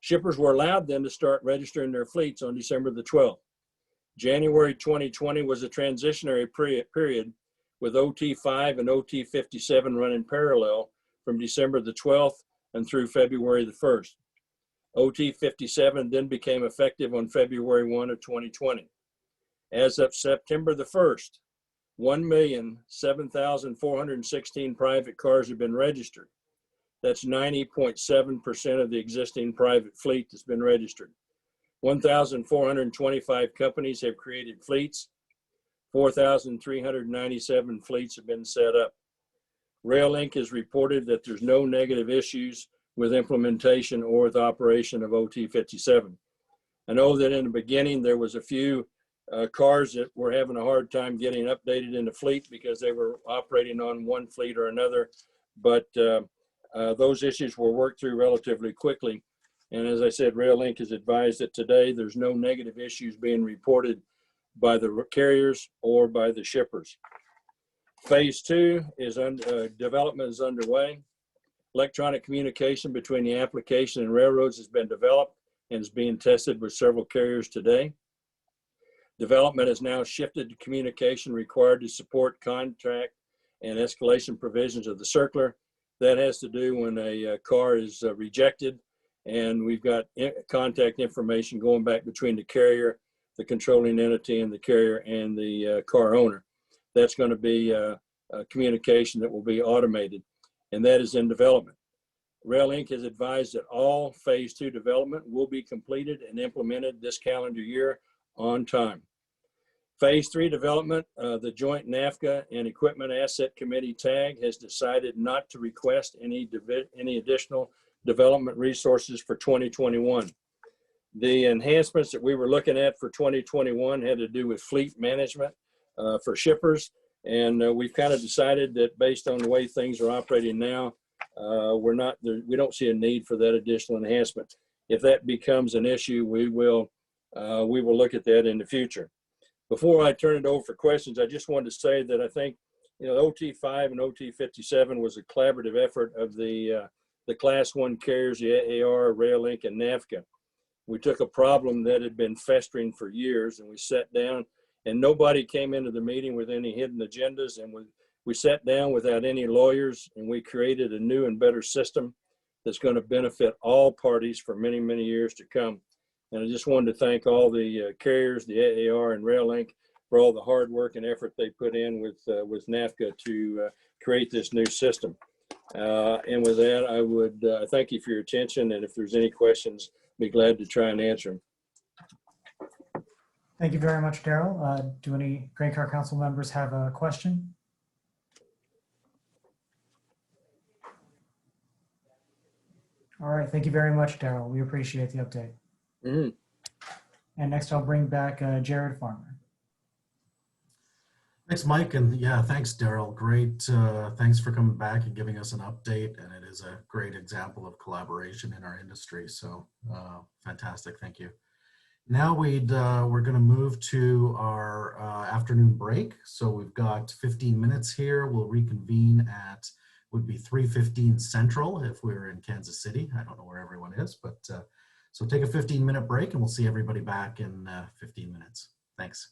Shippers were allowed then to start registering their fleets on December the 12th. January 2020 was a transitionary period with OT5 and OT 57 running parallel from December the 12th and through February the 1st. OT 57 then became effective on February 1 of 2020. As of September the 1st, 1,007,416 private cars have been registered. That's 90.7% of the existing private fleet that's been registered. 1,425 companies have created fleets. 4,397 fleets have been set up. RailLink has reported that there's no negative issues with implementation or with operation of OT 57. I know that in the beginning there was a few cars that were having a hard time getting updated in the fleet because they were operating on one fleet or another, but those issues were worked through relatively quickly. And as I said, RailLink has advised that today there's no negative issues being reported by the carriers or by the shippers. Phase 2 is development is underway. Electronic communication between the application and railroads has been developed and is being tested with several carriers today. Development has now shifted to communication required to support contract and escalation provisions of the circular. That has to do when a car is rejected, and we've got contact information going back between the carrier, the controlling entity, and the carrier and the car owner. That's going to be a communication that will be automated, and that is in development. RailLink has advised that all phase 2 development will be completed and implemented this calendar year on time. Phase 3 development, the Joint NAFTA and Equipment Asset Committee TAG has decided not to request any additional development resources for 2021. The enhancements that we were looking at for 2021 had to do with fleet management for shippers, and we've kind of decided that based on the way things are operating now, we don't see a need for that additional enhancement. If that becomes an issue, we will look at that in the future. Before I turn it over for questions, I just wanted to say that I think, OT5 and OT 57 was a collaborative effort of the Class 1 carriers, the AAR, RailLink, and NAFTA. We took a problem that had been festering for years, and we sat down, and nobody came into the meeting with any hidden agendas, and we sat down without any lawyers, and we created a new and better system that's going to benefit all parties for many, many years to come. And I just wanted to thank all the carriers, the AAR and RailLink, for all the hard work and effort they put in with NAFTA to create this new system. And with that, I would thank you for your attention. And if there's any questions, be glad to try and answer them. Thank you very much, Daryl. Do any Grain Car Council members have a question? All right, thank you very much, Daryl. We appreciate the update. Mm-hmm. And next I'll bring back Jared Farmer. Thanks, Mike. And yeah, thanks, Daryl. Great. Thanks for coming back and giving us an update. And it is a great example of collaboration in our industry. So fantastic. Thank you. Now we're going to move to our afternoon break. So we've got 15 minutes here. We'll reconvene at, would be 3:15 Central if we were in Kansas City. I don't know where everyone is, but so take a 15-minute break and we'll see everybody back in 15 minutes. Thanks.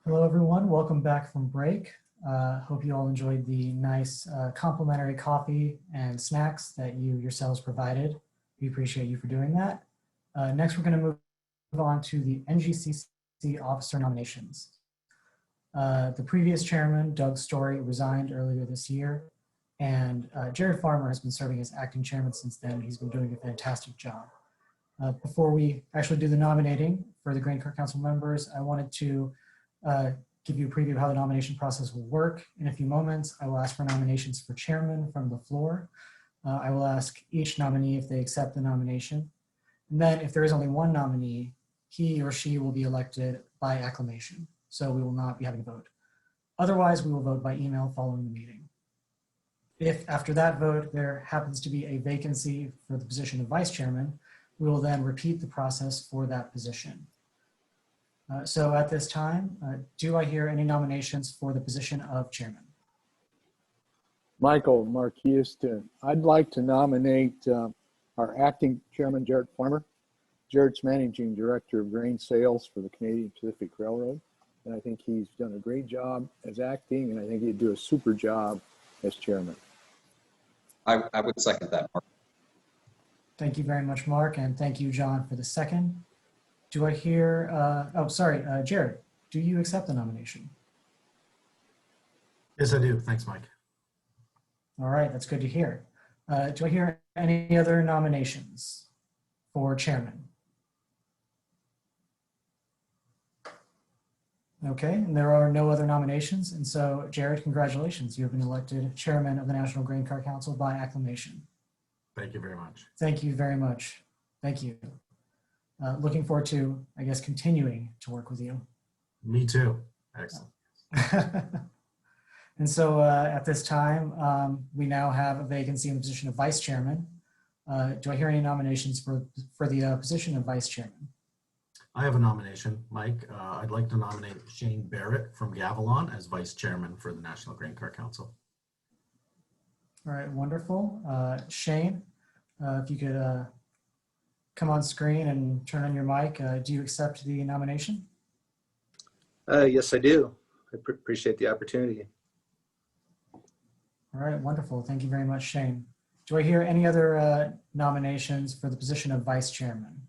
Hello, everyone. Welcome back from break. Hope you all enjoyed the nice complimentary coffee and snacks that you yourselves provided. We appreciate you for doing that. Next, we're going to move on to the NGCC officer nominations. The previous chairman, Doug Story, resigned earlier this year, and Jared Farmer has been serving as acting chairman since then. He's been doing a fantastic job. Before we actually do the nominating for the Grain Cart Council members, I wanted to give you a preview of how the nomination process will work. In a few moments, I will ask for nominations for chairman from the floor. I will ask each nominee if they accept the nomination. And then if there is only one nominee, he or she will be elected by acclamation. So we will not be having a vote. Otherwise, we will vote by email following the meeting. If after that vote, there happens to be a vacancy for the position of vice chairman, we will then repeat the process for that position. So at this time, do I hear any nominations for the position of chairman? Michael Marquiston. I'd like to nominate our acting chairman, Jared Farmer. Jared's managing director of grain sales for the Canadian Pacific Railroad. And I think he's done a great job as acting, and I think he'd do a super job as chairman. I would second that, Mark. Thank you very much, Mark, and thank you, John, for the second. Do I hear, Jared, do you accept the nomination? Yes, I do. Thanks, Mike. All right, that's good to hear. Do I hear any other nominations for chairman? Okay, and there are no other nominations. And so, Jared, congratulations. You have been elected chairman of the National Grain Cart Council by acclamation. Thank you very much. Thank you very much. Thank you. Looking forward to, I guess, continuing to work with you. Me too. Excellent. And so at this time, we now have a vacancy in the position of vice chairman. Do I hear any nominations for the position of vice chairman? I have a nomination, Mike. I'd like to nominate Shane Barrett from Gavilon as vice chairman for the National Grain Cart Council. All right, wonderful. Shane, if you could come on screen and turn on your mic. Do you accept the nomination? Yes, I do. I appreciate the opportunity. All right, wonderful. Thank you very much, Shane. Do I hear any other nominations for the position of vice chairman?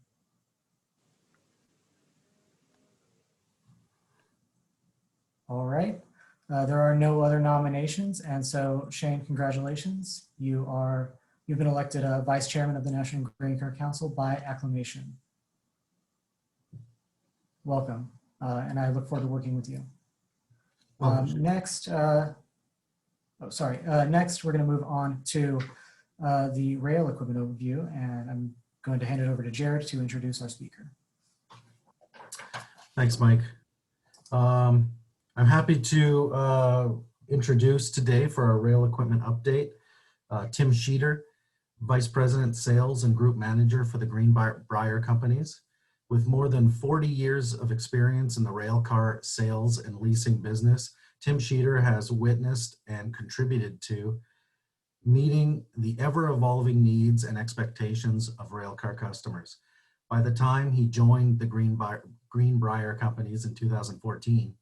All right. There are no other nominations. And so, Shane, congratulations. You've been elected vice chairman of the National Grain Cart Council by acclamation. Welcome. And I look forward to working with you. Next, next we're going to move on to the rail equipment overview, and I'm going to hand it over to Jared to introduce our speaker. Thanks, Mike. I'm happy to introduce today for our rail equipment update, Tim Sheeter, Vice President Sales and Group Manager for the Greenbrier Companies. With more than 40 years of experience in the rail car sales and leasing business, Tim Sheeter has witnessed and contributed to meeting the ever-evolving needs and expectations of railcar customers. By the time he joined the Greenbrier Companies in 2014,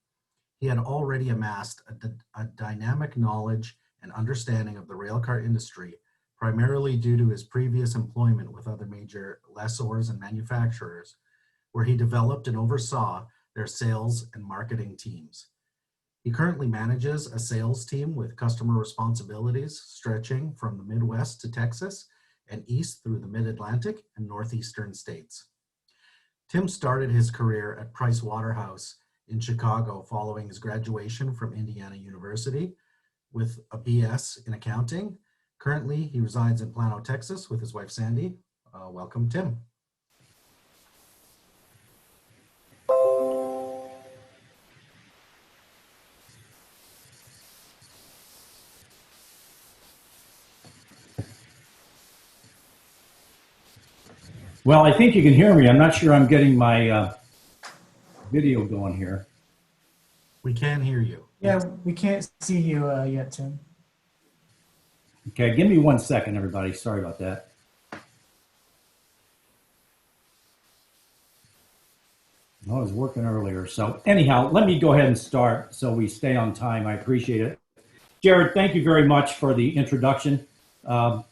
he had already amassed a dynamic knowledge and understanding of the railcar industry, primarily due to his previous employment with other major lessors and manufacturers, where he developed and oversaw their sales and marketing teams. He currently manages a sales team with customer responsibilities stretching from the Midwest to Texas and east through the Mid-Atlantic and Northeastern states. Tim started his career at Price Waterhouse in Chicago following his graduation from Indiana University with a BS in accounting. Currently, he resides in Plano, Texas with his wife, Sandy. Welcome, Tim. Well, I think you can hear me. I'm not sure I'm getting my video going here. We can hear you. Yeah, we can't see you yet, Tim. Okay, give me 1 second, everybody. Sorry about that. I was working earlier. So anyhow, let me go ahead and start so we stay on time. I appreciate it. Jared, thank you very much for the introduction. I'm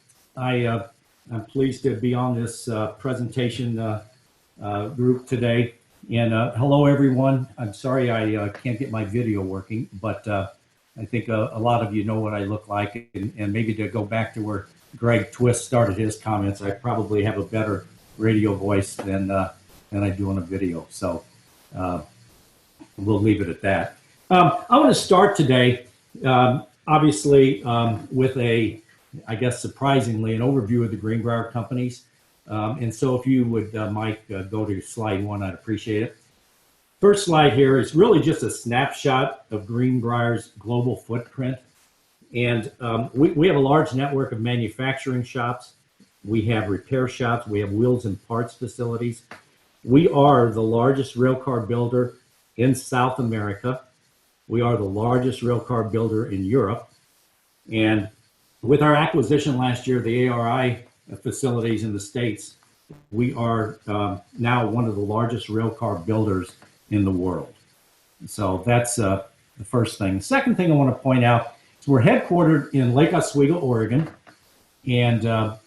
pleased to be on this presentation group today. And hello, everyone. I'm sorry I can't get my video working, but I think a lot of you know what I look like. And maybe to go back to where Greg Twist started his comments, I probably have a better radio voice than I do on a video. So we'll leave it at that. I want to start today, obviously, with I guess surprisingly, an overview of the Greenbrier companies. And so if you would, Mike, go to slide 1, I'd appreciate it. First slide here is really just a snapshot of Greenbrier's global footprint. And we have a large network of manufacturing shops. We have repair shops. We have wheels and parts facilities. We are the largest railcar builder in South America. We are the largest railcar builder in Europe. And with our acquisition last year, the ARI facilities in the States, we are now one of the largest railcar builders in the world. So that's the first thing. The second thing I want to point out is we're headquartered in Lake Oswego, Oregon, and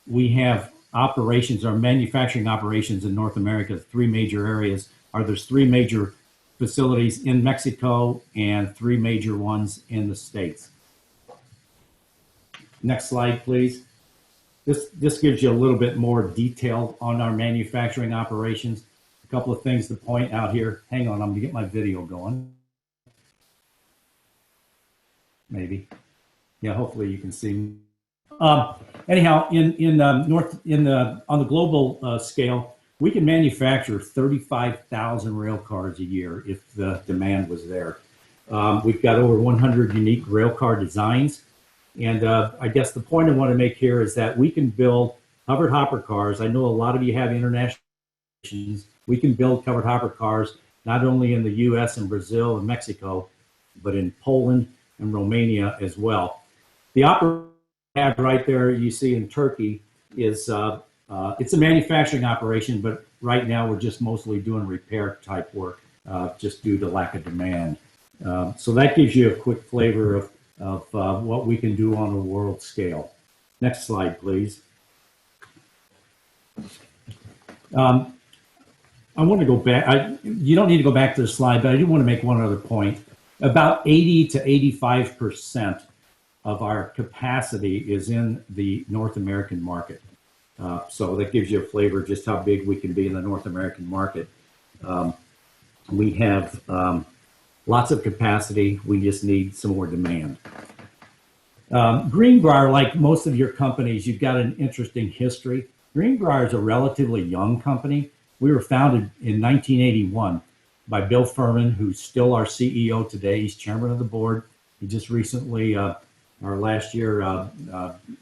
we have operations, our manufacturing operations in North America. 3 major areas there's 3 major facilities in Mexico and 3 major ones in the States. Next slide, please. This gives you a little bit more detail on our manufacturing operations. A couple of things to point out here. Hang on, I'm gonna get my video going. Maybe. Yeah, hopefully you can see me. Anyhow, on the global scale, we can manufacture 35,000 rail cars a year if the demand was there. We've got over 100 unique rail car designs. And I guess the point I want to make here is that we can build covered hopper cars. I know a lot of you have international operations. We can build covered hopper cars not only in the US and Brazil and Mexico, but in Poland and Romania as well. The operation we have right there you see in Turkey is it's a manufacturing operation, but right now we're just mostly doing repair type work just due to lack of demand. So that gives you a quick flavor of what we can do on a world scale. Next slide, please. I want to go back. You don't need to go back to the slide, but I do want to make one other point. About 80 to 85% of our capacity is in the North American market. So that gives you a flavor of just how big we can be in the North American market. We have lots of capacity. We just need some more demand. Greenbrier, like most of your companies, you've got an interesting history. Greenbrier is a relatively young company. We were founded in 1981 by Bill Furman, who's still our CEO today. He's chairman of the board. He just recently, or last year,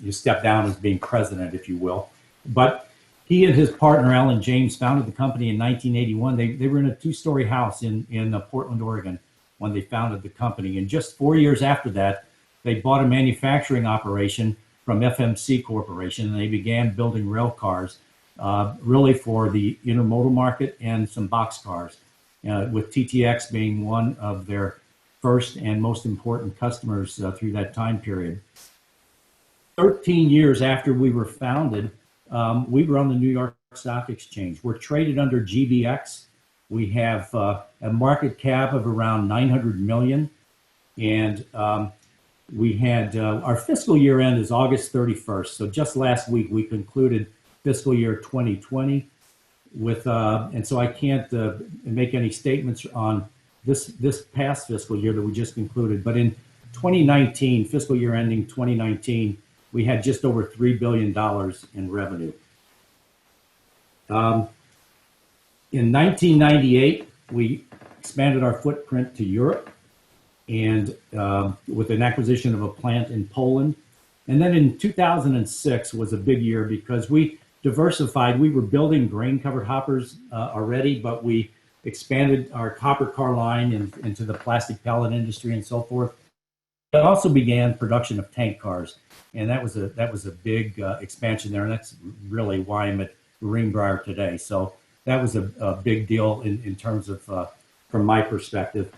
he stepped down as being president, if you will. But he and his partner, Alan James, founded the company in 1981. They were in a 2-story house in Portland, Oregon, when they founded the company. And just 4 years after that, they bought a manufacturing operation from FMC Corporation, and they began building rail cars, really for the intermodal market and some box cars, with TTX being one of their first and most important customers through that time period. 13 years after we were founded, we were on the New York Stock Exchange. We're traded under GBX. We have a market cap of around 900 million. And we had our fiscal year end is August 31st. So just last week, we concluded fiscal year 2020 with, and so I can't make any statements on this past fiscal year that we just concluded. But in 2019, fiscal year ending 2019, we had just over $3 billion in revenue. In 1998, we expanded our footprint to Europe, and with an acquisition of a plant in Poland. And then in 2006 was a big year because we diversified. We were building grain covered hoppers already, but we expanded our hopper car line into the plastic pellet industry and so forth. It also began production of tank cars, and that was a big expansion there, and that's really why I'm at Greenbrier today. So that was a big deal in terms of, from my perspective.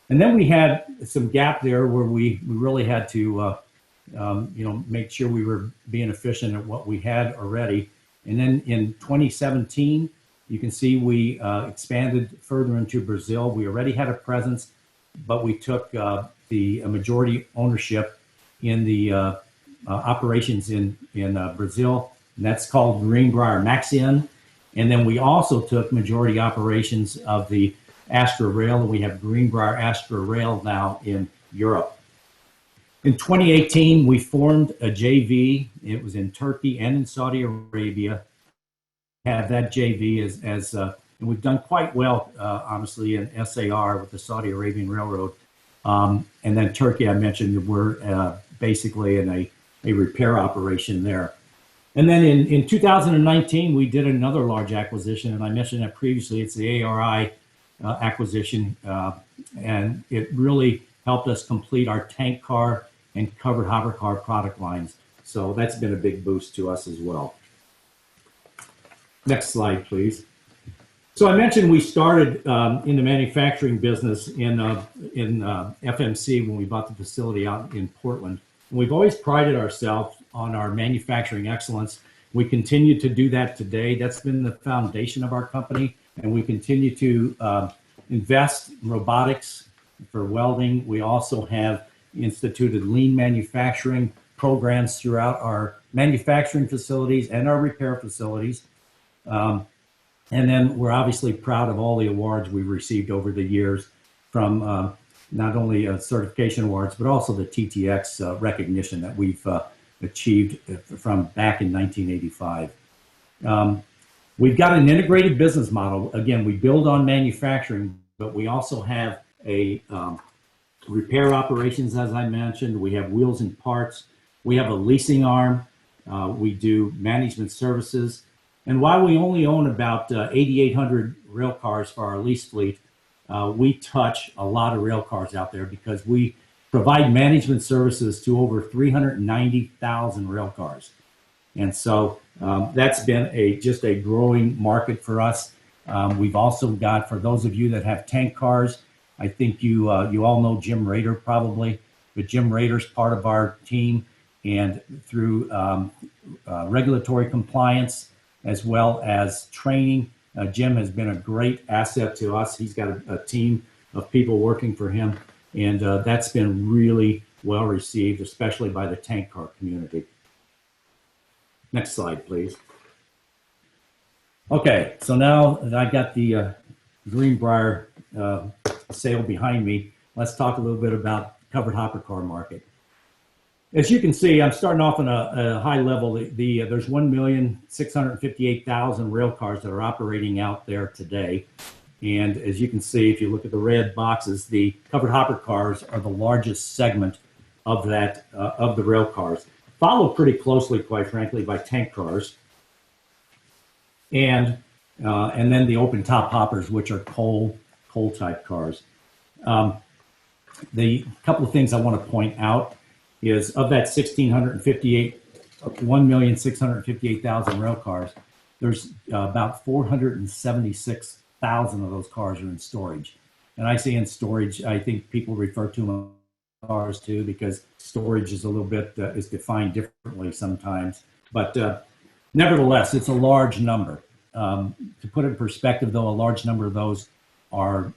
And then we had some gap there where we really had to, make sure we were being efficient at what we had already. And then in 2017, you can see we expanded further into Brazil. We already had a presence, but we took the majority ownership in the operations in Brazil, and that's called Greenbrier Maxion. And then we also took majority operations of the Astra Rail, and we have Greenbrier Astra Rail now in Europe. In 2018, we formed a JV. It was in Turkey and in Saudi Arabia. Have that JV and we've done quite well, honestly, in SAR with the Saudi Arabian Railroad. And then Turkey, I mentioned, we're basically in a repair operation there. And then in 2019, we did another large acquisition, and I mentioned that previously. It's the ARI acquisition, and it really helped us complete our tank car and covered hopper car product lines. So that's been a big boost to us as well. Next slide, please. So I mentioned we started in the manufacturing business in FMC when we bought the facility out in Portland. And we've always prided ourselves on our manufacturing excellence. We continue to do that today. That's been the foundation of our company. And we continue to invest in robotics for welding. We also have instituted lean manufacturing programs throughout our manufacturing facilities and our repair facilities. And then we're obviously proud of all the awards we've received over the years from not only certification awards, but also the TTX recognition that we've achieved from back in 1985. We've got an integrated business model. Again, we build on manufacturing, but we also have a repair operations, as I mentioned. We have wheels and parts. We have a leasing arm. We do management services. And while we only own about 8,800 rail cars for our lease fleet, we touch a lot of rail cars out there because we provide management services to over 390,000 rail cars. And so that's been just a growing market for us. We've also got, for those of you that have tank cars, I think you all know Jim Rader probably, but Jim Rader's part of our team, and through regulatory compliance as well as training, Jim has been a great asset to us. He's got a team of people working for him, and that's been really well received, especially by the tank car community. Next slide, please. Okay, so now that I got the Greenbrier sale behind me, let's talk a little bit about covered hopper car market. As you can see, I'm starting off on a high level. There's 1,658,000 rail cars that are operating out there today. And as you can see, if you look at the red boxes, the covered hopper cars are the largest segment of that, of the rail cars. Followed pretty closely, quite frankly, by tank cars. And then the open top hoppers, which are coal type cars. The couple of things I want to point out is of that 1,658,000 rail cars, there's about 476,000 of those cars are in storage. And I say in storage, I think people refer to them as cars too, because storage is a little bit, is defined differently sometimes. But nevertheless, it's a large number. To put it in perspective though, a large number of those are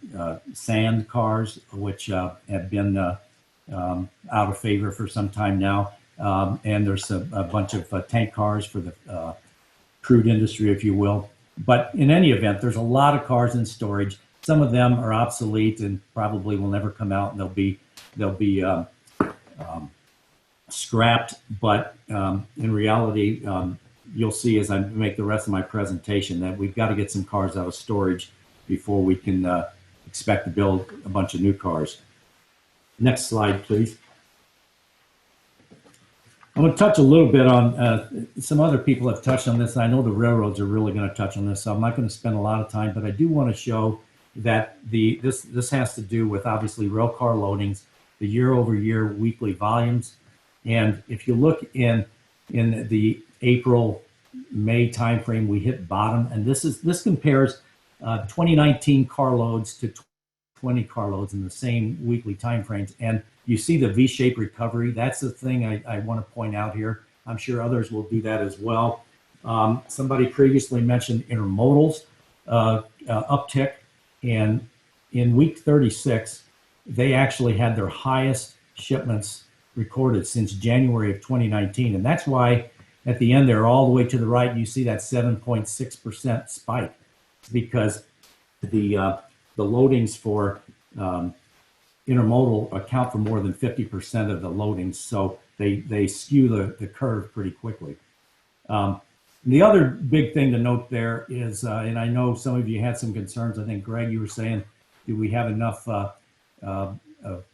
sand cars, which have been out of favor for some time now. And there's a bunch of tank cars for the crude industry, if you will. But in any event, there's a lot of cars in storage. Some of them are obsolete and probably will never come out, and they'll be scrapped. But in reality, you'll see as I make the rest of my presentation that we've got to get some cars out of storage before we can expect to build a bunch of new cars. Next slide, please. I'm going to touch a little bit on, some other people have touched on this, and I know the railroads are really going to touch on this, so I'm not going to spend a lot of time, but I do want to show that this has to do with obviously rail car loadings, the year-over-year weekly volumes. And if you look in the April May timeframe, we hit bottom, and this compares 2019 carloads to 20 carloads in the same weekly timeframes, and you see the V-shaped recovery. That's the thing I want to point out here. I'm sure others will do that as well. Somebody previously mentioned intermodals uptick, and in week 36, they actually had their highest shipments recorded since January of 2019, and that's why at the end there, all the way to the right, you see that 7.6% spike. It's because the loadings for intermodal account for more than 50% of the loadings, so they skew the curve pretty quickly. The other big thing to note there is, and I know some of you had some concerns. I think, Greg, you were saying, do we have enough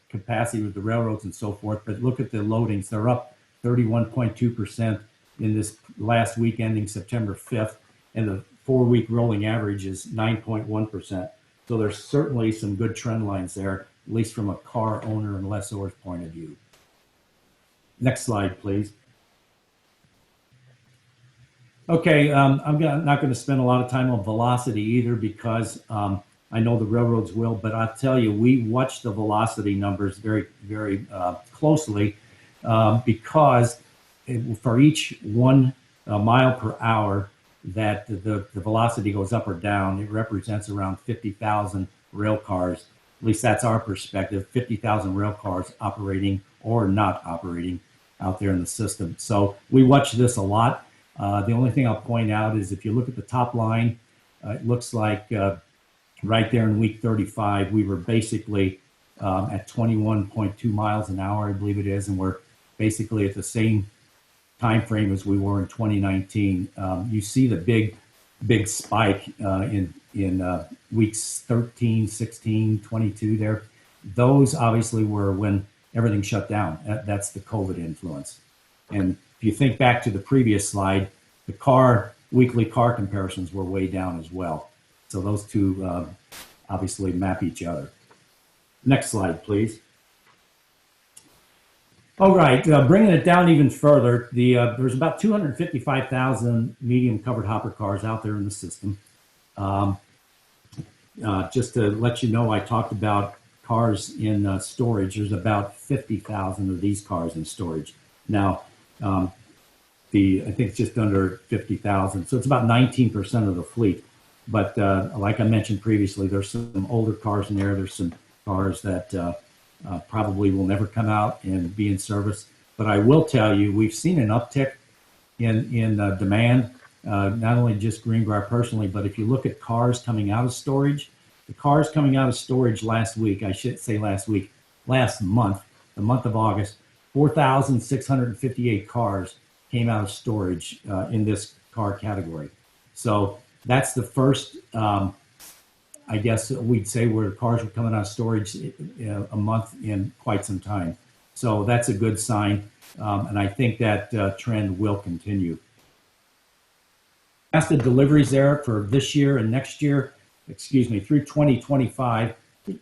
capacity with the railroads and so forth? But look at the loadings. They're up 31.2% in this last week ending September 5th, and the 4-week rolling average is 9.1%. So there's certainly some good trend lines there, at least from a car owner and lessor's point of view. Next slide, please. Okay, I'm not going to spend a lot of time on velocity either, because I know the railroads will, but I'll tell you, we watch the velocity numbers very, very closely because for each 1 mile per hour that the velocity goes up or down, it represents around 50,000 rail cars. At least that's our perspective, 50,000 rail cars operating or not operating out there in the system. So we watch this a lot. The only thing I'll point out is if you look at the top line, it looks like right there in week 35, we were basically at 21.2 miles an hour, I believe it is, and we're basically at the same time frame as we were in 2019. You see the big spike in weeks 13, 16, 22 there. Those obviously were when everything shut down. That's the COVID influence. And if you think back to the previous slide, the weekly car comparisons were way down as well. So those two obviously map each other. Next slide, please. All right, bringing it down even further, there's about 255,000 medium covered hopper cars out there in the system. Just to let you know, I talked about cars in storage. There's about 50,000 of these cars in storage. Now, I think it's just under 50,000. So it's about 19% of the fleet. But like I mentioned previously, there's some older cars in there. There's some cars that probably will never come out and be in service. But I will tell you, we've seen an uptick in demand, not only just Greenbrier personally, but if you look at cars coming out of storage, the cars coming out of storage last week, I should say last month, the month of August, 4,658 cars came out of storage in this car category. So that's the first, I guess we'd say, where cars were coming out of storage a month in quite some time. So that's a good sign, and I think that trend will continue. As the deliveries there for this year and next year, through 2025,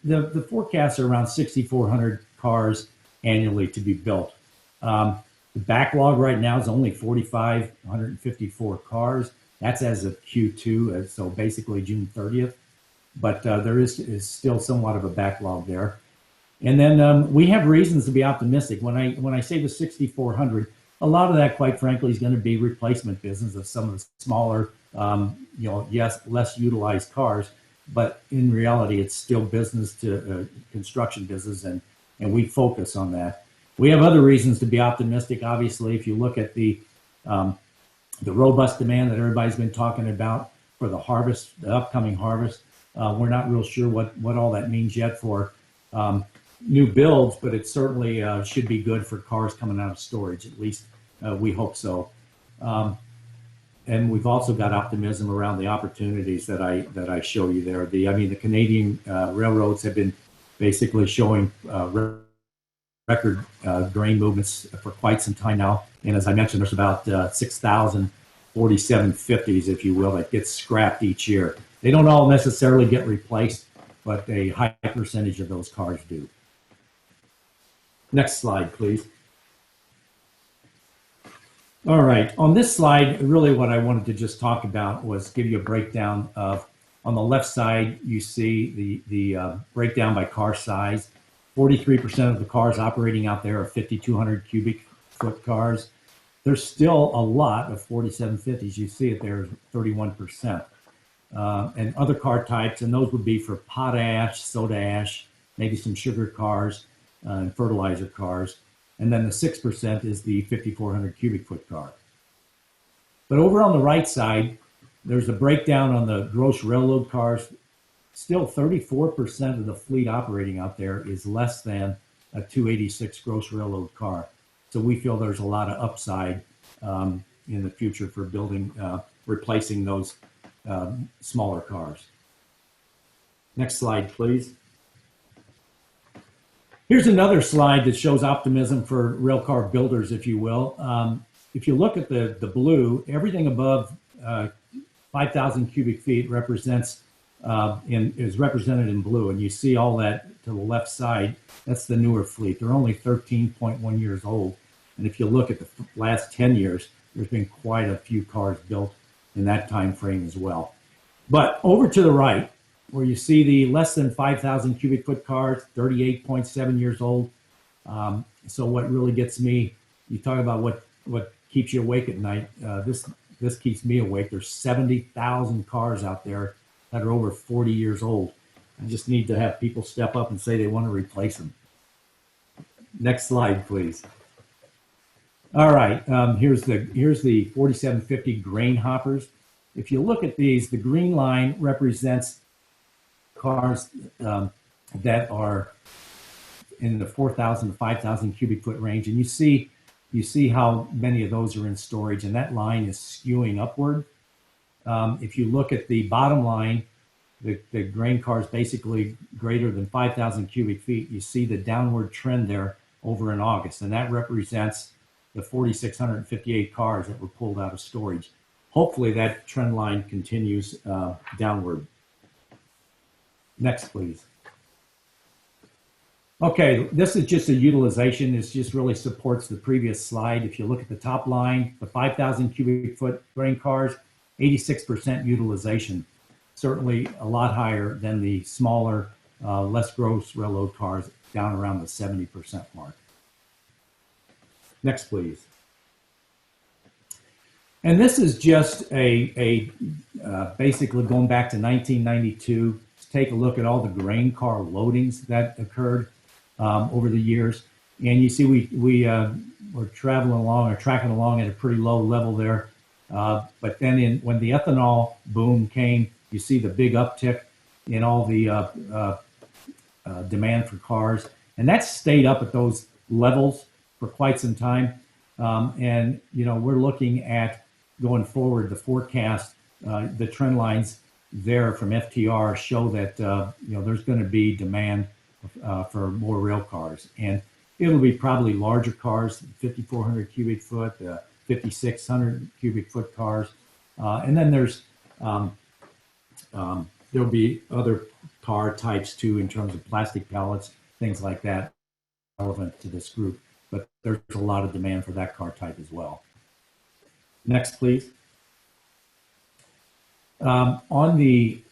the forecasts are around 6,400 cars annually to be built. The backlog right now is only 4,554 cars. That's as of Q2, so basically June 30th. But there is still somewhat of a backlog there. And then we have reasons to be optimistic. When I say the 6,400, a lot of that, quite frankly, is going to be replacement business of some of the smaller, less utilized cars. But in reality, it's still business to construction business, and we focus on that. We have other reasons to be optimistic. Obviously, if you look at the robust demand that everybody's been talking about for the harvest, the upcoming harvest, we're not real sure what all that means yet for new builds, but it certainly should be good for cars coming out of storage. At least we hope so. And we've also got optimism around the opportunities that I show you there. The Canadian railroads have been basically showing record grain movements for quite some time now. And as I mentioned, there's about 6,047 50s, if you will, that get scrapped each year. They don't all necessarily get replaced, but a high percentage of those cars do. Next slide, please. All right. On this slide, really what I wanted to just talk about was give you a breakdown of, on the left side, you see the breakdown by car size. 43% of the cars operating out there are 5,200 cubic foot cars. There's still a lot of 4750s. You see it there, 31%. And other car types, and those would be for potash, soda ash, maybe some sugar cars, and fertilizer cars. And then the 6% is the 5,400 cubic foot car. But over on the right side, there's a breakdown on the gross railroad cars. Still 34% of the fleet operating out there is less than a 286 gross railroad car. So we feel there's a lot of upside in the future for building, replacing those smaller cars. Next slide, please. Here's another slide that shows optimism for railcar builders, if you will. If you look at the blue, everything above 5,000 cubic feet represents is represented in blue, and you see all that to the left side. That's the newer fleet. They're only 13.1 years old, and if you look at the last 10 years, there's been quite a few cars built in that time frame as well. But over to the right, where you see the less than 5,000 cubic foot cars, 38.7 years old. So what really gets me, you talk about what keeps you awake at night. This keeps me awake. There's 70,000 cars out there that are over 40 years old. I just need to have people step up and say they want to replace them. Next slide, please. All right, here's the 4750 grain hoppers. If you look at these, the green line represents cars that are in the 4,000 to 5,000 cubic foot range, and you see how many of those are in storage, and that line is skewing upward. If you look at the bottom line, the grain cars basically greater than 5,000 cubic feet, you see the downward trend there over in August, and that represents the 4,658 cars that were pulled out of storage. Hopefully that trend line continues downward. Next, please. Okay, this is just a utilization. This just really supports the previous slide. If you look at the top line, the 5,000 cubic foot grain cars, 86% utilization. Certainly a lot higher than the smaller, less gross railroad cars, down around the 70% mark. Next, please. And this is just basically going back to 1992. Take a look at all the grain car loadings that occurred over the years. And you see we're traveling along or tracking along at a pretty low level there. But then when the ethanol boom came, you see the big uptick in all the demand for cars. And that's stayed up at those levels for quite some time. And, you know, we're looking at going forward, the forecast, the trend lines there from FTR show that, you know, there's going to be demand for more rail cars. And it'll be probably larger cars, 5,400 cubic foot, 5,600 cubic foot cars. And then there's, there'll be other car types too, in terms of plastic pallets, things like that, relevant to this group. But there's a lot of demand for that car type as well. Next, please. On the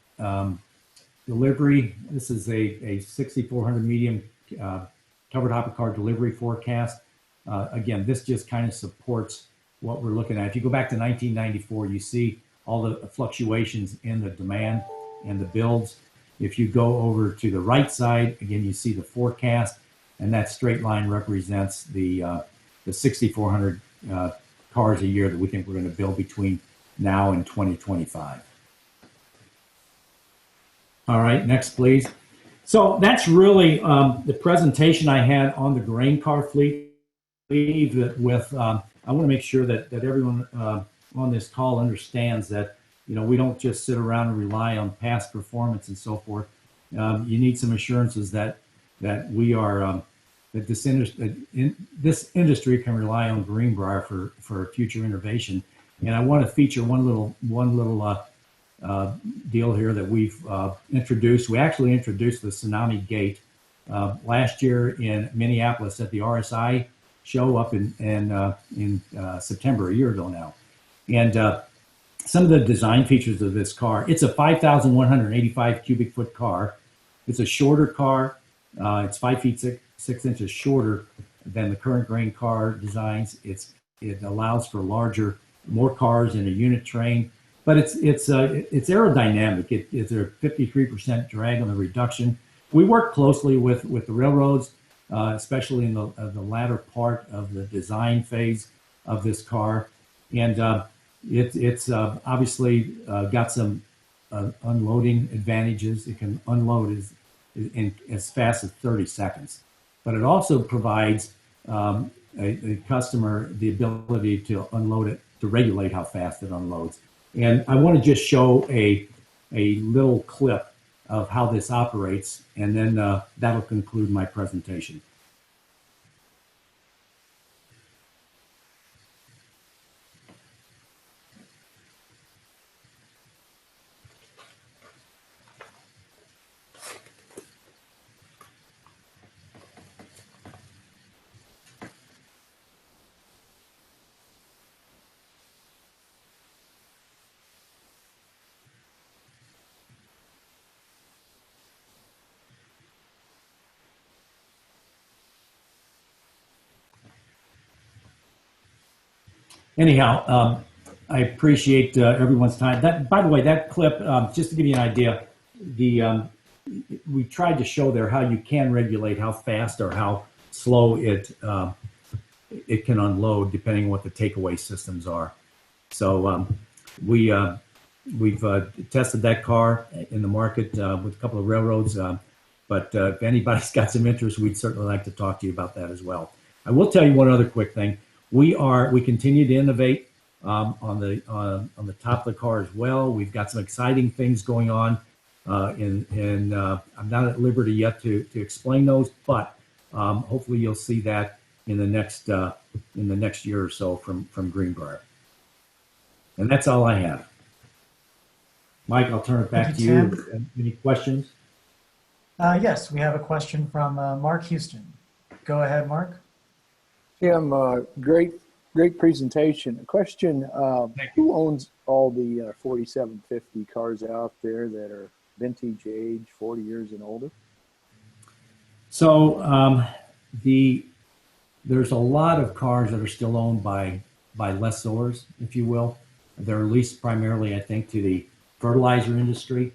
delivery, this is a 6,400 medium covered hopper car delivery forecast. Again, this just kind of supports what we're looking at. If you go back to 1994, you see all the fluctuations in the demand and the builds. If you go over to the right side, again, you see the forecast, and that straight line represents the 6,400 cars a year that we think we're going to build between now and 2025. All right, next, please. So that's really the presentation I had on the grain car fleet. With I want to make sure that everyone on this call understands that, you know, we don't just sit around and rely on past performance and so forth. You need some assurances that we are that this industry can rely on Greenbrier for future innovation. And I want to feature one little deal here that we've introduced. We actually introduced the Tsunami Gate last year in Minneapolis at the RSI show up in September a year ago now. And some of the design features of this car, it's a 5,185 cubic foot car. It's a shorter car. It's 5 feet 6 inches shorter than the current grain car designs. It allows for more cars in a unit train, but it's aerodynamic. It's a 53% drag on the reduction. We work closely with the railroads, especially in the latter part of the design phase of this car, and it's obviously got some unloading advantages. It can unload in as fast as 30 seconds, but it also provides a customer the ability to unload it, to regulate how fast it unloads. And I want to just show a little clip of how this operates, and then that'll conclude my presentation. Anyhow, I appreciate everyone's time. By the way, that clip, just to give you an idea, we tried to show there how you can regulate how fast or how slow it can unload depending on what the takeaway systems are. So we've tested that car in the market with a couple of railroads, but if anybody's got some interest, we'd certainly like to talk to you about that as well. I will tell you one other quick thing. We continue to innovate on the top of the car as well. We've got some exciting things going on, and I'm not at liberty yet to explain those, but hopefully you'll see that in the next year or so from Greenbrier. And that's all I have. Mike, I'll turn it back to you. Any questions? Yes, we have a question from Mark Houston. Go ahead, Mark. Tim, great presentation. A question, who owns all the 4750 cars out there that are vintage age, 40 years and older? So there's a lot of cars that are still owned by lessors, if you will. They're leased primarily, I think, to the fertilizer industry.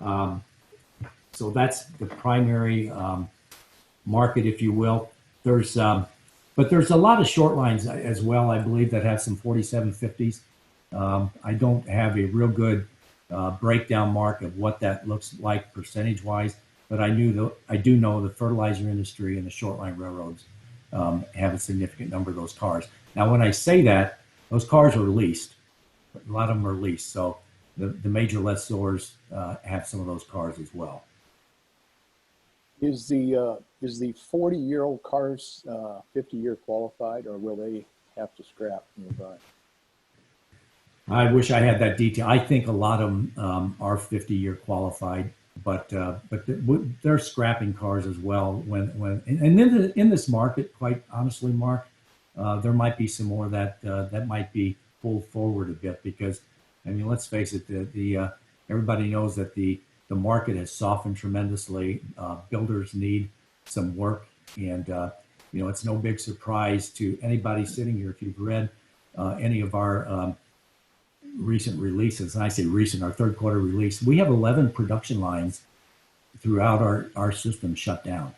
So that's the primary market, if you will. But there's a lot of short lines as well, I believe, that have some 4750s. I don't have a real good breakdown, Mark, of what that looks like percentage-wise, but I do know the fertilizer industry and the short line railroads have a significant number of those cars. Now, when I say that, those cars are leased. A lot of them are leased, so the major lessors have some of those cars as well. Is the 40-year-old cars 50-year qualified, or will they have to scrap nearby? I wish I had that detail. I think a lot of them are 50-year qualified, but they're scrapping cars as well. In this market, quite honestly, Mark, there might be some more that might be pulled forward a bit, because I mean, let's face it, everybody knows that the market has softened tremendously. Builders need some work, and it's no big surprise to anybody sitting here if you've read any of our recent releases. And I say recent, our third quarter release, we have 11 production lines throughout our system shut down.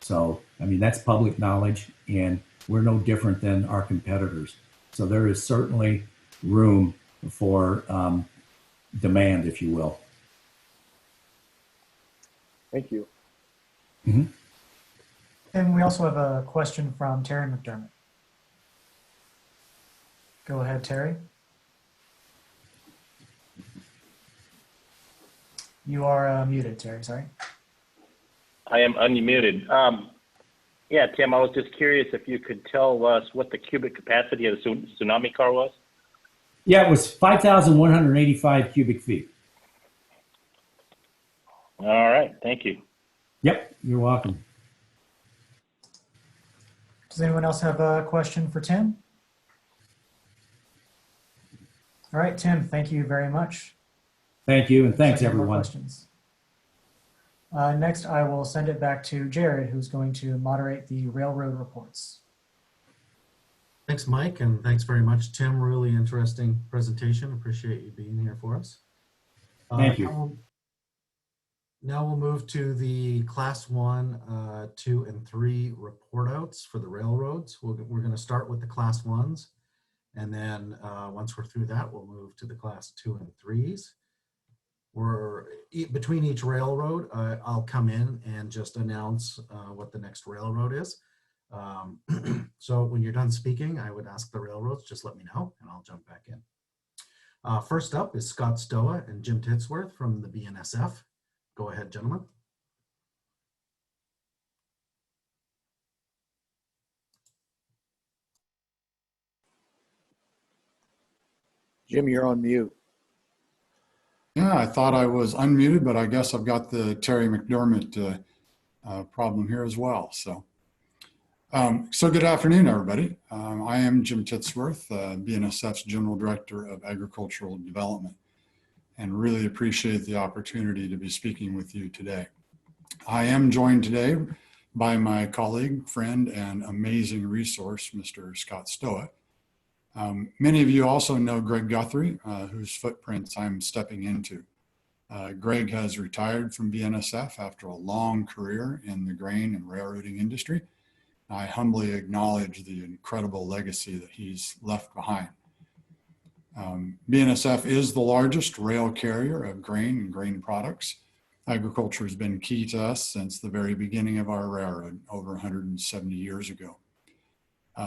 So I mean, that's public knowledge, and we're no different than our competitors. So there is certainly room for demand, if you will. Thank you. Mm-hmm. And we also have a question from Terry McDermott. Go ahead, Terry. You are muted, Terry, sorry. I am unmuted. Yeah, Tim, I was just curious if you could tell us what the cubic capacity of the Tsunami car was? Yeah, it was 5,185 cubic feet. All right, thank you. Yep, you're welcome. Does anyone else have a question for Tim? All right, Tim, thank you very much. Thank you, and thanks, Looks like no more everyone. questions. Next, I will send it back to Jared, who's going to moderate the railroad reports. Thanks, Mike, and thanks very much, Tim. Really interesting presentation. Appreciate you being here for us. Thank you. Now we'll move to the Class 1, 2, and 3 report outs for the railroads. We're going to start with the Class 1s, and then once we're through that, we'll move to the Class 2 and 3s. Between each railroad, I'll come in and just announce what the next railroad is. So when you're done speaking, I would ask the railroads, just let me know and I'll jump back in. First up is Scott Stoa and Jim Titsworth from the BNSF. Go ahead, gentlemen. Jim, you're on mute. Yeah, I thought I was unmuted, but I guess I've got the Terry McDermott problem here as well. So good afternoon, everybody. I am Jim Titsworth, BNSF's General Director of Agricultural Development, and really appreciate the opportunity to be speaking with you today. I am joined today by my colleague, friend, and amazing resource, Mr. Scott Stoa. Many of you also know Greg Guthrie, whose footprints I'm stepping into. Greg has retired from BNSF after a long career in the grain and railroading industry. I humbly acknowledge the incredible legacy that he's left behind. BNSF is the largest rail carrier of grain and grain products. Agriculture has been key to us since the very beginning of our railroad over 170 years ago.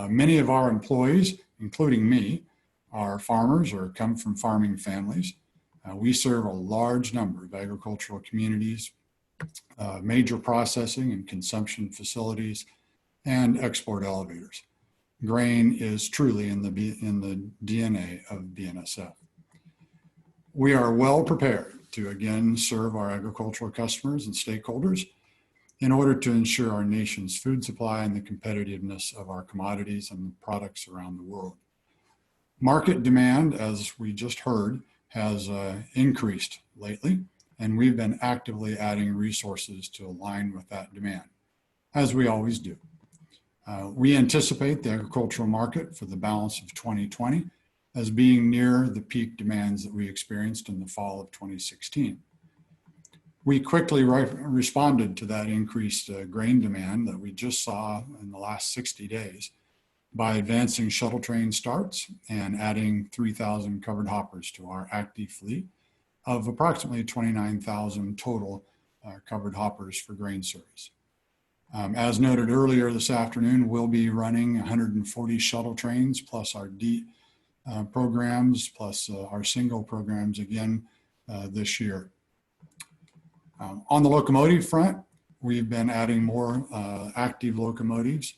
Many of our employees, including me, are farmers or come from farming families. We serve a large number of agricultural communities, major processing and consumption facilities, and export elevators. Grain is truly in the DNA of BNSF. We are well prepared to again serve our agricultural customers and stakeholders in order to ensure our nation's food supply and the competitiveness of our commodities and products around the world. Market demand, as we just heard, has increased lately, and we've been actively adding resources to align with that demand, as we always do. We anticipate the agricultural market for the balance of 2020 as being near the peak demands that we experienced in the fall of 2016. We quickly responded to that increased grain demand that we just saw in the last 60 days by advancing shuttle train starts and adding 3,000 covered hoppers to our active fleet of approximately 29,000 total covered hoppers for grain service. As noted earlier this afternoon, we'll be running 140 shuttle trains plus our D programs plus our single programs again this year. On the locomotive front, we've been adding more active locomotives.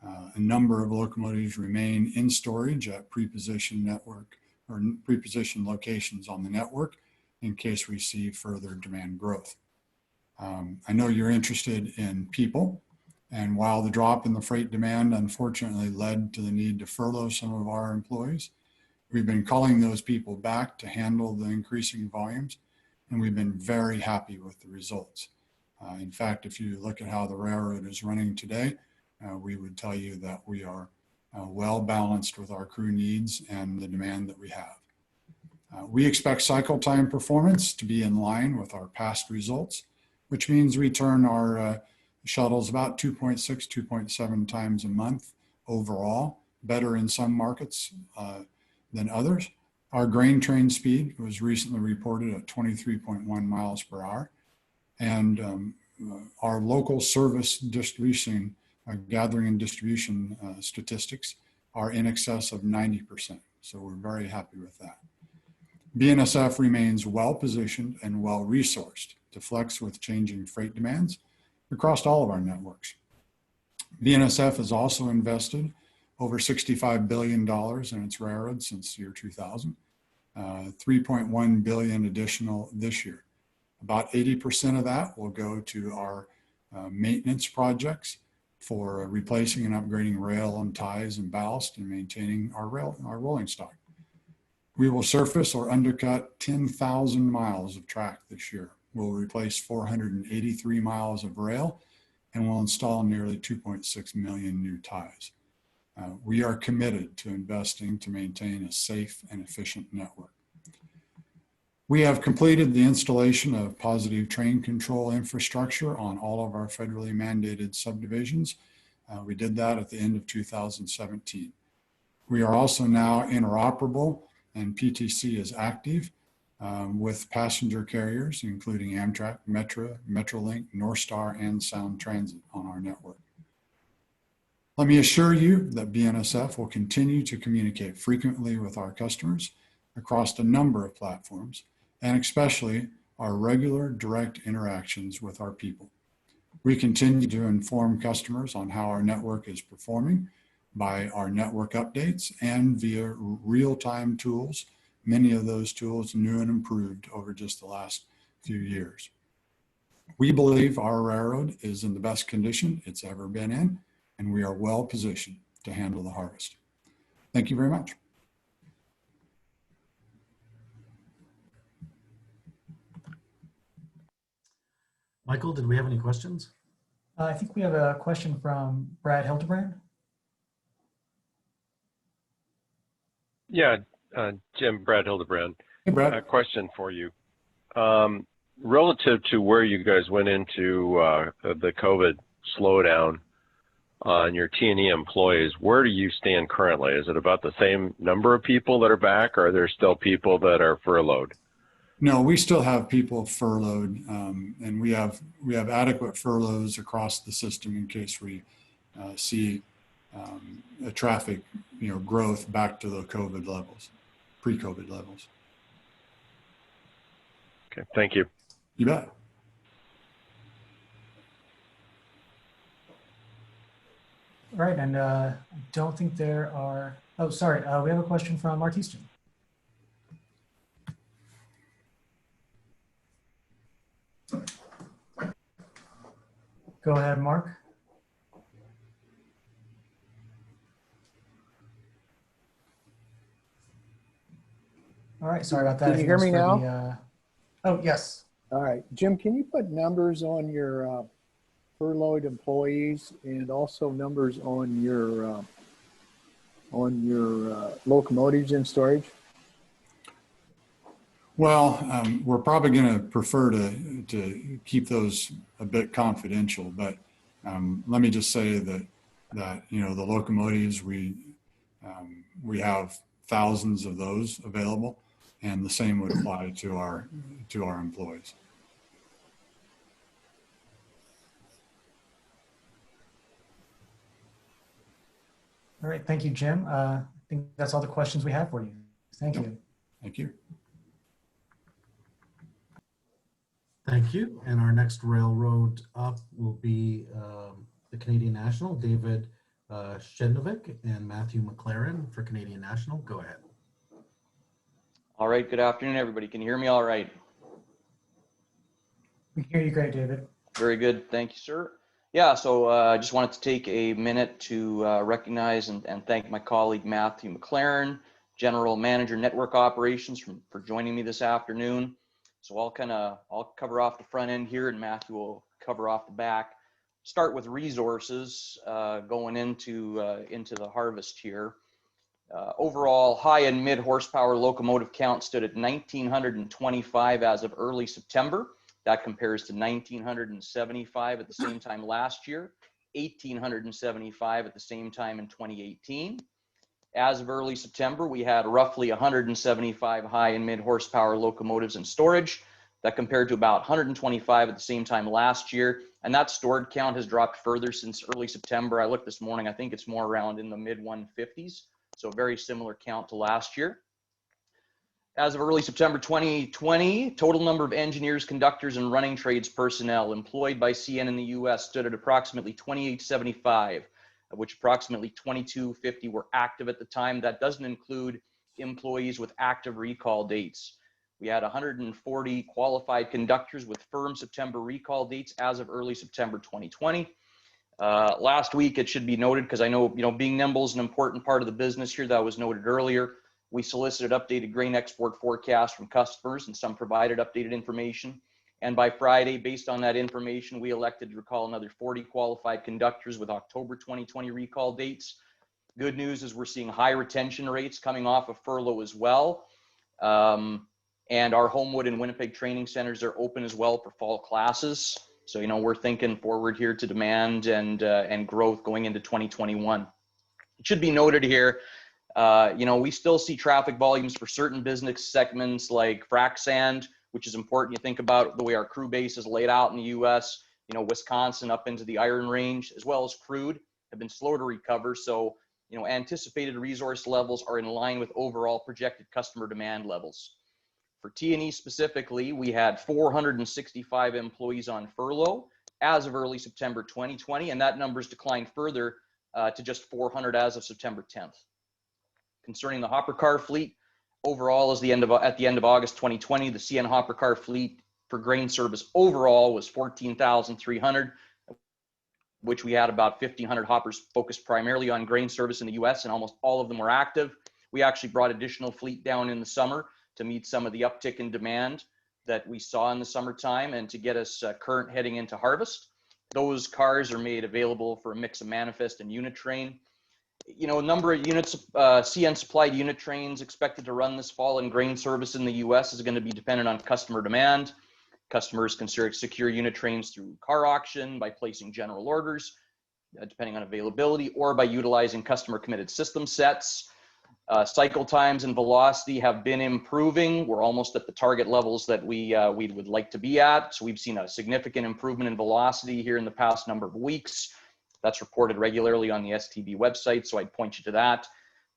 A number of locomotives remain in storage at pre-positioned network or pre-positioned locations on the network in case we see further demand growth. I know you're interested in people, and while the drop in the freight demand unfortunately led to the need to furlough some of our employees, we've been calling those people back to handle the increasing volumes, and we've been very happy with the results. In fact, if you look at how the railroad is running today, we would tell you that we are well balanced with our crew needs and the demand that we have. We expect cycle time performance to be in line with our past results, which means we turn our shuttles about 2.6, 2.7 times a month overall, better in some markets than others. Our grain train speed was recently reported at 23.1 miles per hour. And our local service distribution, gathering and distribution statistics are in excess of 90%. So we're very happy with that. BNSF remains well-positioned and well-resourced to flex with changing freight demands across all of our networks. BNSF has also invested over $65 billion in its railroad since the year 2000, 3.1 billion additional this year. About 80% of that will go to our maintenance projects, for replacing and upgrading rail and ties and ballast and maintaining our rolling stock. We will surface or undercut 10,000 miles of track this year. We'll replace 483 miles of rail and will install nearly 2.6 million new ties. We are committed to investing to maintain a safe and efficient network. We have completed the installation of positive train control infrastructure on all of our federally mandated subdivisions. We did that at the end of 2017. We are also now interoperable, and PTC is active with passenger carriers, including Amtrak, Metra, Metrolink, Northstar, and Sound Transit on our network. Let me assure you that BNSF will continue to communicate frequently with our customers across a number of platforms, and especially our regular direct interactions with our people. We continue to inform customers on how our network is performing by our network updates and via real-time tools, many of those tools new and improved over just the last few years. We believe our railroad is in the best condition it's ever been in, and we are well positioned to handle the harvest. Thank you very much. Michael, did we have any questions? I think we have a question from Brad Hildebrand. Yeah, Jim, Brad Hildebrand. Hey, Brad. A question for you. Relative to where you guys went into the COVID slowdown on your T&E employees, where do you stand currently? Is it about the same number of people that are back, or are there still people that are furloughed? No, we still have people furloughed, and we have adequate furloughs across the system in case we see a traffic, growth back to the COVID levels, pre-COVID levels. Okay, thank you. You bet. All right, and I don't think there are, oh, sorry, we have a question from Mark Easton. Go ahead, Mark. All right, sorry about that. Can you hear me now? Oh, yes. All right, Jim, can you put numbers on your furloughed employees and also numbers on your locomotives in storage? Well, we're probably going to prefer to keep those a bit confidential, but let me just say that the locomotives, we have thousands of those available, and the same would apply to our employees. All right, thank you, Jim. I think that's all the questions we have for you. Thank you. Thank you. Thank you. And our next railroad up will be the Canadian National, David Shednovic and Matthew McLaren for Canadian National. Go ahead. All right, good afternoon, everybody. Can you hear me all right? We can hear you great, David. Very good. Thank you, sir. Yeah, so I just wanted to take a minute to recognize and thank my colleague Matthew McLaren, General Manager Network Operations, for joining me this afternoon. So I'll cover off the front end here, and Matthew will cover off the back. Start with resources going into the harvest here. Overall, high and mid horsepower locomotive count stood at 1,925 as of early September. That compares to 1,975 at the same time last year, 1,875 at the same time in 2018. As of early September, we had roughly 175 high and mid horsepower locomotives in storage. That compared to about 125 at the same time last year. And that stored count has dropped further since early September. I looked this morning, I think it's more around in the mid 150s. So a very similar count to last year. As of early September 2020, total number of engineers, conductors, and running trades personnel employed by CN in the US stood at approximately 2,875, of which approximately 2,250 were active at the time. That doesn't include employees with active recall dates. We had 140 qualified conductors with firm September recall dates as of early September 2020. Last week, it should be noted, because I know, being nimble is an important part of the business here, that was noted earlier. We solicited updated grain export forecasts from customers, and some provided updated information. And by Friday, based on that information, we elected to recall another 40 qualified conductors with October 2020 recall dates. Good news is we're seeing high retention rates coming off of furlough as well. And our Homewood and Winnipeg training centers are open as well for fall classes. So, we're thinking forward here to demand and growth going into 2021. It should be noted here, we still see traffic volumes for certain business segments like frac sand, which is important. You think about the way our crew base is laid out in the U.S., Wisconsin up into the Iron Range, as well as crude, have been slow to recover. So, anticipated resource levels are in line with overall projected customer demand levels. For T&E specifically, we had 465 employees on furlough as of early September 2020, and that number's declined further to just 400 as of September 10th. Concerning the hopper car fleet, overall, at the end of August 2020, the CN hopper car fleet for grain service overall was 14,300, which we had about 1,500 hoppers focused primarily on grain service in the U.S., and almost all of them were active. We actually brought additional fleet down in the summer to meet some of the uptick in demand that we saw in the summertime and to get us current heading into harvest. Those cars are made available for a mix of manifest and unit train. A number of units, CN supplied unit trains expected to run this fall in grain service in the U.S. is going to be dependent on customer demand. Customers can secure unit trains through car auction, by placing general orders, depending on availability, or by utilizing customer committed system sets. Cycle times and velocity have been improving. We're almost at the target levels that we would like to be at. So we've seen a significant improvement in velocity here in the past number of weeks. That's reported regularly on the STB website, so I'd point you to that.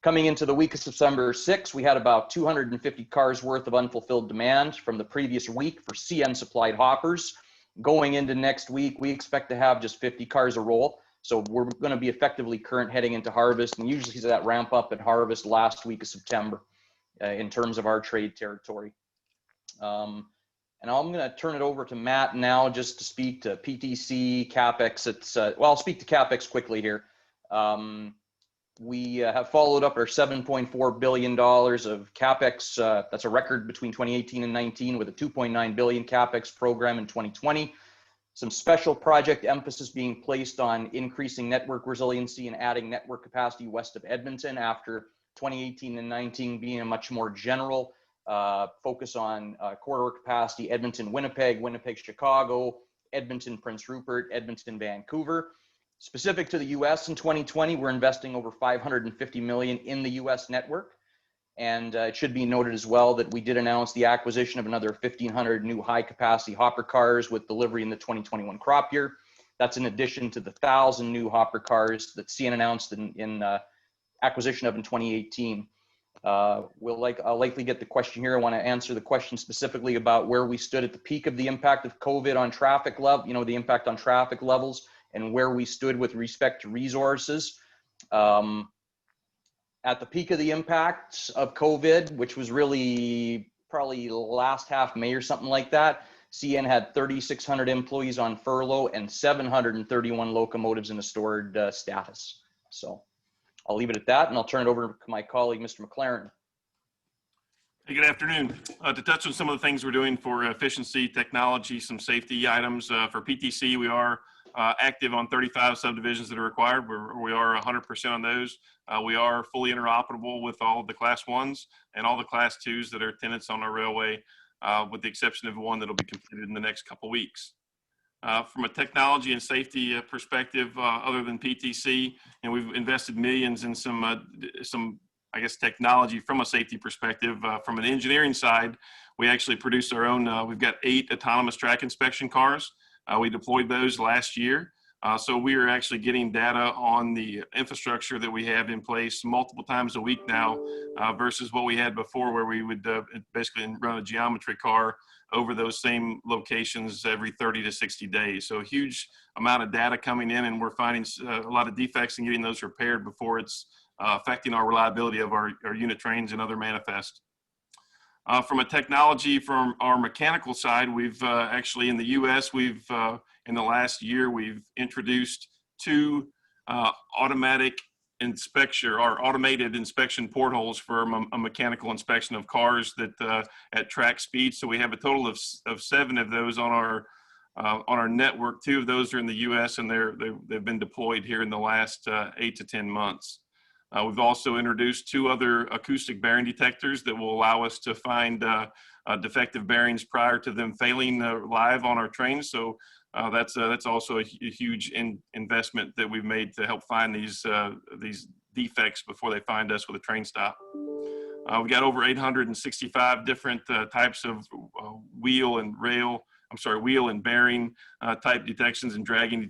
Coming into the week of September 6th, we had about 250 cars worth of unfulfilled demand from the previous week for CN supplied hoppers. Going into next week, we expect to have just 50 cars a roll. So we're going to be effectively current heading into harvest, and usually see that ramp up at harvest last week of September in terms of our trade territory. And I'm going to turn it over to Matt now just to speak to PTC, CapEx. I'll speak to CapEx quickly here. We have followed up our $7.4 billion of CapEx. That's a record between 2018 and 19, with a $2.9 billion CapEx program in 2020. Some special project emphasis being placed on increasing network resiliency and adding network capacity west of Edmonton, after 2018 and 19 being a much more general focus on corridor capacity: Edmonton, Winnipeg, Winnipeg, Chicago, Edmonton, Prince Rupert, Edmonton, Vancouver. Specific to the US in 2020, we're investing over $550 million in the US network. And it should be noted as well that we did announce the acquisition of another 1,500 new high-capacity hopper cars with delivery in the 2021 crop year. That's in addition to the 1,000 new hopper cars that CN announced in acquisition of in 2018. I'll likely get the question here. I want to answer the question specifically about where we stood at the peak of the impact of COVID on traffic level, the impact on traffic levels, and where we stood with respect to resources. At the peak of the impact of COVID, which was really probably last half May or something like that, CN had 3,600 employees on furlough and 731 locomotives in a stored status. So I'll leave it at that, and I'll turn it over to my colleague, Mr. McLaren. Hey, good afternoon. To touch on some of the things we're doing for efficiency, technology, some safety items. For PTC, we are active on 35 subdivisions that are required. We are 100% on those. We are fully interoperable with all of the Class 1s and all the Class 2s that are tenants on our railway, with the exception of one that will be completed in the next couple weeks. From a technology and safety perspective, other than PTC, and we've invested millions in some I guess, technology from a safety perspective. From an engineering side, we actually produce our own, we've got 8 autonomous track inspection cars. We deployed those last year. So we are actually getting data on the infrastructure that we have in place multiple times a week now, versus what we had before, where we would basically run a geometry car over those same locations every 30 to 60 days. So a huge amount of data coming in, and we're finding a lot of defects and getting those repaired before it's affecting our reliability of our unit trains and other manifest. From a technology, from our mechanical side, we've actually in the US, we've in the last year, we've introduced 2 automatic inspection or automated inspection portholes for a mechanical inspection of cars that at track speed. So we have a total of 7 of those on our network. 2 of those are in the U.S. and they've been deployed here in the last 8 to 10 months. We've also introduced 2 other acoustic bearing detectors that will allow us to find defective bearings prior to them failing live on our trains. So that's also a huge investment that we've made to help find these defects before they find us with a train stop. We got over 865 different types of wheel and bearing type detections and dragging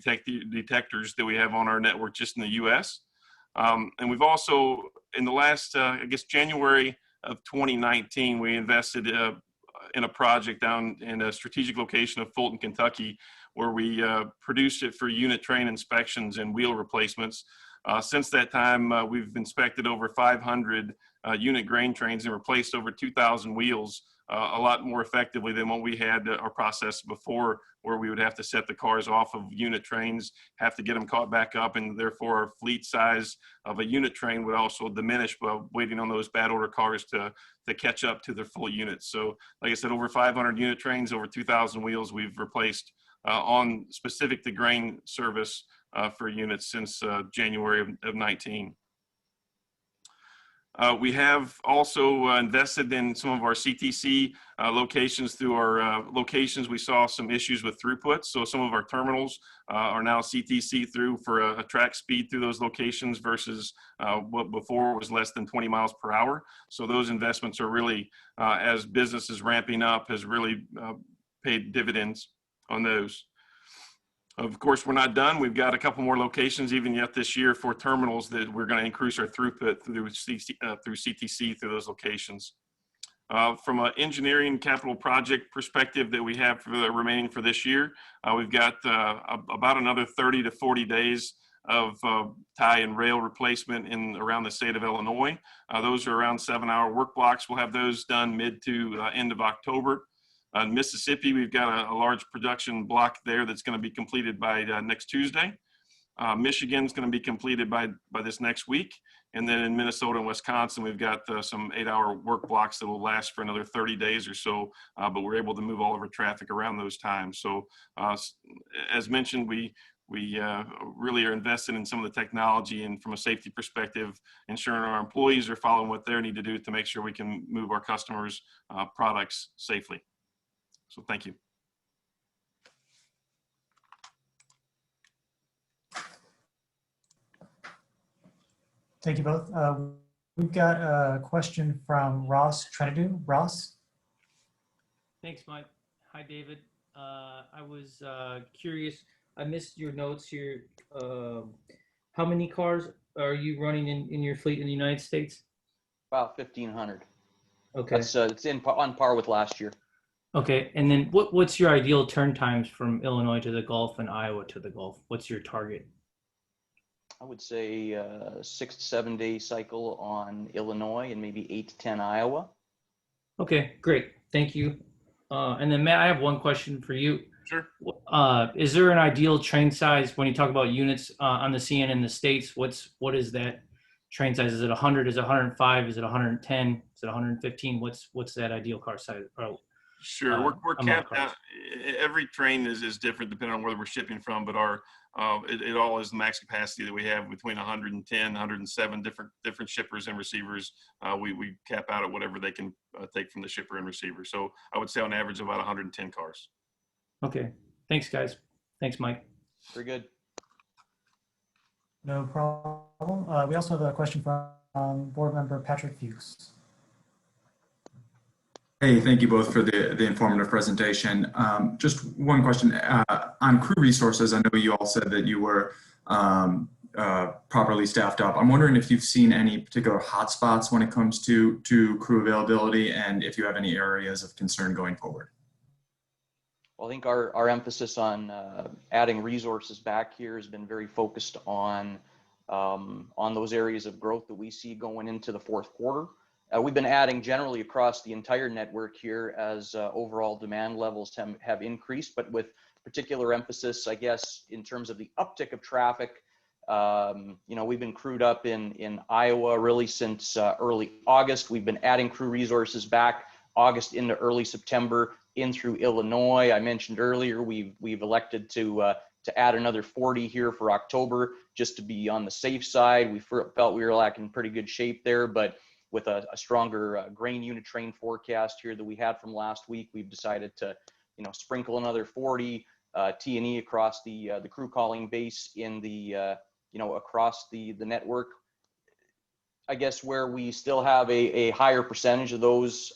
detectors that we have on our network just in the U.S. And we've also, in the last, January of 2019, we invested in a project down in a strategic location of Fulton, Kentucky, where we produced it for unit train inspections and wheel replacements. Since that time, we've inspected over 500 unit grain trains and replaced over 2,000 wheels, a lot more effectively than what we had our process before, where we would have to set the cars off of unit trains, have to get them caught back up, and therefore our fleet size of a unit train would also diminish by waiting on those bad order cars to catch up to their full units. So like I said, over 500 unit trains, over 2,000 wheels we've replaced on specific to grain service for units since January of 19. We have also invested in some of our CTC locations. Through our locations, we saw some issues with throughput. So some of our terminals are now CTC through for a track speed through those locations versus what before was less than 20 miles per hour. So those investments are really, as business is ramping up, has really paid dividends on those. Of course, we're not done. We've got a couple more locations even yet this year for terminals that we're going to increase our throughput through CTC through those locations. From an engineering capital project perspective that we have for the remaining for this year, we've got about another 30 to 40 days of tie and rail replacement in around the state of Illinois. Those are around 7-hour work blocks. We'll have those done mid to end of October. In Mississippi, we've got a large production block there that's going to be completed by next Tuesday. Michigan's going to be completed by this next week. And then in Minnesota and Wisconsin, we've got some 8-hour work blocks that will last for another 30 days or so, but we're able to move all of our traffic around those times. So as mentioned, we really are invested in some of the technology, and from a safety perspective, ensuring our employees are following what they need to do to make sure we can move our customers' products safely. So thank you. Thank you both. We've got a question from Ross Trenadu. Ross? Thanks, Mike. Hi, David. I was curious, I missed your notes here. How many cars are you running in your fleet in the United States? About 1,500. Okay. That's it's on par with last year. Okay, and then what's your ideal turn times from Illinois to the Gulf and Iowa to the Gulf? What's your target? I would say 6 to 7 day cycle on Illinois and maybe 8 to 10 Iowa. Okay, great. Thank you. And then Matt, I have one question for you. Sure. Is there an ideal train size when you talk about units on the CN in the States? What is that train size? Is it 100? Is it 105? Is it 110? Is it 115? What's that ideal car size? Sure, we're capped out. Every train is different depending on where we're shipping from, but it all is the max capacity that we have between 110, 107 different shippers and receivers. We cap out at whatever they can take from the shipper and receiver. So I would say on average about 110 cars. Okay, thanks guys. Thanks, Mike. Very good. No problem. We also have a question from board member Patrick Fuchs. Hey, thank you both for the informative presentation. Just one question on crew resources. I know you all said that you were properly staffed up. I'm wondering if you've seen any particular hotspots when it comes to crew availability, and if you have any areas of concern going forward. Well, I think our emphasis on adding resources back here has been very focused on those areas of growth that we see going into the fourth quarter. We've been adding generally across the entire network here as overall demand levels have increased, but with particular emphasis, I guess, in terms of the uptick of traffic. We've been crewed up in Iowa really since early August. We've been adding crew resources back August into early September in through Illinois. I mentioned earlier we've elected to add another 40 here for October just to be on the safe side. We felt we were in pretty good shape there, but with a stronger grain unit train forecast here that we had from last week, we've decided to sprinkle another 40 T&E across the crew calling base in the across the network. I guess where we still have a higher percentage of those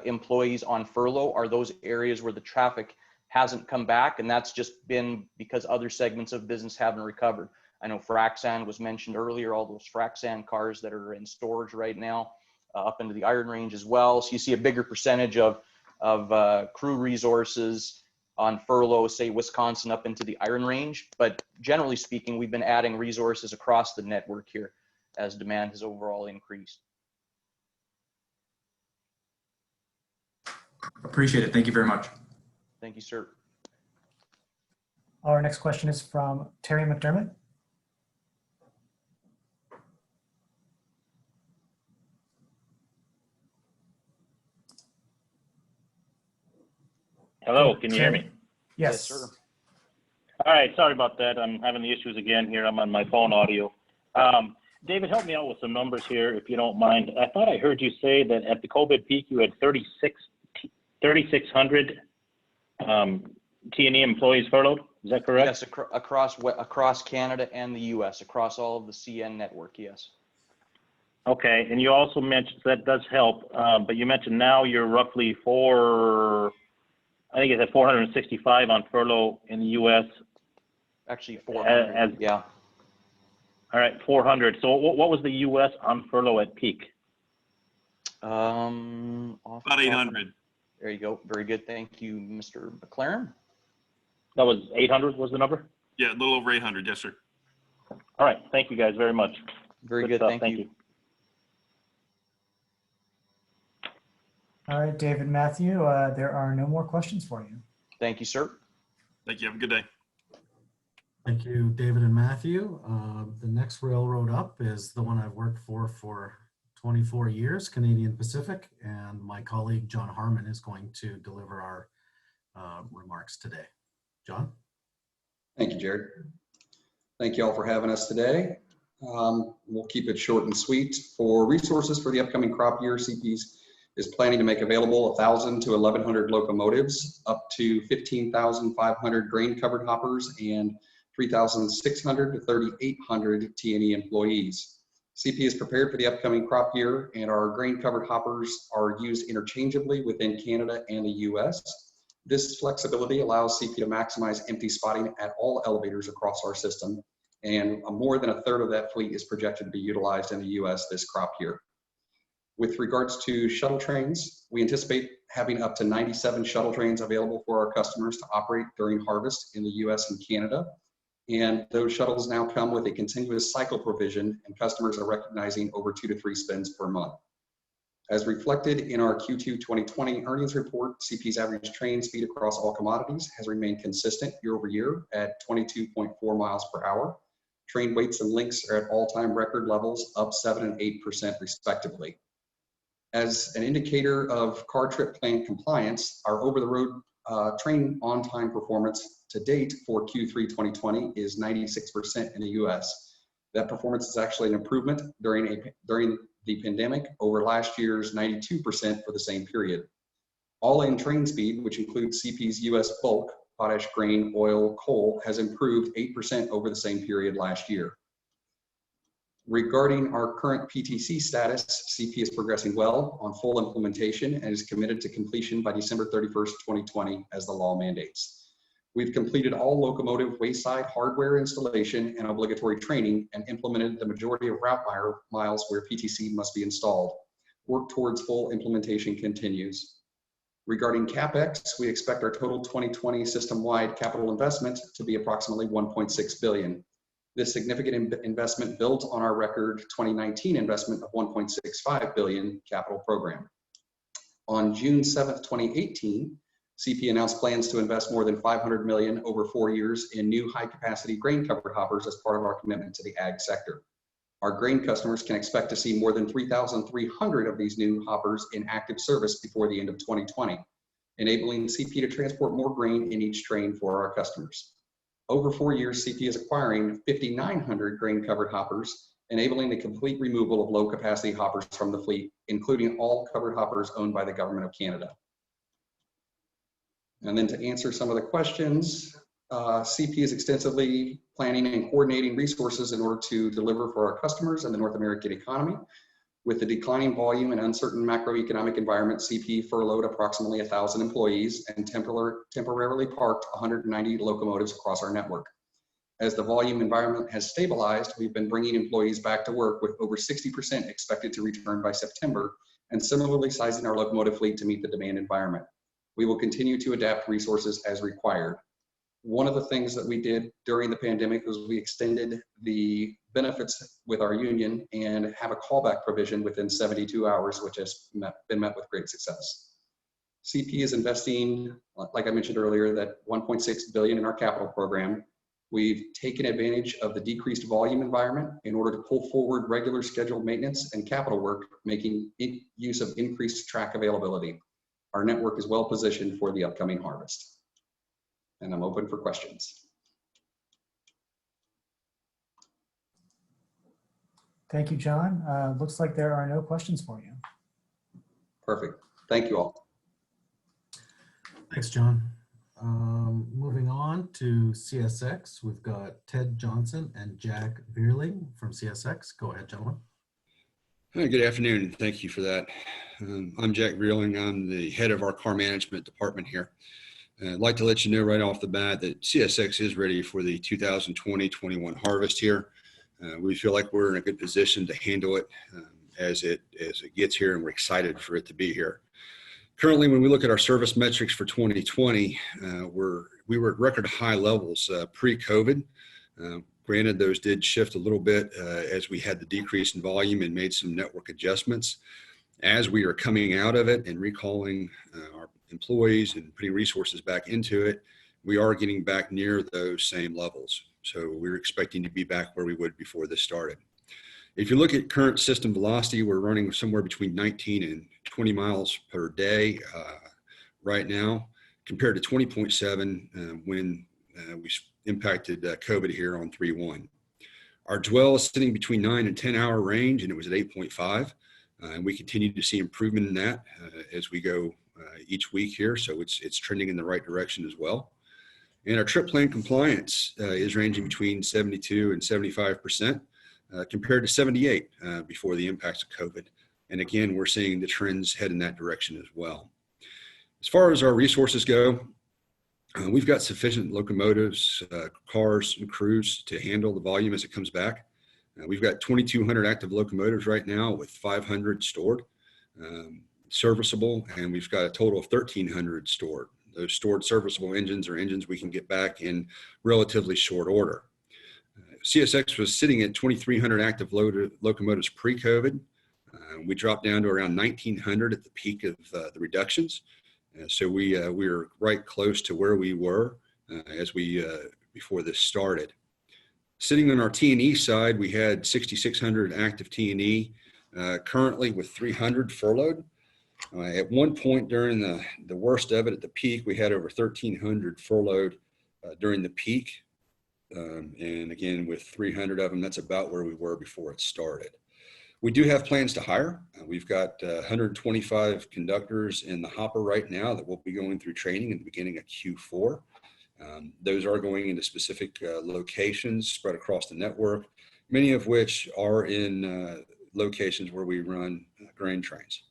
employees on furlough are those areas where the traffic hasn't come back, and that's just been because other segments of business haven't recovered. I know frac sand was mentioned earlier, all those frac sand cars that are in storage right now up into the Iron Range as well. So you see a bigger percentage of crew resources on furlough, say Wisconsin up into the Iron Range. But generally speaking, we've been adding resources across the network here as demand has overall increased. Appreciate it. Thank you very much. Thank you, sir. Our next question is from Terry McDermott. Hello, can you hear me? Yes. Yes, sir. All right, sorry about that. I'm having the issues again here. I'm on my phone audio. David, help me out with some numbers here, if you don't mind. I thought I heard you say that at the COVID peak, you had 3,600 T&E employees furloughed. Is that correct? Yes, across Canada and the U.S., across all of the CN network, yes. Okay, and you also mentioned that does help, but you mentioned now you're roughly 465 on furlough in the U.S. Actually 400, yeah. All right, 400. So what was the U.S. on furlough at peak? About 800. There you go. Very good. Thank you, Mr. McLaren. That was 800 was the number? Yeah, a little over 800. Yes, sir. All right. Thank you guys very much. Very good. Stuff. Thank you. All right, David, Matthew, there are no more questions for you. Thank you, sir. Thank you. Have a good day. Thank you, David and Matthew. The next railroad up is the one I've worked for 24 years, Canadian Pacific, and my colleague John Harmon is going to deliver our remarks today. John? Thank you, Jared. Thank you all for having us today. We'll keep it short and sweet. For resources for the upcoming crop year, CP's is planning to make available 1,000 to 1,100 locomotives, up to 15,500 grain covered hoppers, and 3,600 to 3,800 T&E employees. CP is prepared for the upcoming crop year, and our grain covered hoppers are used interchangeably within Canada and the US. This flexibility allows CP to maximize empty spotting at all elevators across our system, and more than a third of that fleet is projected to be utilized in the US this crop year. With regards to shuttle trains, we anticipate having up to 97 shuttle trains available for our customers to operate during harvest in the US and Canada. And those shuttles now come with a continuous cycle provision, and customers are recognizing over 2 to 3 spins per month. As reflected in our Q2 2020 earnings report, CP's average train speed across all commodities has remained consistent year over year at 22.4 miles per hour. Train weights and lengths are at all-time record levels, up 7% and 8% respectively. As an indicator of car trip plan compliance, our over-the-road train on-time performance to date for Q3 2020 is 96% in the US. That performance is actually an improvement during the pandemic over last year's 92% for the same period. All-in train speed, which includes CP's US bulk, potash, grain, oil, coal, has improved 8% over the same period last year. Regarding our current PTC status, CP is progressing well on full implementation and is committed to completion by December 31st, 2020 as the law mandates. We've completed all locomotive wayside hardware installation and obligatory training and implemented the majority of route miles where PTC must be installed. Work towards full implementation continues. Regarding CapEx, we expect our total 2020 system-wide capital investment to be approximately $1.6 billion. This significant investment builds on our record 2019 investment of $1.65 billion capital program. On June 7th, 2018, CP announced plans to invest more than $500 million over 4 years in new high-capacity grain-covered hoppers as part of our commitment to the ag sector. Our grain customers can expect to see more than 3,300 of these new hoppers in active service before the end of 2020, enabling CP to transport more grain in each train for our customers. Over 4 years, CP is acquiring 5,900 grain-covered hoppers, enabling the complete removal of low-capacity hoppers from the fleet, including all covered hoppers owned by the Government of Canada. And then to answer some of the questions, CP is extensively planning and coordinating resources in order to deliver for our customers and the North American economy. With the declining volume and uncertain macroeconomic environment, CP furloughed approximately 1,000 employees and temporarily parked 190 locomotives across our network. As the volume environment has stabilized, we've been bringing employees back to work, with over 60% expected to return by September, and similarly sizing our locomotive fleet to meet the demand environment. We will continue to adapt resources as required. One of the things that we did during the pandemic was we extended the benefits with our union and have a callback provision within 72 hours, which has been met with great success. CP is investing, like I mentioned earlier, that $1.6 billion in our capital program. We've taken advantage of the decreased volume environment in order to pull forward regular scheduled maintenance and capital work, making use of increased track availability. Our network is well positioned for the upcoming harvest. And I'm open for questions. Thank you, John. Looks like there are no questions for you. Perfect. Thank you all. Thanks, John. Moving on to CSX, we've got Ted Johnson and Jack Veerling from CSX. Go ahead, gentlemen. Hi, good afternoon. Thank you for that. I'm Jack Veerling. I'm the head of our car management department here. I'd like to let you know right off the bat that CSX is ready for the 2020-21 harvest here. We feel like we're in a good position to handle it as it gets here, and we're excited for it to be here. Currently, when we look at our service metrics for 2020, we were at record high levels pre-COVID. Granted, those did shift a little bit as we had the decrease in volume and made some network adjustments. As we are coming out of it and recalling our employees and putting resources back into it, we are getting back near those same levels. So we're expecting to be back where we would before this started. If you look at current system velocity, we're running somewhere between 19 and 20 miles per day right now, compared to 20.7 when we impacted COVID here on 3/1. Our dwell is sitting between 9 and 10 hour range, and it was at 8.5. And we continue to see improvement in that as we go each week here. So it's trending in the right direction as well. And our trip plan compliance is ranging between 72 and 75%. Compared to 78 before the impacts of COVID. And again, we're seeing the trends head in that direction as well. As far as our resources go, we've got sufficient locomotives, cars, and crews to handle the volume as it comes back. We've got 2,200 active locomotives right now with 500 stored, serviceable, and we've got a total of 1,300 stored. Those stored serviceable engines are engines we can get back in relatively short order. CSX was sitting at 2,300 active locomotives pre-COVID. We dropped down to around 1,900 at the peak of the reductions. So we were right close to where we were before this started. Sitting on our T&E side, we had 6,600 active T&E, currently with 300 furloughed. At one point during the worst of it, at the peak, we had over 1,300 furloughed during the peak. And again, with 300 of them, that's about where we were before it started. We do have plans to hire. We've got 125 conductors in the hopper right now that will be going through training in the beginning of Q4. Those are going into specific locations spread across the network, many of which are in locations where we run grain trains.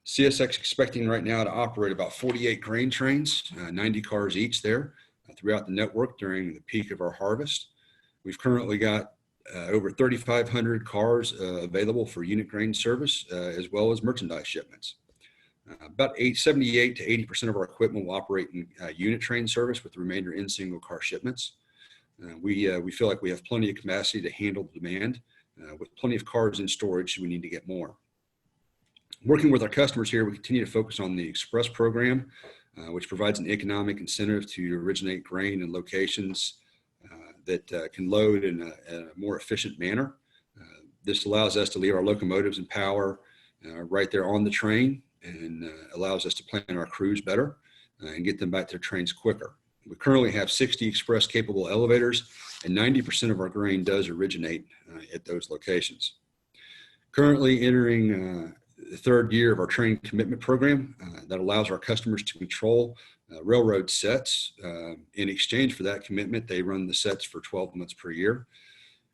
CSX expecting right now to operate about 48 grain trains, 90 cars each there, throughout the network during the peak of our harvest. We've currently got over 3,500 cars available for unit grain service, as well as merchandise shipments. About 78 to 80% of our equipment will operate in unit train service, with the remainder in single car shipments. We feel like we have plenty of capacity to handle the demand, with plenty of cars in storage. We need to get more. Working with our customers here, we continue to focus on the Express program. which provides an economic incentive to originate grain in locations that can load in a more efficient manner. This allows us to leave our locomotives and power right there on the train, and allows us to plan our crews better and get them back to their trains quicker. We currently have 60 express capable elevators, and 90% of our grain does originate at those locations. Currently entering the third year of our train commitment program that allows our customers to control railroad sets. In exchange for that commitment, they run the sets for 12 months per year.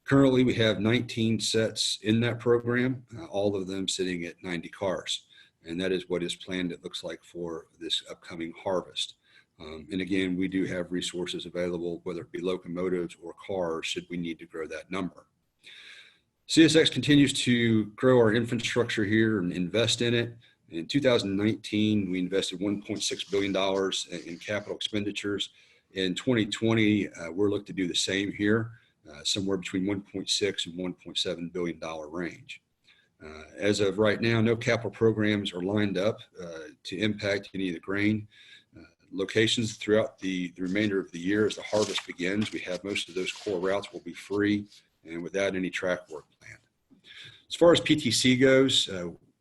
Currently, we have 19 sets in that program, all of them sitting at 90 cars. And that is what is planned, it looks like, for this upcoming harvest. And again, we do have resources available, whether it be locomotives or cars, should we need to grow that number. CSX continues to grow our infrastructure here and invest in it. In 2019, we invested $1.6 billion in capital expenditures. In 2020, we're looking to do the same here, somewhere between $1.6 and $1.7 billion range. As of right now, no capital programs are lined up to impact any of the grain locations throughout the remainder of the year. As the harvest begins, we have most of those core routes will be free and without any track work planned. As far as PTC goes,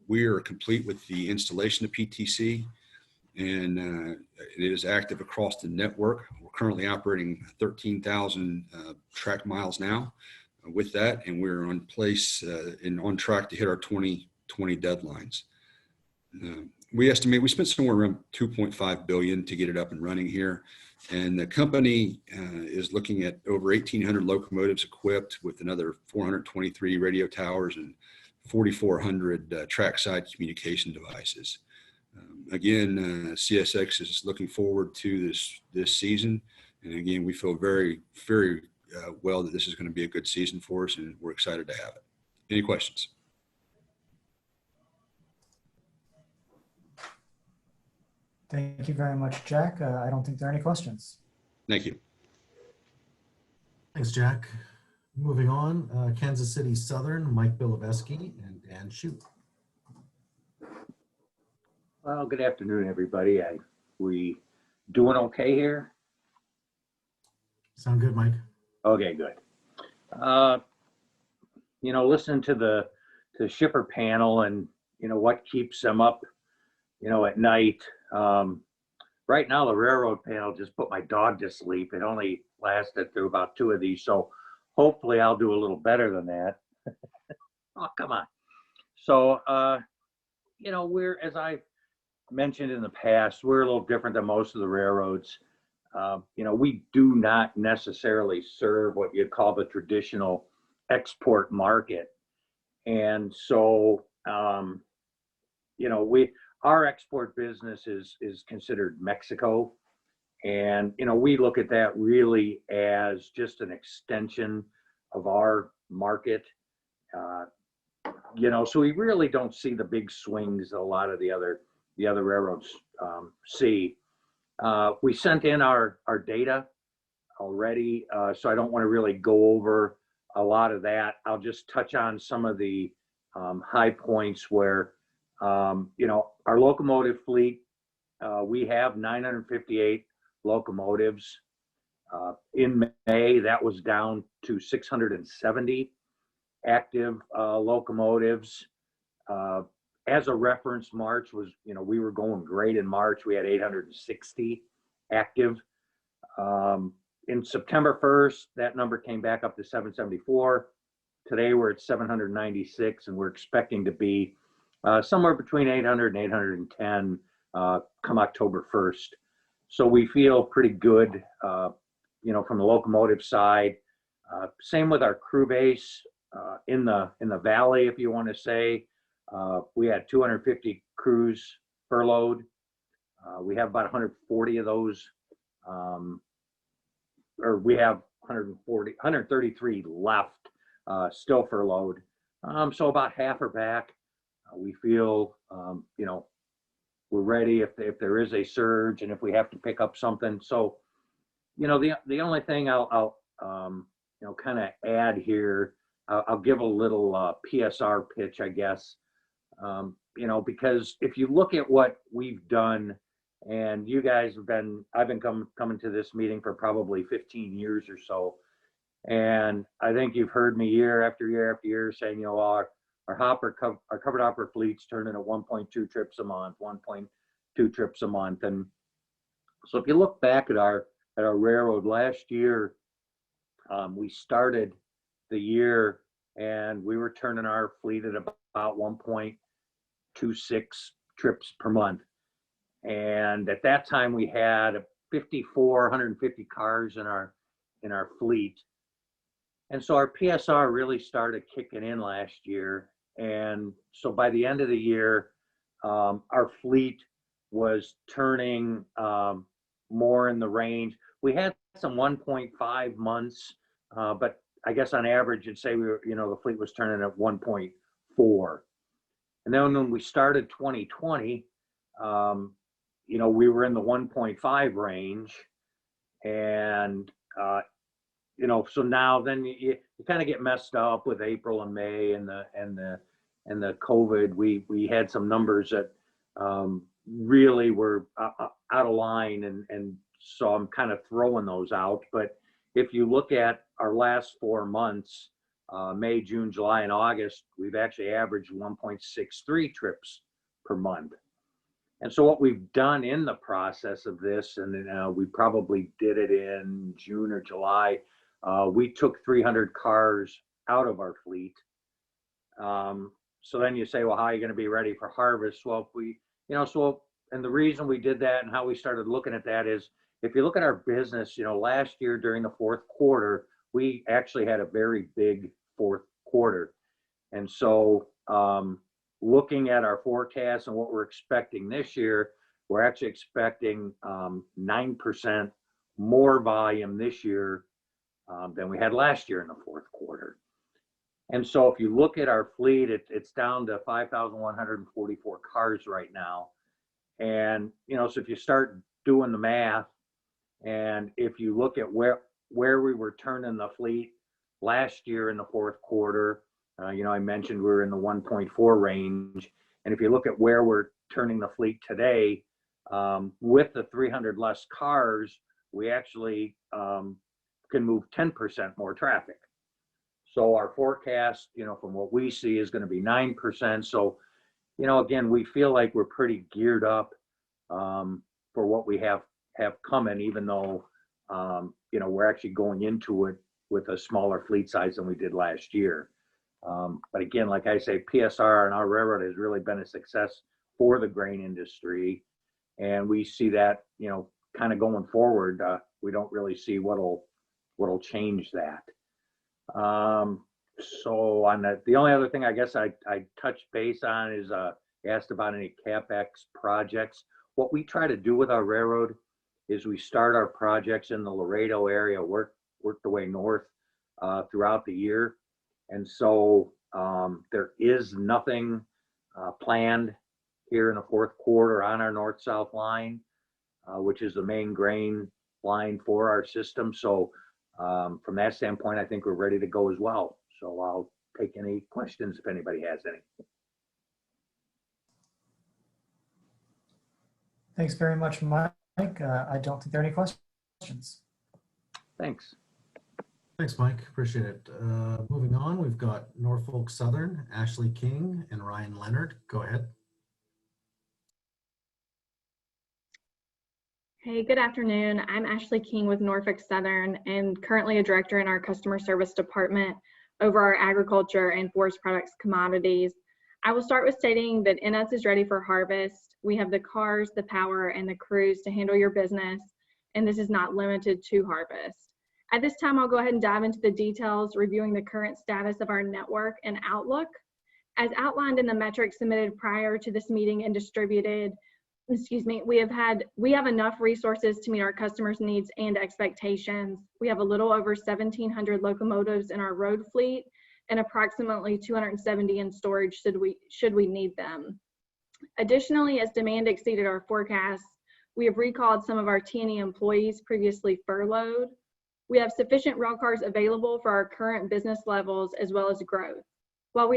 we are complete with the installation of PTC, and it is active across the network. We're currently operating 13,000 track miles now with that, and we're on place and on track to hit our 2020 deadlines. We estimate we spent somewhere around $2.5 billion to get it up and running here. And the company is looking at over 1,800 locomotives equipped with another 423 radio towers and 4,400 trackside communication devices. Again, CSX is looking forward to this season. And again, we feel very, very well that this is going to be a good season for us, and we're excited to have it. Any questions? Thank you very much, Jack. I don't think there are any questions. Thank you. Thanks, Jack. Moving on, Kansas City Southern, Mike Biloveski and Dan Shute. Well, good afternoon, everybody. We doing okay here? Sound good, Mike? Okay, good. You know, listening to the shipper panel and, you know, what keeps them up, you know, at night. Right now, the railroad panel just put my dog to sleep. It only lasted through about 2 of these. So hopefully I'll do a little better than that. Oh, come on. So, you know, as I mentioned in the past, we're a little different than most of the railroads. You know, we do not necessarily serve what you'd call the traditional export market. And so, you know, our export business is considered Mexico. And, you know, we look at that really as just an extension of our market. You know, so we really don't see the big swings that a lot of the other railroads see. We sent in our data already, so I don't want to really go over a lot of that. I'll just touch on some of the high points where, you know, our locomotive fleet, we have 958 locomotives. In May, that was down to 670 active locomotives. As a reference, March was, you know, we were going great in March. We had 860 active. In September 1st, that number came back up to 774. Today, we're at 796, and we're expecting to be somewhere between 800 and 810 come October 1st. So we feel pretty good, you know, from the locomotive side. Same with our crew base in the valley, if you want to say. We had 250 crews furloughed. We have about 140 of those, or we have 133 left still furloughed. So about half are back. We feel, you know, we're ready if there is a surge and if we have to pick up something. So, you know, the only thing I'll you know, kind of add here, I'll give a little PSR pitch, I guess. You know, because if you look at what we've done And you guys have been, I've been coming to this meeting for probably 15 years or so. And I think you've heard me year after year after year saying, you know, our covered hopper fleet's turning at 1.2 trips a month, 1.2 trips a month. And so if you look back at our railroad last year, we started the year and we were turning our fleet at about 1.26 trips per month. And at that time we had 150 cars in our fleet. And so our PSR really started kicking in last year. And so by the end of the year, our fleet was turning more in the range. We had some 1.5 months, but I guess on average, you'd say we were, you know, the fleet was turning at 1.4. And then when we started 2020, you know, we were in the 1.5 range. And, you know, so now then you kind of get messed up with April and May and the COVID. We had some numbers that really were out of line, and so I'm kind of throwing those out. But if you look at our last 4 months, May, June, July, and August, we've actually averaged 1.63 trips per month. And so what we've done in the process of this, and we probably did it in June or July, we took 300 cars out of our fleet. So then you say, well, how are you going to be ready for harvest? Well, if we, you know, so, and the reason we did that and how we started looking at that is, if you look at our business, you know, last year during the fourth quarter, we actually had a very big fourth quarter. And so looking at our forecast and what we're expecting this year, we're actually expecting 9% more volume this year than we had last year in the fourth quarter. And so if you look at our fleet, it's down to 5,144 cars right now. And, you know, so if you start doing the math, and if you look at where we were turning the fleet last year in the fourth quarter, you know, I mentioned we were in the 1.4 range. And if you look at where we're turning the fleet today, with the 300 less cars, we actually can move 10% more traffic. So our forecast, you know, from what we see is going to be 9%. So, you know, again, we feel like we're pretty geared up for what we have coming, even though, you know, we're actually going into it with a smaller fleet size than we did last year. But again, like I say, PSR and our railroad has really been a success for the grain industry. And we see that, you know, kind of going forward, we don't really see what'll change that. So on the only other thing I guess I touched base on is asked about any CapEx projects. What we try to do with our railroad is we start our projects in the Laredo area, work the way north throughout the year. And so there is nothing planned here in the fourth quarter on our north-south line, which is the main grain line for our system. So from that standpoint, I think we're ready to go as well. So I'll take any questions if anybody has any. Thanks very much, Mike. I don't think there are any questions. Thanks. Thanks, Mike. Appreciate it. Moving on, we've got Norfolk Southern, Ashley King and Ryan Leonard. Go ahead. Hey, good afternoon. I'm Ashley King with Norfolk Southern and currently a director in our customer service department over our agriculture and forest products commodities. I will start with stating that NS is ready for harvest. We have the cars, the power, and the crews to handle your business, and this is not limited to harvest. At this time, I'll go ahead and dive into the details, reviewing the current status of our network and outlook. As outlined in the metrics submitted prior to this meeting and distributed, we have enough resources to meet our customers' needs and expectations. We have a little over 1,700 locomotives in our road fleet and approximately 270 in storage should we need them. Additionally, as demand exceeded our forecasts, we have recalled some of our T&E employees previously furloughed. We have sufficient rail cars available for our current business levels as well as growth. While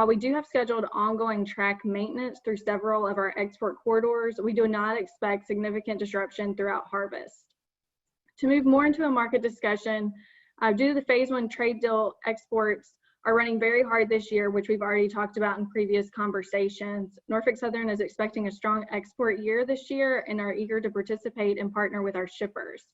we do have scheduled ongoing track maintenance through several of our export corridors, we do not expect significant disruption throughout harvest. To move more into a market discussion, due to the phase 1 trade deal, exports are running very hard this year, which we've already talked about in previous conversations. Norfolk Southern is expecting a strong export year this year and are eager to participate and partner with our shippers.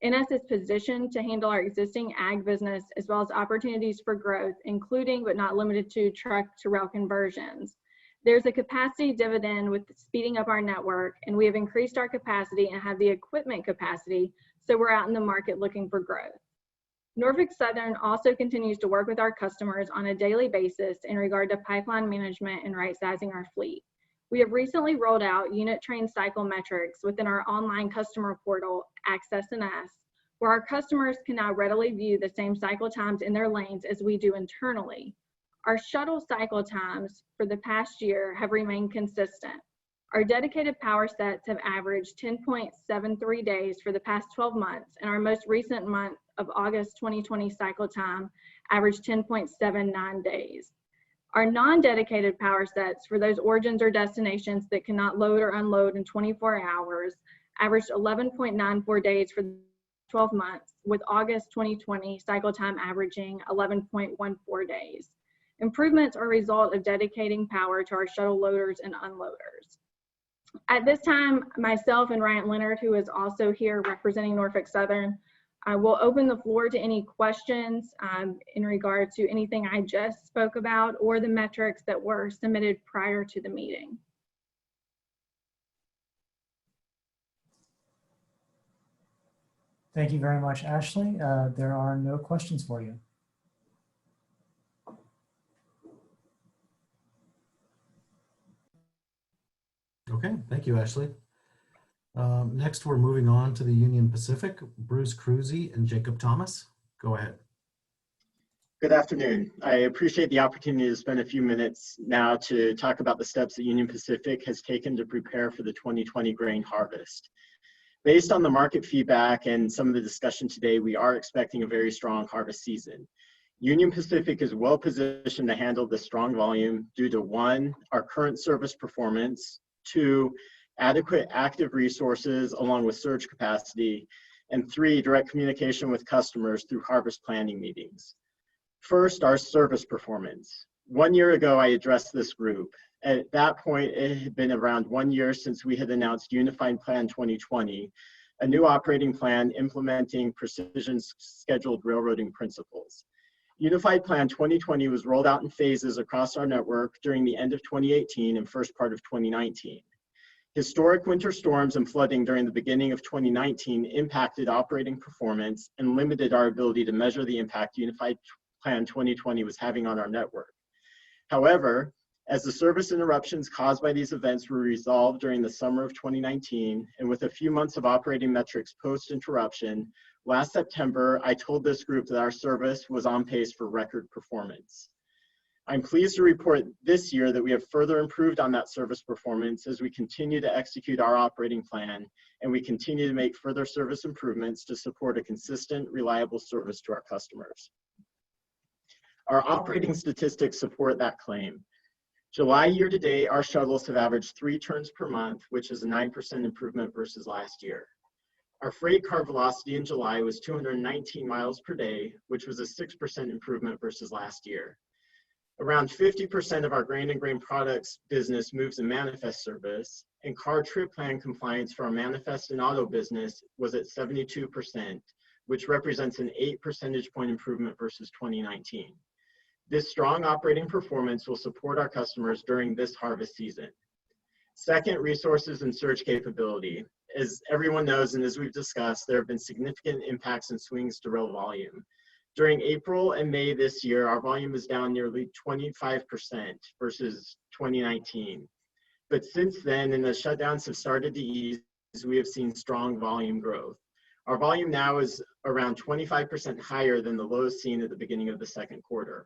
NS is positioned to handle our existing ag business as well as opportunities for growth, including but not limited to truck to rail conversions. There's a capacity dividend with speeding up our network, and we have increased our capacity and have the equipment capacity, so we're out in the market looking for growth. Norfolk Southern also continues to work with our customers on a daily basis in regard to pipeline management and right-sizing our fleet. We have recently rolled out unit train cycle metrics within our online customer portal, Access NS, where our customers can now readily view the same cycle times in their lanes as we do internally. Our shuttle cycle times for the past year have remained consistent. Our dedicated power sets have averaged 10.73 days for the past 12 months, and our most recent month of August 2020 cycle time averaged 10.79 days. Our non-dedicated power sets for those origins or destinations that cannot load or unload in 24 hours averaged 11.94 days for 12 months, with August 2020 cycle time averaging 11.14 days. Improvements are a result of dedicating power to our shuttle loaders and unloaders. At this time, myself and Ryan Leonard, who is also here representing Norfolk Southern, I will open the floor to any questions in regard to anything I just spoke about or the metrics that were submitted prior to the meeting. Thank you very much, Ashley. There are no questions for you. Okay, thank you, Ashley. Next, we're moving on to the Union Pacific, Bruce Cruzy and Jacob Thomas. Go ahead. Good afternoon. I appreciate the opportunity to spend a few minutes now to talk about the steps that Union Pacific has taken to prepare for the 2020 grain harvest. Based on the market feedback and some of the discussion today, we are expecting a very strong harvest season. Union Pacific is well positioned to handle the strong volume due to 1, our current service performance, 2, adequate active resources along with surge capacity, and 3, direct communication with customers through harvest planning meetings. First, our service performance. 1 year ago, I addressed this group. At that point, it had been around 1 year since we had announced Unified Plan 2020, a new operating plan implementing precision scheduled railroading principles. Unified Plan 2020 was rolled out in phases across our network during the end of 2018 and first part of 2019. Historic winter storms and flooding during the beginning of 2019 impacted operating performance and limited our ability to measure the impact Unified Plan 2020 was having on our network. However, as the service interruptions caused by these events were resolved during the summer of 2019, and with a few months of operating metrics post-interruption, last September, I told this group that our service was on pace for record performance. I'm pleased to report this year that we have further improved on that service performance as we continue to execute our operating plan, and we continue to make further service improvements to support a consistent, reliable service to our customers. Our operating statistics support that claim. July year to date, our shuttles have averaged 3 turns per month, which is a 9% improvement versus last year. Our freight car velocity in July was 219 miles per day, which was a 6% improvement versus last year. Around 50% of our grain and grain products business moves in manifest service, and car trip plan compliance for our manifest and auto business was at 72%, which represents an 8 percentage point improvement versus 2019. This strong operating performance will support our customers during this harvest season. Second, resources and surge capability. As everyone knows, and as we've discussed, there have been significant impacts and swings to rail volume. During April and May this year, our volume is down nearly 25% versus 2019. But since then, and the shutdowns have started to ease, we have seen strong volume growth. Our volume now is around 25% higher than the lows seen at the beginning of the second quarter.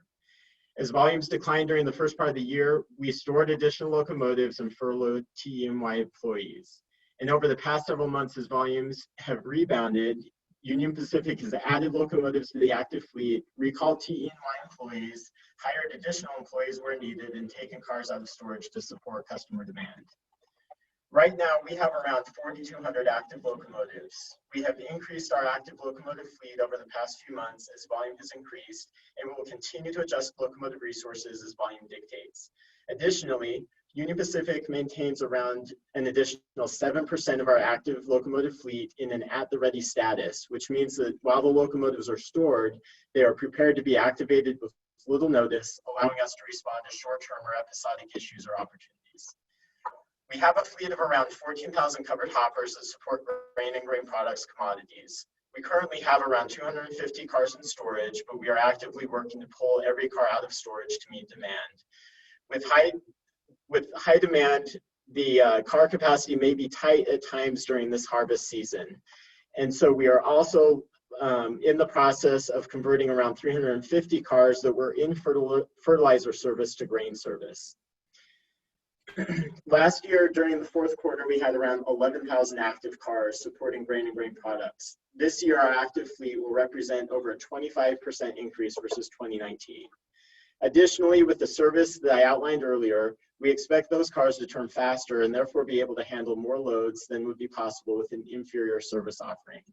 As volumes declined during the first part of the year, we stored additional locomotives and furloughed TE&Y employees. And over the past several months, as volumes have rebounded, Union Pacific has added locomotives to the active fleet, recalled TE&Y employees, hired additional employees where needed, and taken cars out of storage to support customer demand. Right now, we have around 4,200 active locomotives. We have increased our active locomotive fleet over the past few months as volume has increased, and we will continue to adjust locomotive resources as volume dictates. Additionally, Union Pacific maintains around an additional 7% of our active locomotive fleet in an at-the-ready status, which means that while the locomotives are stored, they are prepared to be activated with little notice, allowing us to respond to short-term or episodic issues or opportunities. We have a fleet of around 14,000 covered hoppers that support grain and grain products commodities. We currently have around 250 cars in storage, but we are actively working to pull every car out of storage to meet demand. With high demand, the car capacity may be tight at times during this harvest season. And so we are also in the process of converting around 350 cars that were in fertilizer service to grain service. Last year, during the fourth quarter, we had around 11,000 active cars supporting grain and grain products. This year, our active fleet will represent over a 25% increase versus 2019. Additionally, with the service that I outlined earlier, we expect those cars to turn faster and therefore be able to handle more loads than would be possible with an inferior service offering.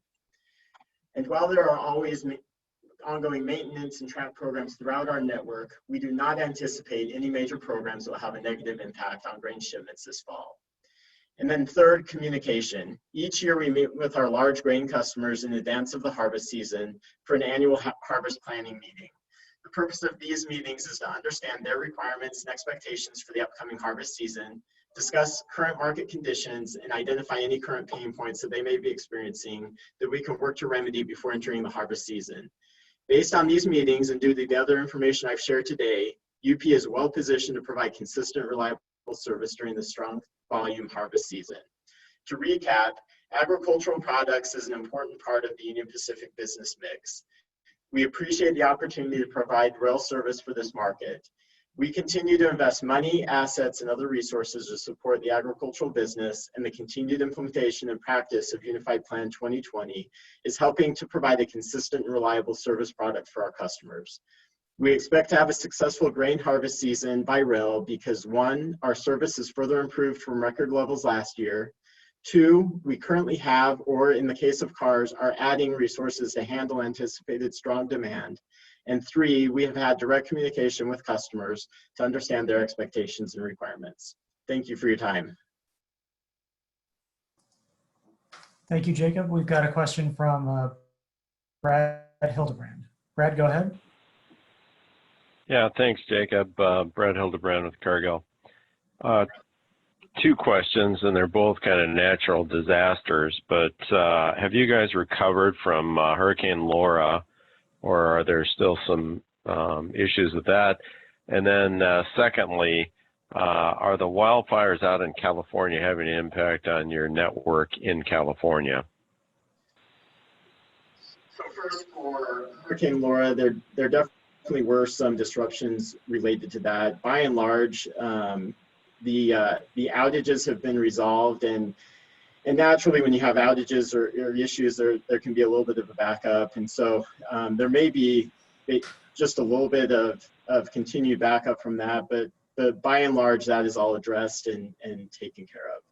And while there are always ongoing maintenance and track programs throughout our network, we do not anticipate any major programs that will have a negative impact on grain shipments this fall. And then third, communication. Each year we meet with our large grain customers in advance of the harvest season for an annual harvest planning meeting. The purpose of these meetings is to understand their requirements and expectations for the upcoming harvest season, discuss current market conditions, and identify any current pain points that they may be experiencing that we can work to remedy before entering the harvest season. Based on these meetings and due to the other information I've shared today, UP is well positioned to provide consistent, reliable service during the strong volume harvest season. To recap, agricultural products is an important part of the Union Pacific business mix. We appreciate the opportunity to provide rail service for this market. We continue to invest money, assets, and other resources to support the agricultural business, and the continued implementation and practice of Unified Plan 2020 is helping to provide a consistent and reliable service product for our customers. We expect to have a successful grain harvest season by rail because 1, our service is further improved from record levels last year. 2, we currently have, or in the case of cars, are adding resources to handle anticipated strong demand. And 3, we have had direct communication with customers to understand their expectations and requirements. Thank you for your time. Thank you, Jacob. We've got a question from Brad Hildebrand. Brad, go ahead. Yeah, thanks, Jacob. Brad Hildebrand with Cargill. 2 questions, and they're both kind of natural disasters, but have you guys recovered from Hurricane Laura, or are there still some issues with that? And then secondly, are the wildfires out in California having an impact on your network in California? So first, for Hurricane Laura, there definitely were some disruptions related to that. By and large, the outages have been resolved, and naturally when you have outages or issues, there can be a little bit of a backup, and so there may be just a little bit of continued backup from that, but by and large that is all addressed and taken care of.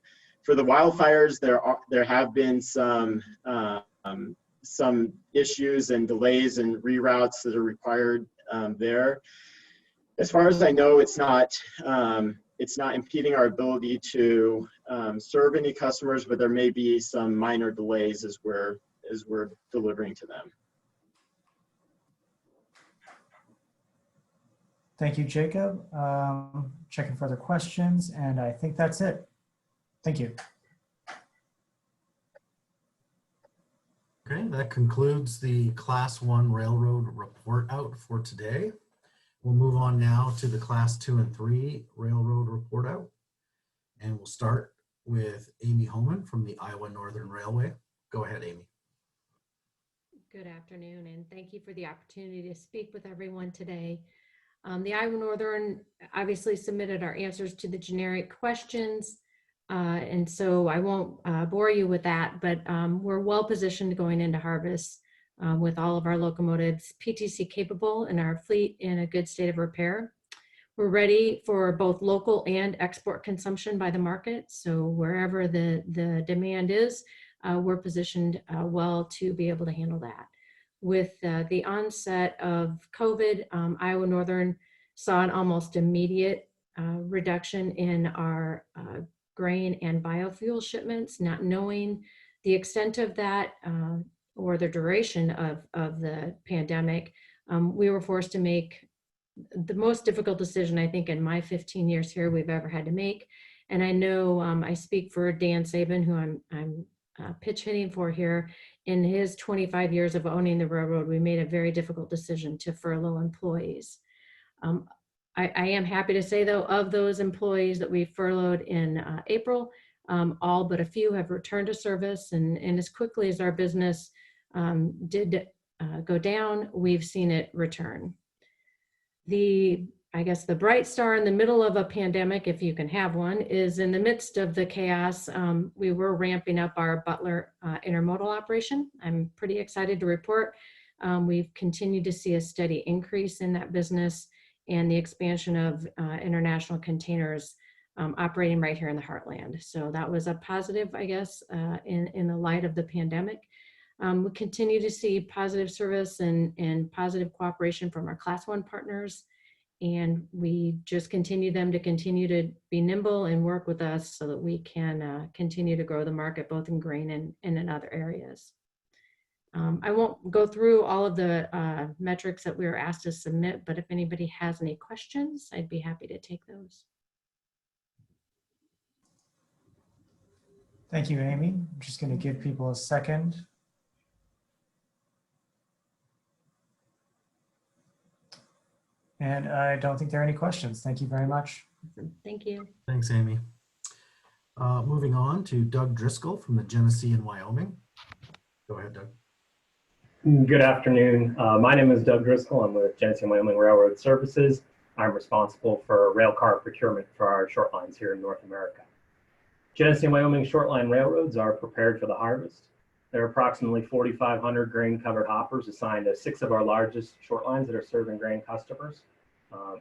For the wildfires, there have been some issues and delays and reroutes that are required there. As far as I know, it's not impeding our ability to serve any customers, but there may be some minor delays as we're delivering to them. Thank you, Jacob. Checking for other questions, and I think that's it. Thank you. Okay, that concludes the Class 1 Railroad report out for today. We'll move on now to the Class 2 and 3 Railroad report out. And we'll start with Amy Homan from the Iowa Northern Railway. Go ahead, Amy. Good afternoon, and thank you for the opportunity to speak with everyone today. The Iowa Northern obviously submitted our answers to the generic questions And so I won't bore you with that, but we're well positioned going into harvest with all of our locomotives PTC capable and our fleet in a good state of repair. We're ready for both local and export consumption by the market. So wherever the demand is, we're positioned well to be able to handle that. With the onset of COVID, Iowa Northern saw an almost immediate reduction in our grain and biofuel shipments, not knowing the extent of that or the duration of the pandemic. We were forced to make the most difficult decision, I think, in my 15 years here we've ever had to make. And I know I speak for Dan Sabin, who I'm pitch hitting for here. In his 25 years of owning the railroad, we made a very difficult decision to furlough employees. I am happy to say, though, of those employees that we furloughed in April, all but a few have returned to service. And as quickly as our business did go down, we've seen it return. I guess the bright star in the middle of a pandemic, if you can have one, is in the midst of the chaos. We were ramping up our Butler intermodal operation. I'm pretty excited to report we've continued to see a steady increase in that business and the expansion of international containers operating right here in the heartland. So that was a positive, I guess, in the light of the pandemic. We continue to see positive service and positive cooperation from our Class 1 partners. And we just continue them to continue to be nimble and work with us so that we can continue to grow the market, both in grain and in other areas. I won't go through all of the metrics that we were asked to submit, but if anybody has any questions, I'd be happy to take those. Thank you, Amy. I'm just going to give people a second. And I don't think there are any questions. Thank you very much. Thank you. Thanks, Amy. Moving on to Doug Driscoll from the Genesee in Wyoming. Go ahead, Doug. Good afternoon. My name is Doug Driscoll. I'm with Genesee and Wyoming Railroad Services. I'm responsible for rail car procurement for our short lines here in North America. Genesee and Wyoming short line railroads are prepared for the harvest. There are approximately 4,500 grain covered hoppers assigned to 6 of our largest short lines that are serving grain customers.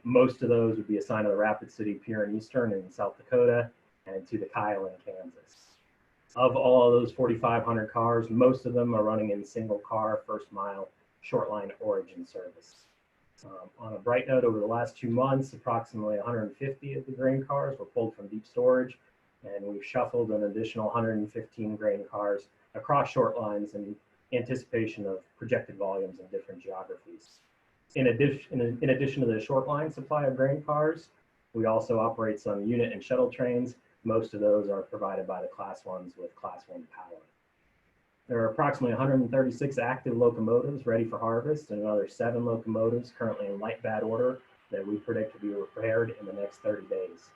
Most of those would be assigned to the Rapid City Pier in Eastern and South Dakota and to the Kyle in Kansas. Of all of those 4,500 cars, most of them are running in single car, first mile, short line origin service. On a bright note, over the last 2 months, approximately 150 of the grain cars were pulled from deep storage, and we've shuffled an additional 115 grain cars across short lines in anticipation of projected volumes in different geographies. In addition to the short line supply of grain cars, we also operate some unit and shuttle trains. Most of those are provided by the Class 1s with Class 1 power. There are approximately 136 active locomotives ready for harvest and another 7 locomotives currently in light bad order that we predict to be repaired in the next 30 days.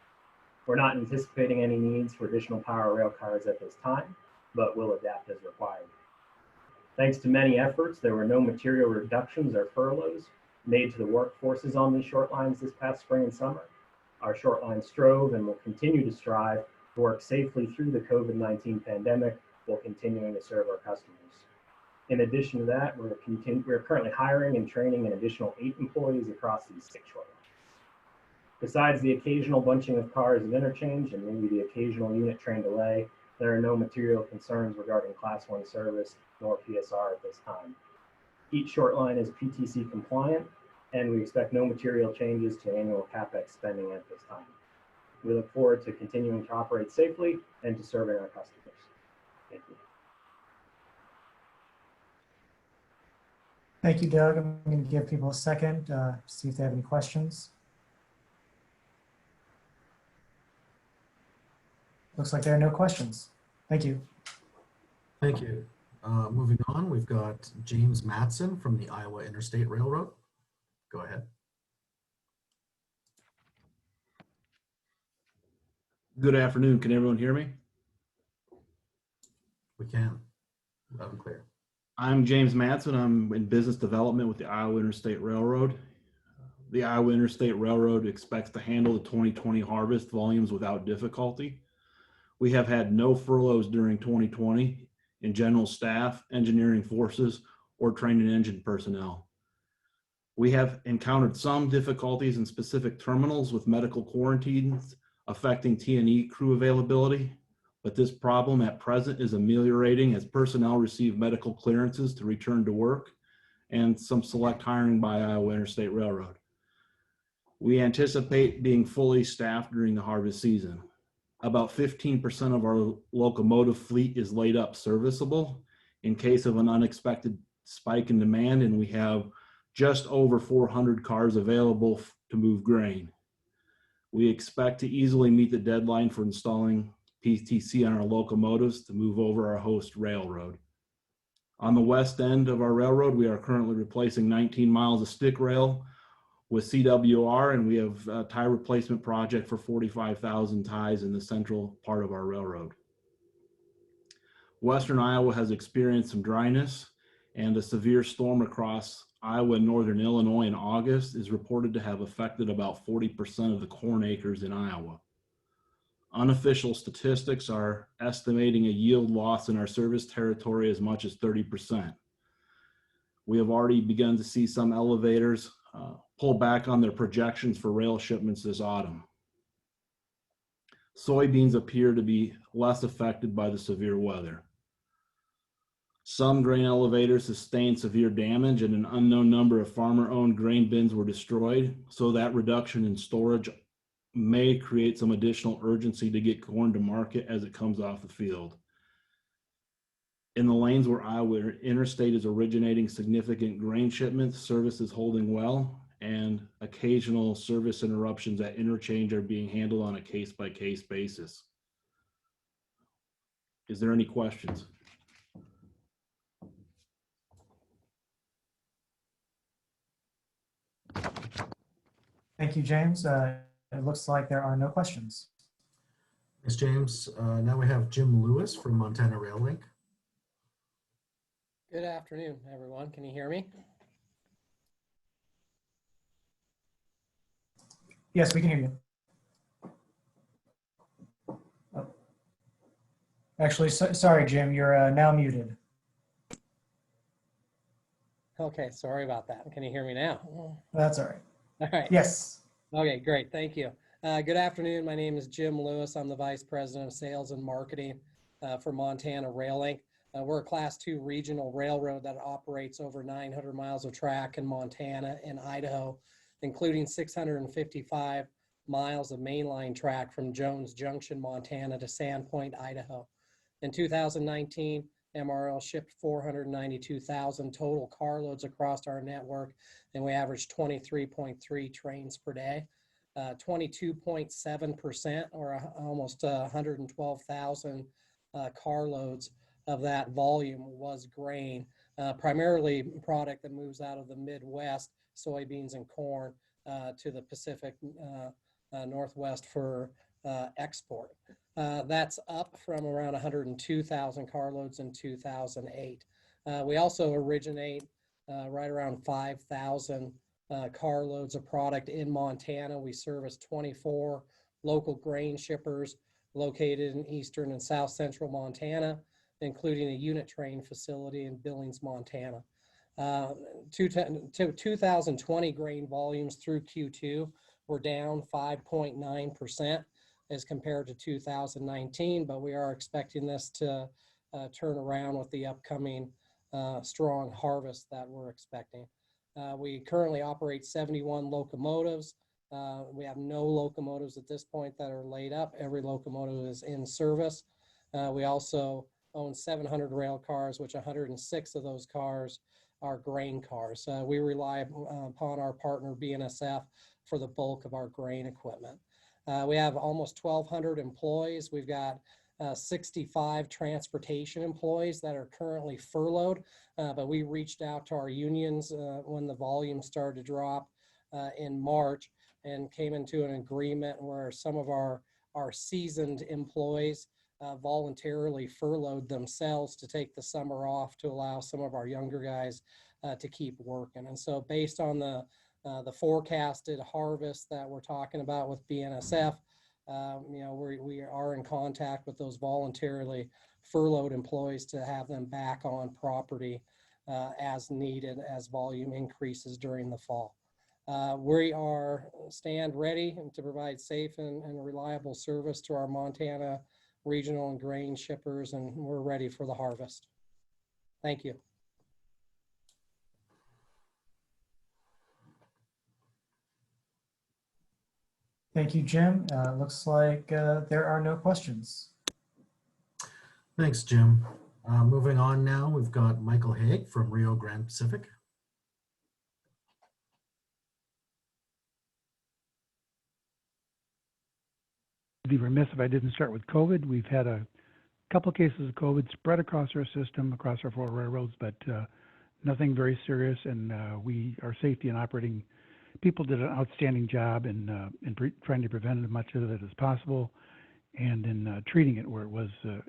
We're not anticipating any needs for additional power rail cars at this time, but will adapt as required. Thanks to many efforts, there were no material reductions or furloughs made to the workforces on these short lines this past spring and summer. Our short lines strove and will continue to strive to work safely through the COVID-19 pandemic while continuing to serve our customers. In addition to that, we're currently hiring and training an additional 8 employees across these 6 short lines. Besides the occasional bunching of cars at interchange and maybe the occasional unit train delay, there are no material concerns regarding Class 1 service nor PSR at this time. Each short line is PTC compliant, and we expect no material changes to annual CapEx spending at this time. We look forward to continuing to operate safely and to serving our customers. Thank you. Thank you, Doug. I'm going to give people a second to see if they have any questions. Looks like there are no questions. Thank you. Thank you. Moving on, we've got James Matson from the Iowa Interstate Railroad. Go ahead. Good afternoon. Can everyone hear me? We can. Loud and clear. I'm James Matson. I'm in business development with the Iowa Interstate Railroad. The Iowa Interstate Railroad expects to handle the 2020 harvest volumes without difficulty. We have had no furloughs during 2020 in general staff, engineering forces, or trained and engine personnel. We have encountered some difficulties in specific terminals with medical quarantines affecting T&E crew availability, but this problem at present is ameliorating as personnel receive medical clearances to return to work and some select hiring by Iowa Interstate Railroad. We anticipate being fully staffed during the harvest season. About 15% of our locomotive fleet is laid up serviceable in case of an unexpected spike in demand, and we have just over 400 cars available to move grain. We expect to easily meet the deadline for installing PTC on our locomotives to move over our host railroad. On the west end of our railroad, we are currently replacing 19 miles of stick rail with CWR, and we have a tie replacement project for 45,000 ties in the central part of our railroad. Western Iowa has experienced some dryness, and a severe storm across Iowa and northern Illinois in August is reported to have affected about 40% of the corn acres in Iowa. Unofficial statistics are estimating a yield loss in our service territory as much as 30%. We have already begun to see some elevators pull back on their projections for rail shipments this autumn. Soybeans appear to be less affected by the severe weather. Some grain elevators sustained severe damage and an unknown number of farmer-owned grain bins were destroyed, so that reduction in storage may create some additional urgency to get corn to market as it comes off the field. In the lanes where Iowa Interstate is originating significant grain shipments, service is holding well, and occasional service interruptions at interchange are being handled on a case-by-case basis. Is there any questions? Thank you, James. It looks like there are no questions. Thanks, James. Now we have Jim Lewis from Montana Rail Link. Good afternoon, everyone. Can you hear me? Yes, we can hear you. Oh. Actually, sorry, Jim, you're now muted. Okay, sorry about that. Can you hear me now? That's all right. All right. Yes. Okay, great. Thank you. Good afternoon. My name is Jim Lewis. I'm the Vice President of Sales and Marketing for Montana Rail Link. We're a Class 2 regional railroad that operates over 900 miles of track in Montana and Idaho, including 655 miles of mainline track from Jones Junction, Montana to Sandpoint, Idaho. In 2019, MRL shipped 492,000 total carloads across our network, and we averaged 23.3 trains per day. 22.7%, or almost 112,000 carloads of that volume was grain, primarily product that moves out of the Midwest, soybeans and corn, to the Pacific Northwest for export. That's up from around 102,000 carloads in 2008. We also originate right around 5,000 carloads of product in Montana. We service 24 local grain shippers located in eastern and south central Montana, including a unit train facility in Billings, Montana. 2020 grain volumes through Q2 were down 5.9% as compared to 2019, but we are expecting this to turn around with the upcoming strong harvest that we're expecting. We currently operate 71 locomotives. We have no locomotives at this point that are laid up. Every locomotive is in service. We also own 700 rail cars, which 106 of those cars are grain cars. We rely upon our partner BNSF for the bulk of our grain equipment. We have almost 1,200 employees. We've got 65 transportation employees that are currently furloughed, but we reached out to our unions when the volume started to drop in March and came into an agreement where some of our seasoned employees voluntarily furloughed themselves to take the summer off to allow some of our younger guys to keep working. And so based on the forecasted harvest that we're talking about with BNSF, we are in contact with those voluntarily furloughed employees to have them back on property as needed as volume increases during the fall. We stand ready to provide safe and reliable service to our Montana regional and grain shippers, and we're ready for the harvest. Thank you. Thank you, Jim. Looks like there are no questions. Thanks, Jim. Moving on now, we've got Michael Haig from Rio Grande Pacific. I'd be remiss if I didn't start with COVID. We've had a couple cases of COVID spread across our system, across our 4 railroads, but nothing very serious. And our safety and operating people did an outstanding job in trying to prevent as much of it as possible, and in treating it where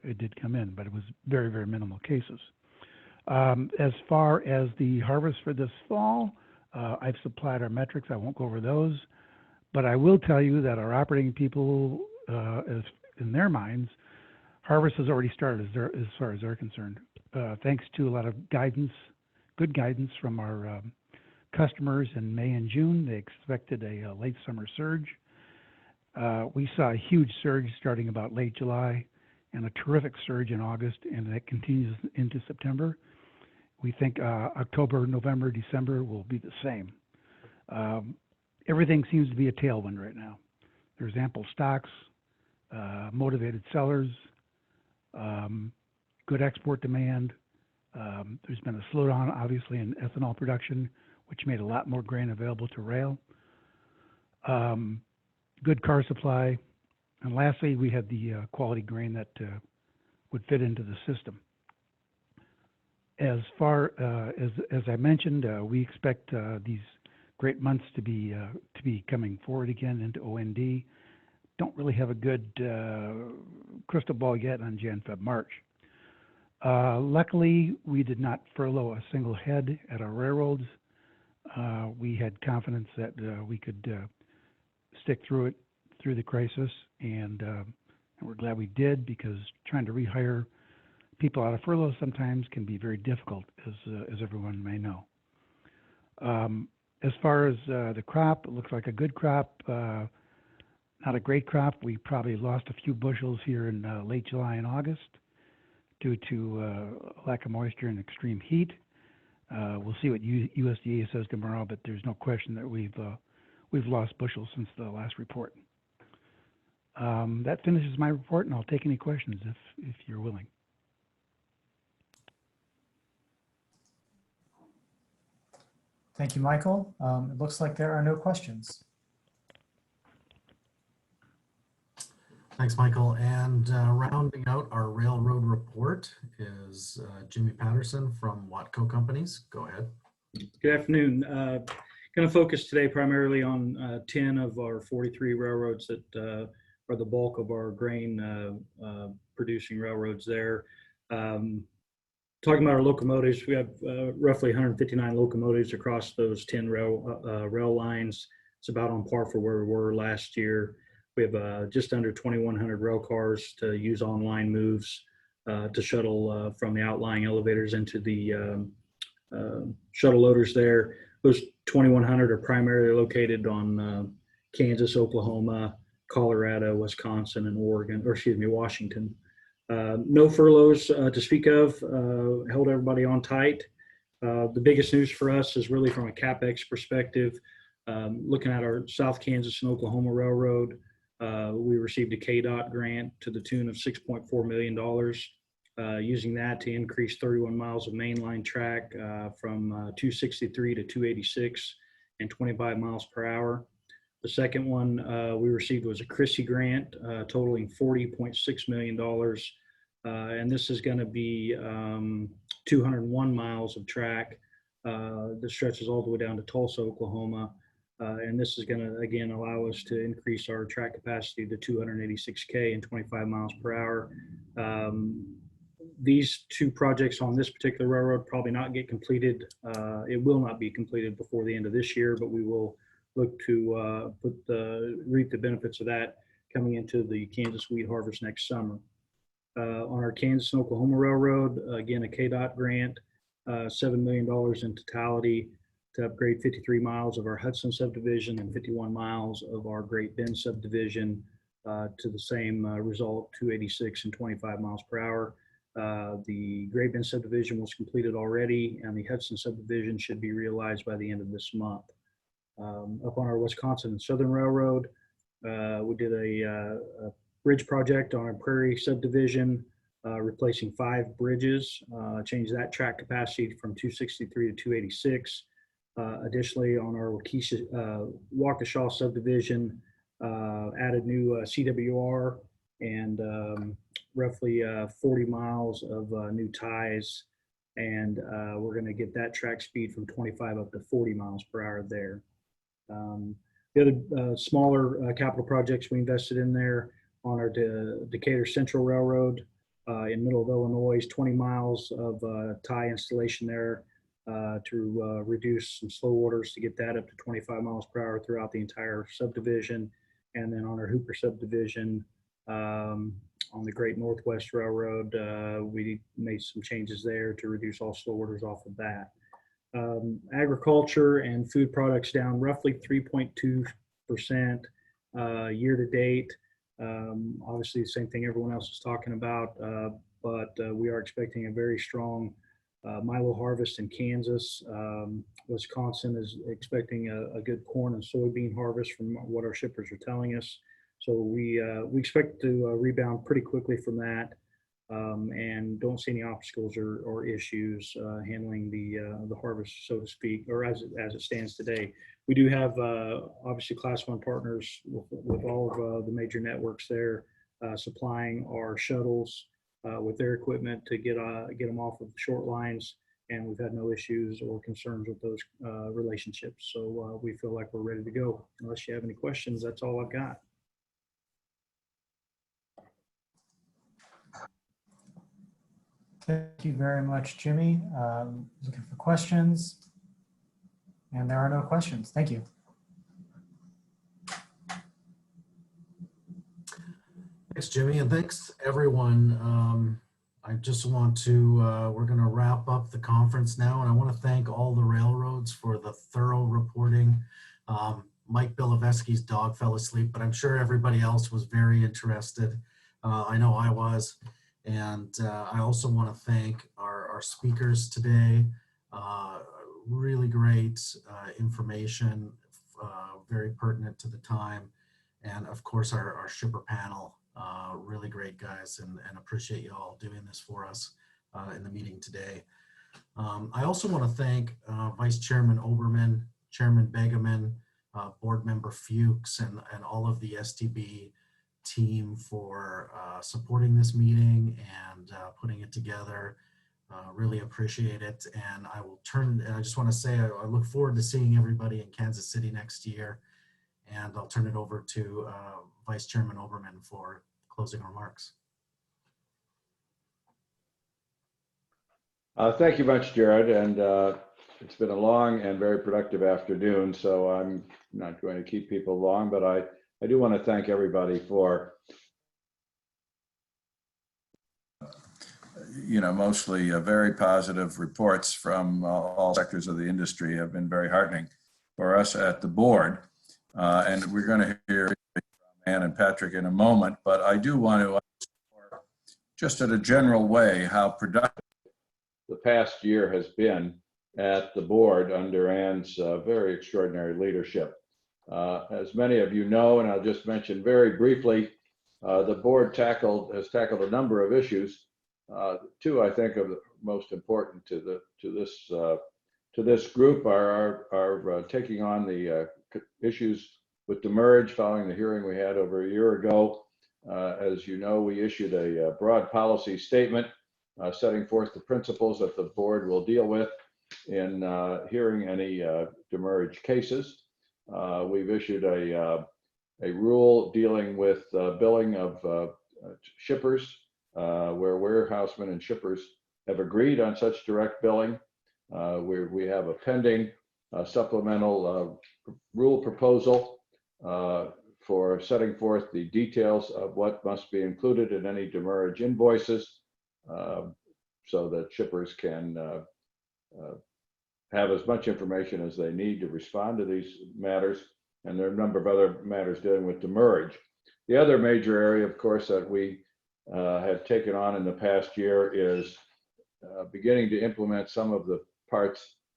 it did come in, but it was very, very minimal cases. As far as the harvest for this fall, I've supplied our metrics. I won't go over those, but I will tell you that our operating people, as in their minds, harvest has already started as far as they're concerned. Thanks to a lot of guidance, good guidance from our customers in May and June. They expected a late summer surge. We saw a huge surge starting about late July and a terrific surge in August, and that continues into September. We think October, November, December will be the same. Everything seems to be a tailwind right now. There's ample stocks, motivated sellers, good export demand. There's been a slowdown, obviously, in ethanol production, which made a lot more grain available to rail. Good car supply. And lastly, we had the quality grain that would fit into the system. As far as I mentioned, we expect these great months to be coming forward again into OND. Don't really have a good crystal ball yet on Jan, Feb, March. Luckily, we did not furlough a single head at our railroads. We had confidence that we could stick through the crisis, and we're glad we did, because trying to rehire people out of furlough sometimes can be very difficult, as everyone may know. As far as the crop, it looks like a good crop, not a great crop. We probably lost a few bushels here in late July and August due to lack of moisture and extreme heat. We'll see what USDA says tomorrow, but there's no question that we've lost bushels since the last report. That finishes my report, and I'll take any questions if you're willing. Thank you, Michael. It looks like there are no questions. Thanks, Michael. And rounding out our railroad report is Jimmy Patterson from Watco Companies. Go ahead. Good afternoon. Going to focus today primarily on 10 of our 43 railroads that are the bulk of our grain producing railroads there. Talking about our locomotives, we have roughly 159 locomotives across those 10 rail lines. It's about on par for where we were last year. We have just under 2,100 rail cars to use online moves to shuttle from the outlying elevators into the shuttle loaders there. Those 2,100 are primarily located on Kansas, Oklahoma, Colorado, Wisconsin, and Washington. No furloughs to speak of, held everybody on tight. The biggest news for us is really from a CapEx perspective. Looking at our South Kansas and Oklahoma Railroad, we received a KDOT grant to the tune of $6.4 million, using that to increase 31 miles of mainline track from 263 to 286 and 25 miles per hour. The second one we received was a CRISI grant totaling $40.6 million. And this is going to be 201 miles of track that stretches all the way down to Tulsa, Oklahoma. And this is going to, again, allow us to increase our track capacity to 286K and 25 miles per hour. These two projects on this particular railroad probably not get completed. It will not be completed before the end of this year, but we will look to reap the benefits of that coming into the Kansas wheat harvest next summer. On our Kansas and Oklahoma Railroad, again, a KDOT grant, $7 million in totality to upgrade 53 miles of our Hudson subdivision and 51 miles of our Great Bend subdivision to the same result, 286 and 25 miles per hour. The Great Bend subdivision was completed already, and the Hudson subdivision should be realized by the end of this month. Up on our Wisconsin and Southern Railroad, we did a bridge project on our Prairie subdivision, replacing 5 bridges, changed that track capacity from 263 to 286. Additionally, on our Waukesha subdivision, added new CWR and roughly 40 miles of new ties. And we're going to get that track speed from 25 up to 40 miles per hour there. The other smaller capital projects we invested in there on our Decatur Central Railroad in middle of Illinois, 20 miles of tie installation there to reduce some slow orders to get that up to 25 miles per hour throughout the entire subdivision. And then on our Hooper subdivision, on the Great Northwest Railroad, we made some changes there to reduce all slow orders off of that. Agriculture and food products down roughly 3.2% year to date. Obviously, the same thing everyone else is talking about, but we are expecting a very strong milo harvest in Kansas. Wisconsin is expecting a good corn and soybean harvest from what our shippers are telling us. So we expect to rebound pretty quickly from that, and don't see any obstacles or issues handling the harvest, so to speak, or as it stands today. We do have obviously Class 1 partners with all of the major networks there, supplying our shuttles with their equipment to get them off of the short lines, and we've had no issues or concerns with those relationships. So we feel like we're ready to go. Unless you have any questions, that's all I've got. Thank you very much, Jimmy. Looking for questions. And there are no questions. Thank you. Thanks, Jimmy, and thanks, everyone. I just want to, we're going to wrap up the conference now, and I want to thank all the railroads for the thorough reporting. Mike Biloveski's dog fell asleep, but I'm sure everybody else was very interested. I know I was. And I also want to thank our speakers today. Really great information, very pertinent to the time. And of course, our shipper panel, really great guys, and appreciate you all doing this for us in the meeting today. I also want to thank Vice Chairman Oberman, Chairman Begeman, Board Member Fuchs, and all of the STB team for supporting this meeting and putting it together. Really appreciate it. And I just want to say I look forward to seeing everybody in Kansas City next year. And I'll turn it over to Vice Chairman Oberman for closing remarks. Thank you much, Jared. And it's been a long and very productive afternoon, so I'm not going to keep people long, but I do want to thank everybody for, mostly very positive reports from all sectors of the industry have been very heartening for us at the board. And we're going to hear from Ann and Patrick in a moment, but I do want to underscore, just in a general way, how productive the past year has been at the board under Ann's very extraordinary leadership. As many of you know, and I'll just mention very briefly, the board has tackled a number of issues. Two, I think, of the most important to this group are taking on the issues with demurrage following the hearing we had over a year ago. As you know, we issued a broad policy statement setting forth the principles that the board will deal with in hearing any demurrage cases. We've issued a rule dealing with billing of shippers where warehousemen and shippers have agreed on such direct billing. We have a pending supplemental rule proposal for setting forth the details of what must be included in any demurrage invoices so that shippers can have as much information as they need to respond to these matters. And there are a number of other matters dealing with demurrage. The other major area, of course, that we have taken on in the past year is beginning to implement some of the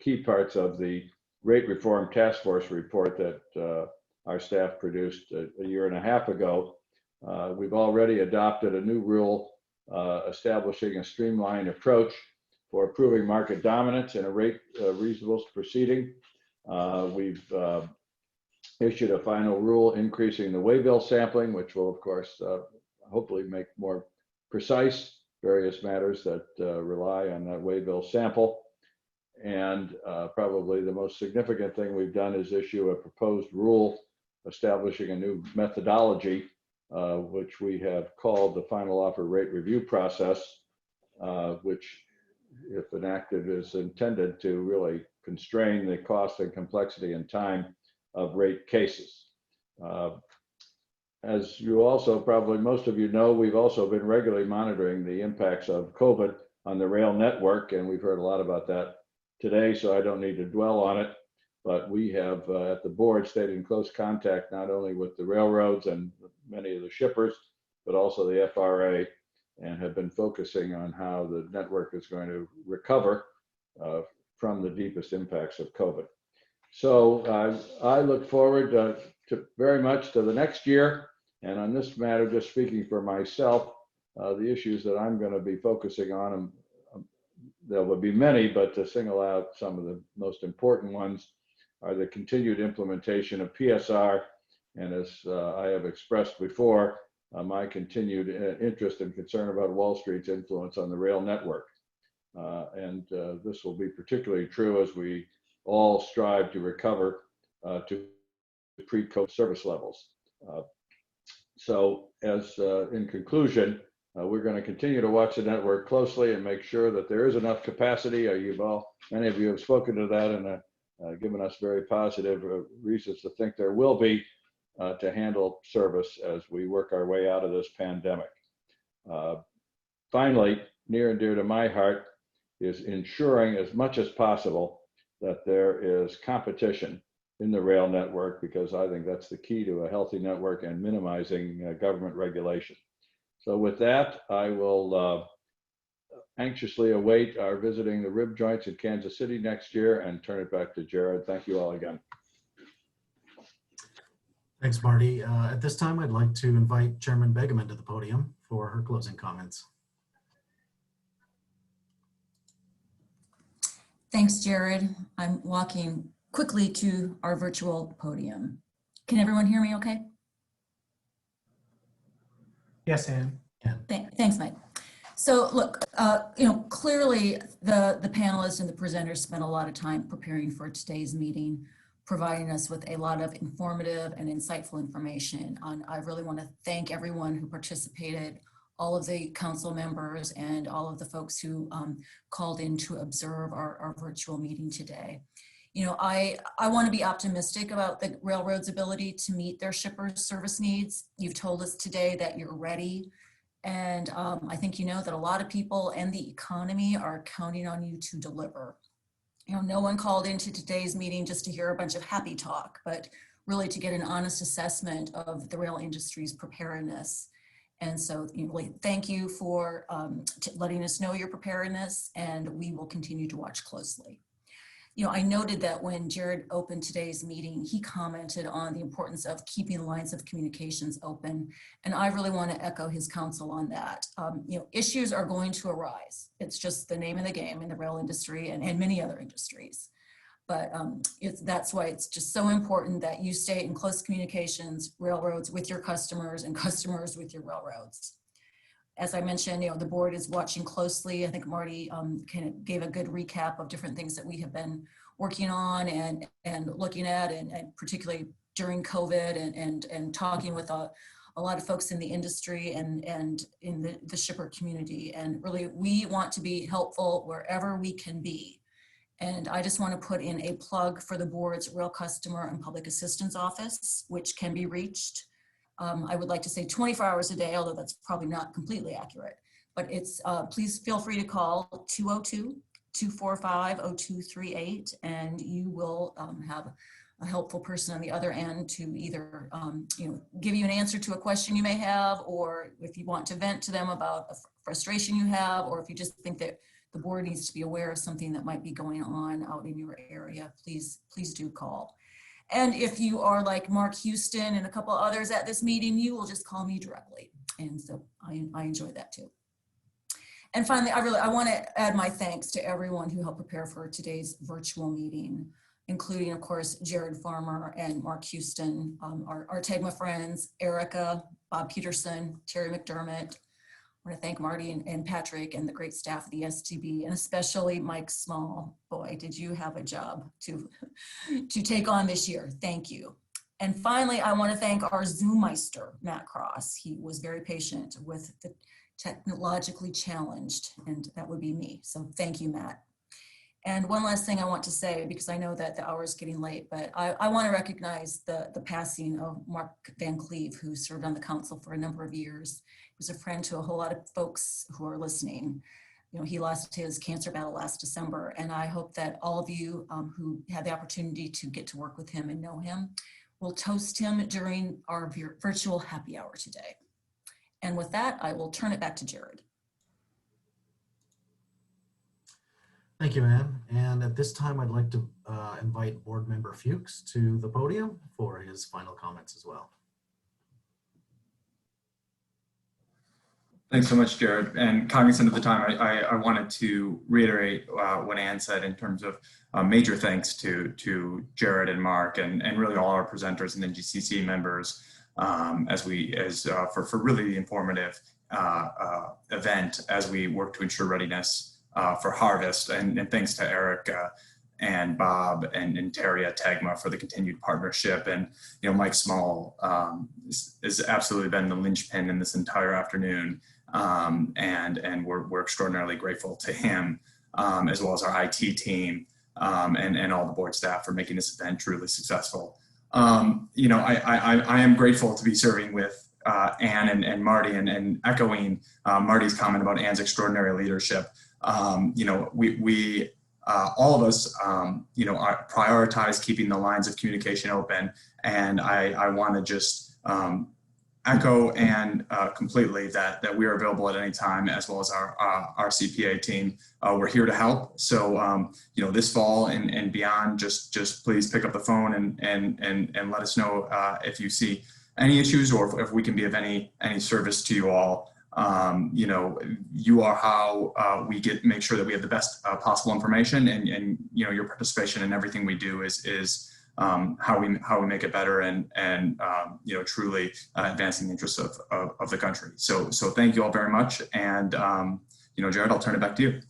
key parts of the Rate Reform Task Force report that our staff produced a year and a half ago. We've already adopted a new rule establishing a streamlined approach for approving market dominance in a rate reasonable proceeding. We've issued a final rule increasing the waybill sampling, which will, of course, hopefully make more precise various matters that rely on that waybill sample. And probably the most significant thing we've done is issue a proposed rule establishing a new methodology, which we have called the final offer rate review process, which, if enacted, is intended to really constrain the cost and complexity and time of rate cases. As you also probably most of you know, we've also been regularly monitoring the impacts of COVID on the rail network, and we've heard a lot about that today, so I don't need to dwell on it. But we have at the board stayed in close contact not only with the railroads and many of the shippers, but also the FRA, and have been focusing on how the network is going to recover from the deepest impacts of COVID. So I look forward to very much to the next year. And on this matter, just speaking for myself, the issues that I'm going to be focusing on, there will be many, but to single out some of the most important ones are the continued implementation of PSR. And as I have expressed before, my continued interest and concern about Wall Street's influence on the rail network. And this will be particularly true as we all strive to recover to pre-COVID service levels. So as in conclusion, we're going to continue to watch the network closely and make sure that there is enough capacity. Many of you have spoken to that and given us very positive reasons to think there will be to handle service as we work our way out of this pandemic. Finally, near and dear to my heart is ensuring as much as possible that there is competition in the rail network, because I think that's the key to a healthy network and minimizing government regulation. So with that, I will anxiously await our visiting the rib joints in Kansas City next year and turn it back to Jared. Thank you all again. Thanks, Marty. At this time, I'd like to invite Chairman Begeman to the podium for her closing comments. Thanks, Jared. I'm walking quickly to our virtual podium. Can everyone hear me okay? Yes, Ann. Thanks, Mike. So look, clearly the panelists and the presenters spent a lot of time preparing for today's meeting, providing us with a lot of informative and insightful information. I really want to thank everyone who participated, all of the council members and all of the folks who called in to observe our virtual meeting today. I want to be optimistic about the railroad's ability to meet their shippers' service needs. You've told us today that you're ready. And I think you know that a lot of people and the economy are counting on you to deliver. No one called into today's meeting just to hear a bunch of happy talk, but really to get an honest assessment of the rail industry's preparedness. And so thank you for letting us know your preparedness, and we will continue to watch closely. I noted that when Jared opened today's meeting, he commented on the importance of keeping lines of communications open. And I really want to echo his counsel on that. Issues are going to arise. It's just the name of the game in the rail industry and many other industries. But that's why it's just so important that you stay in close communications, railroads with your customers and customers with your railroads. As I mentioned, the board is watching closely. I think Marty kind of gave a good recap of different things that we have been working on and looking at, and particularly during COVID and talking with a lot of folks in the industry and in the shipper community. And really, we want to be helpful wherever we can be. And I just want to put in a plug for the board's Rail Customer and Public Assistance Office, which can be reached I would like to say 24 hours a day, although that's probably not completely accurate. But it's, please feel free to call 202-245-0238, and you will have a helpful person on the other end to either give you an answer to a question you may have, or if you want to vent to them about a frustration you have, or if you just think that the board needs to be aware of something that might be going on out in your area, please do call. And if you are like Mark Houston and a couple others at this meeting, you will just call me directly. And so I enjoy that too. And finally, I want to add my thanks to everyone who helped prepare for today's virtual meeting, including, of course, Jared Farmer and Mark Houston, our TEGMA friends, Erica, Bob Peterson, Terry McDermott. I want to thank Marty and Patrick and the great staff of the STB, and especially Mike Small. Boy, did you have a job to take on this year. Thank you. And finally, I want to thank our Zoommeister, Matt Cross. He was very patient with the technologically challenged, and that would be me. So thank you, Matt. And one last thing I want to say, because I know that the hour is getting late, but I want to recognize the passing of Mark Van Cleve, who served on the council for a number of years. He was a friend to a whole lot of folks who are listening. You know, he lost his cancer battle last December, and I hope that all of you who had the opportunity to get to work with him and know him will toast him during our virtual happy hour today. And with that, I will turn it back to Jared. Thank you, Ann. And at this time, I'd like to invite Board Member Fuchs to the podium for his final comments as well. Thanks so much, Jared. And cognizant of the time, I wanted to reiterate what Ann said in terms of major thanks to Jared and Mark and really all our presenters and NGCC members for really the informative event as we work to ensure readiness for harvest, and thanks to Eric and Bob and Terry at TEGMA for the continued partnership. And Mike Small has absolutely been the linchpin in this entire afternoon, and we're extraordinarily grateful to him, as well as our IT team and all the board staff for making this event truly successful. I am grateful to be serving with Ann and Marty, and echoing Marty's comment about Ann's extraordinary leadership. We all of us, prioritize keeping the lines of communication open. And I want to just echo Ann completely that we are available at any time, as well as our CPA team. We're here to help. So, this fall and beyond, just please pick up the phone and let us know if you see any issues, or if we can be of any service to you all. You are how we make sure that we have the best possible information, and your participation in everything we do is how we make it better and truly advancing the interests of the country. So thank you all very much. And Jared, I'll turn it back to you.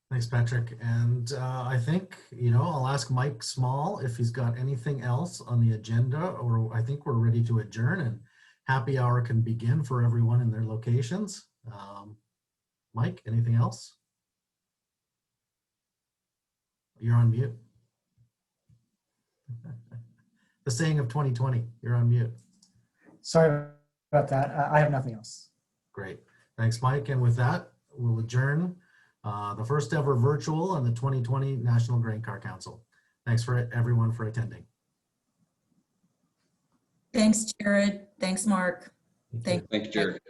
Thanks, Patrick. And I think, I'll ask Mike Small if he's got anything else on the agenda, or I think we're ready to adjourn and happy hour can begin for everyone in their locations. Mike, anything else? You're on mute. The saying of 2020, you're on mute. Sorry about that. I have nothing else. Great. Thanks, Mike. And with that, we'll adjourn the first ever virtual and the 2020 National Grain Car Council. Thanks for everyone for attending. Thanks, Jared. Thanks, Mark. Thank you, Jared.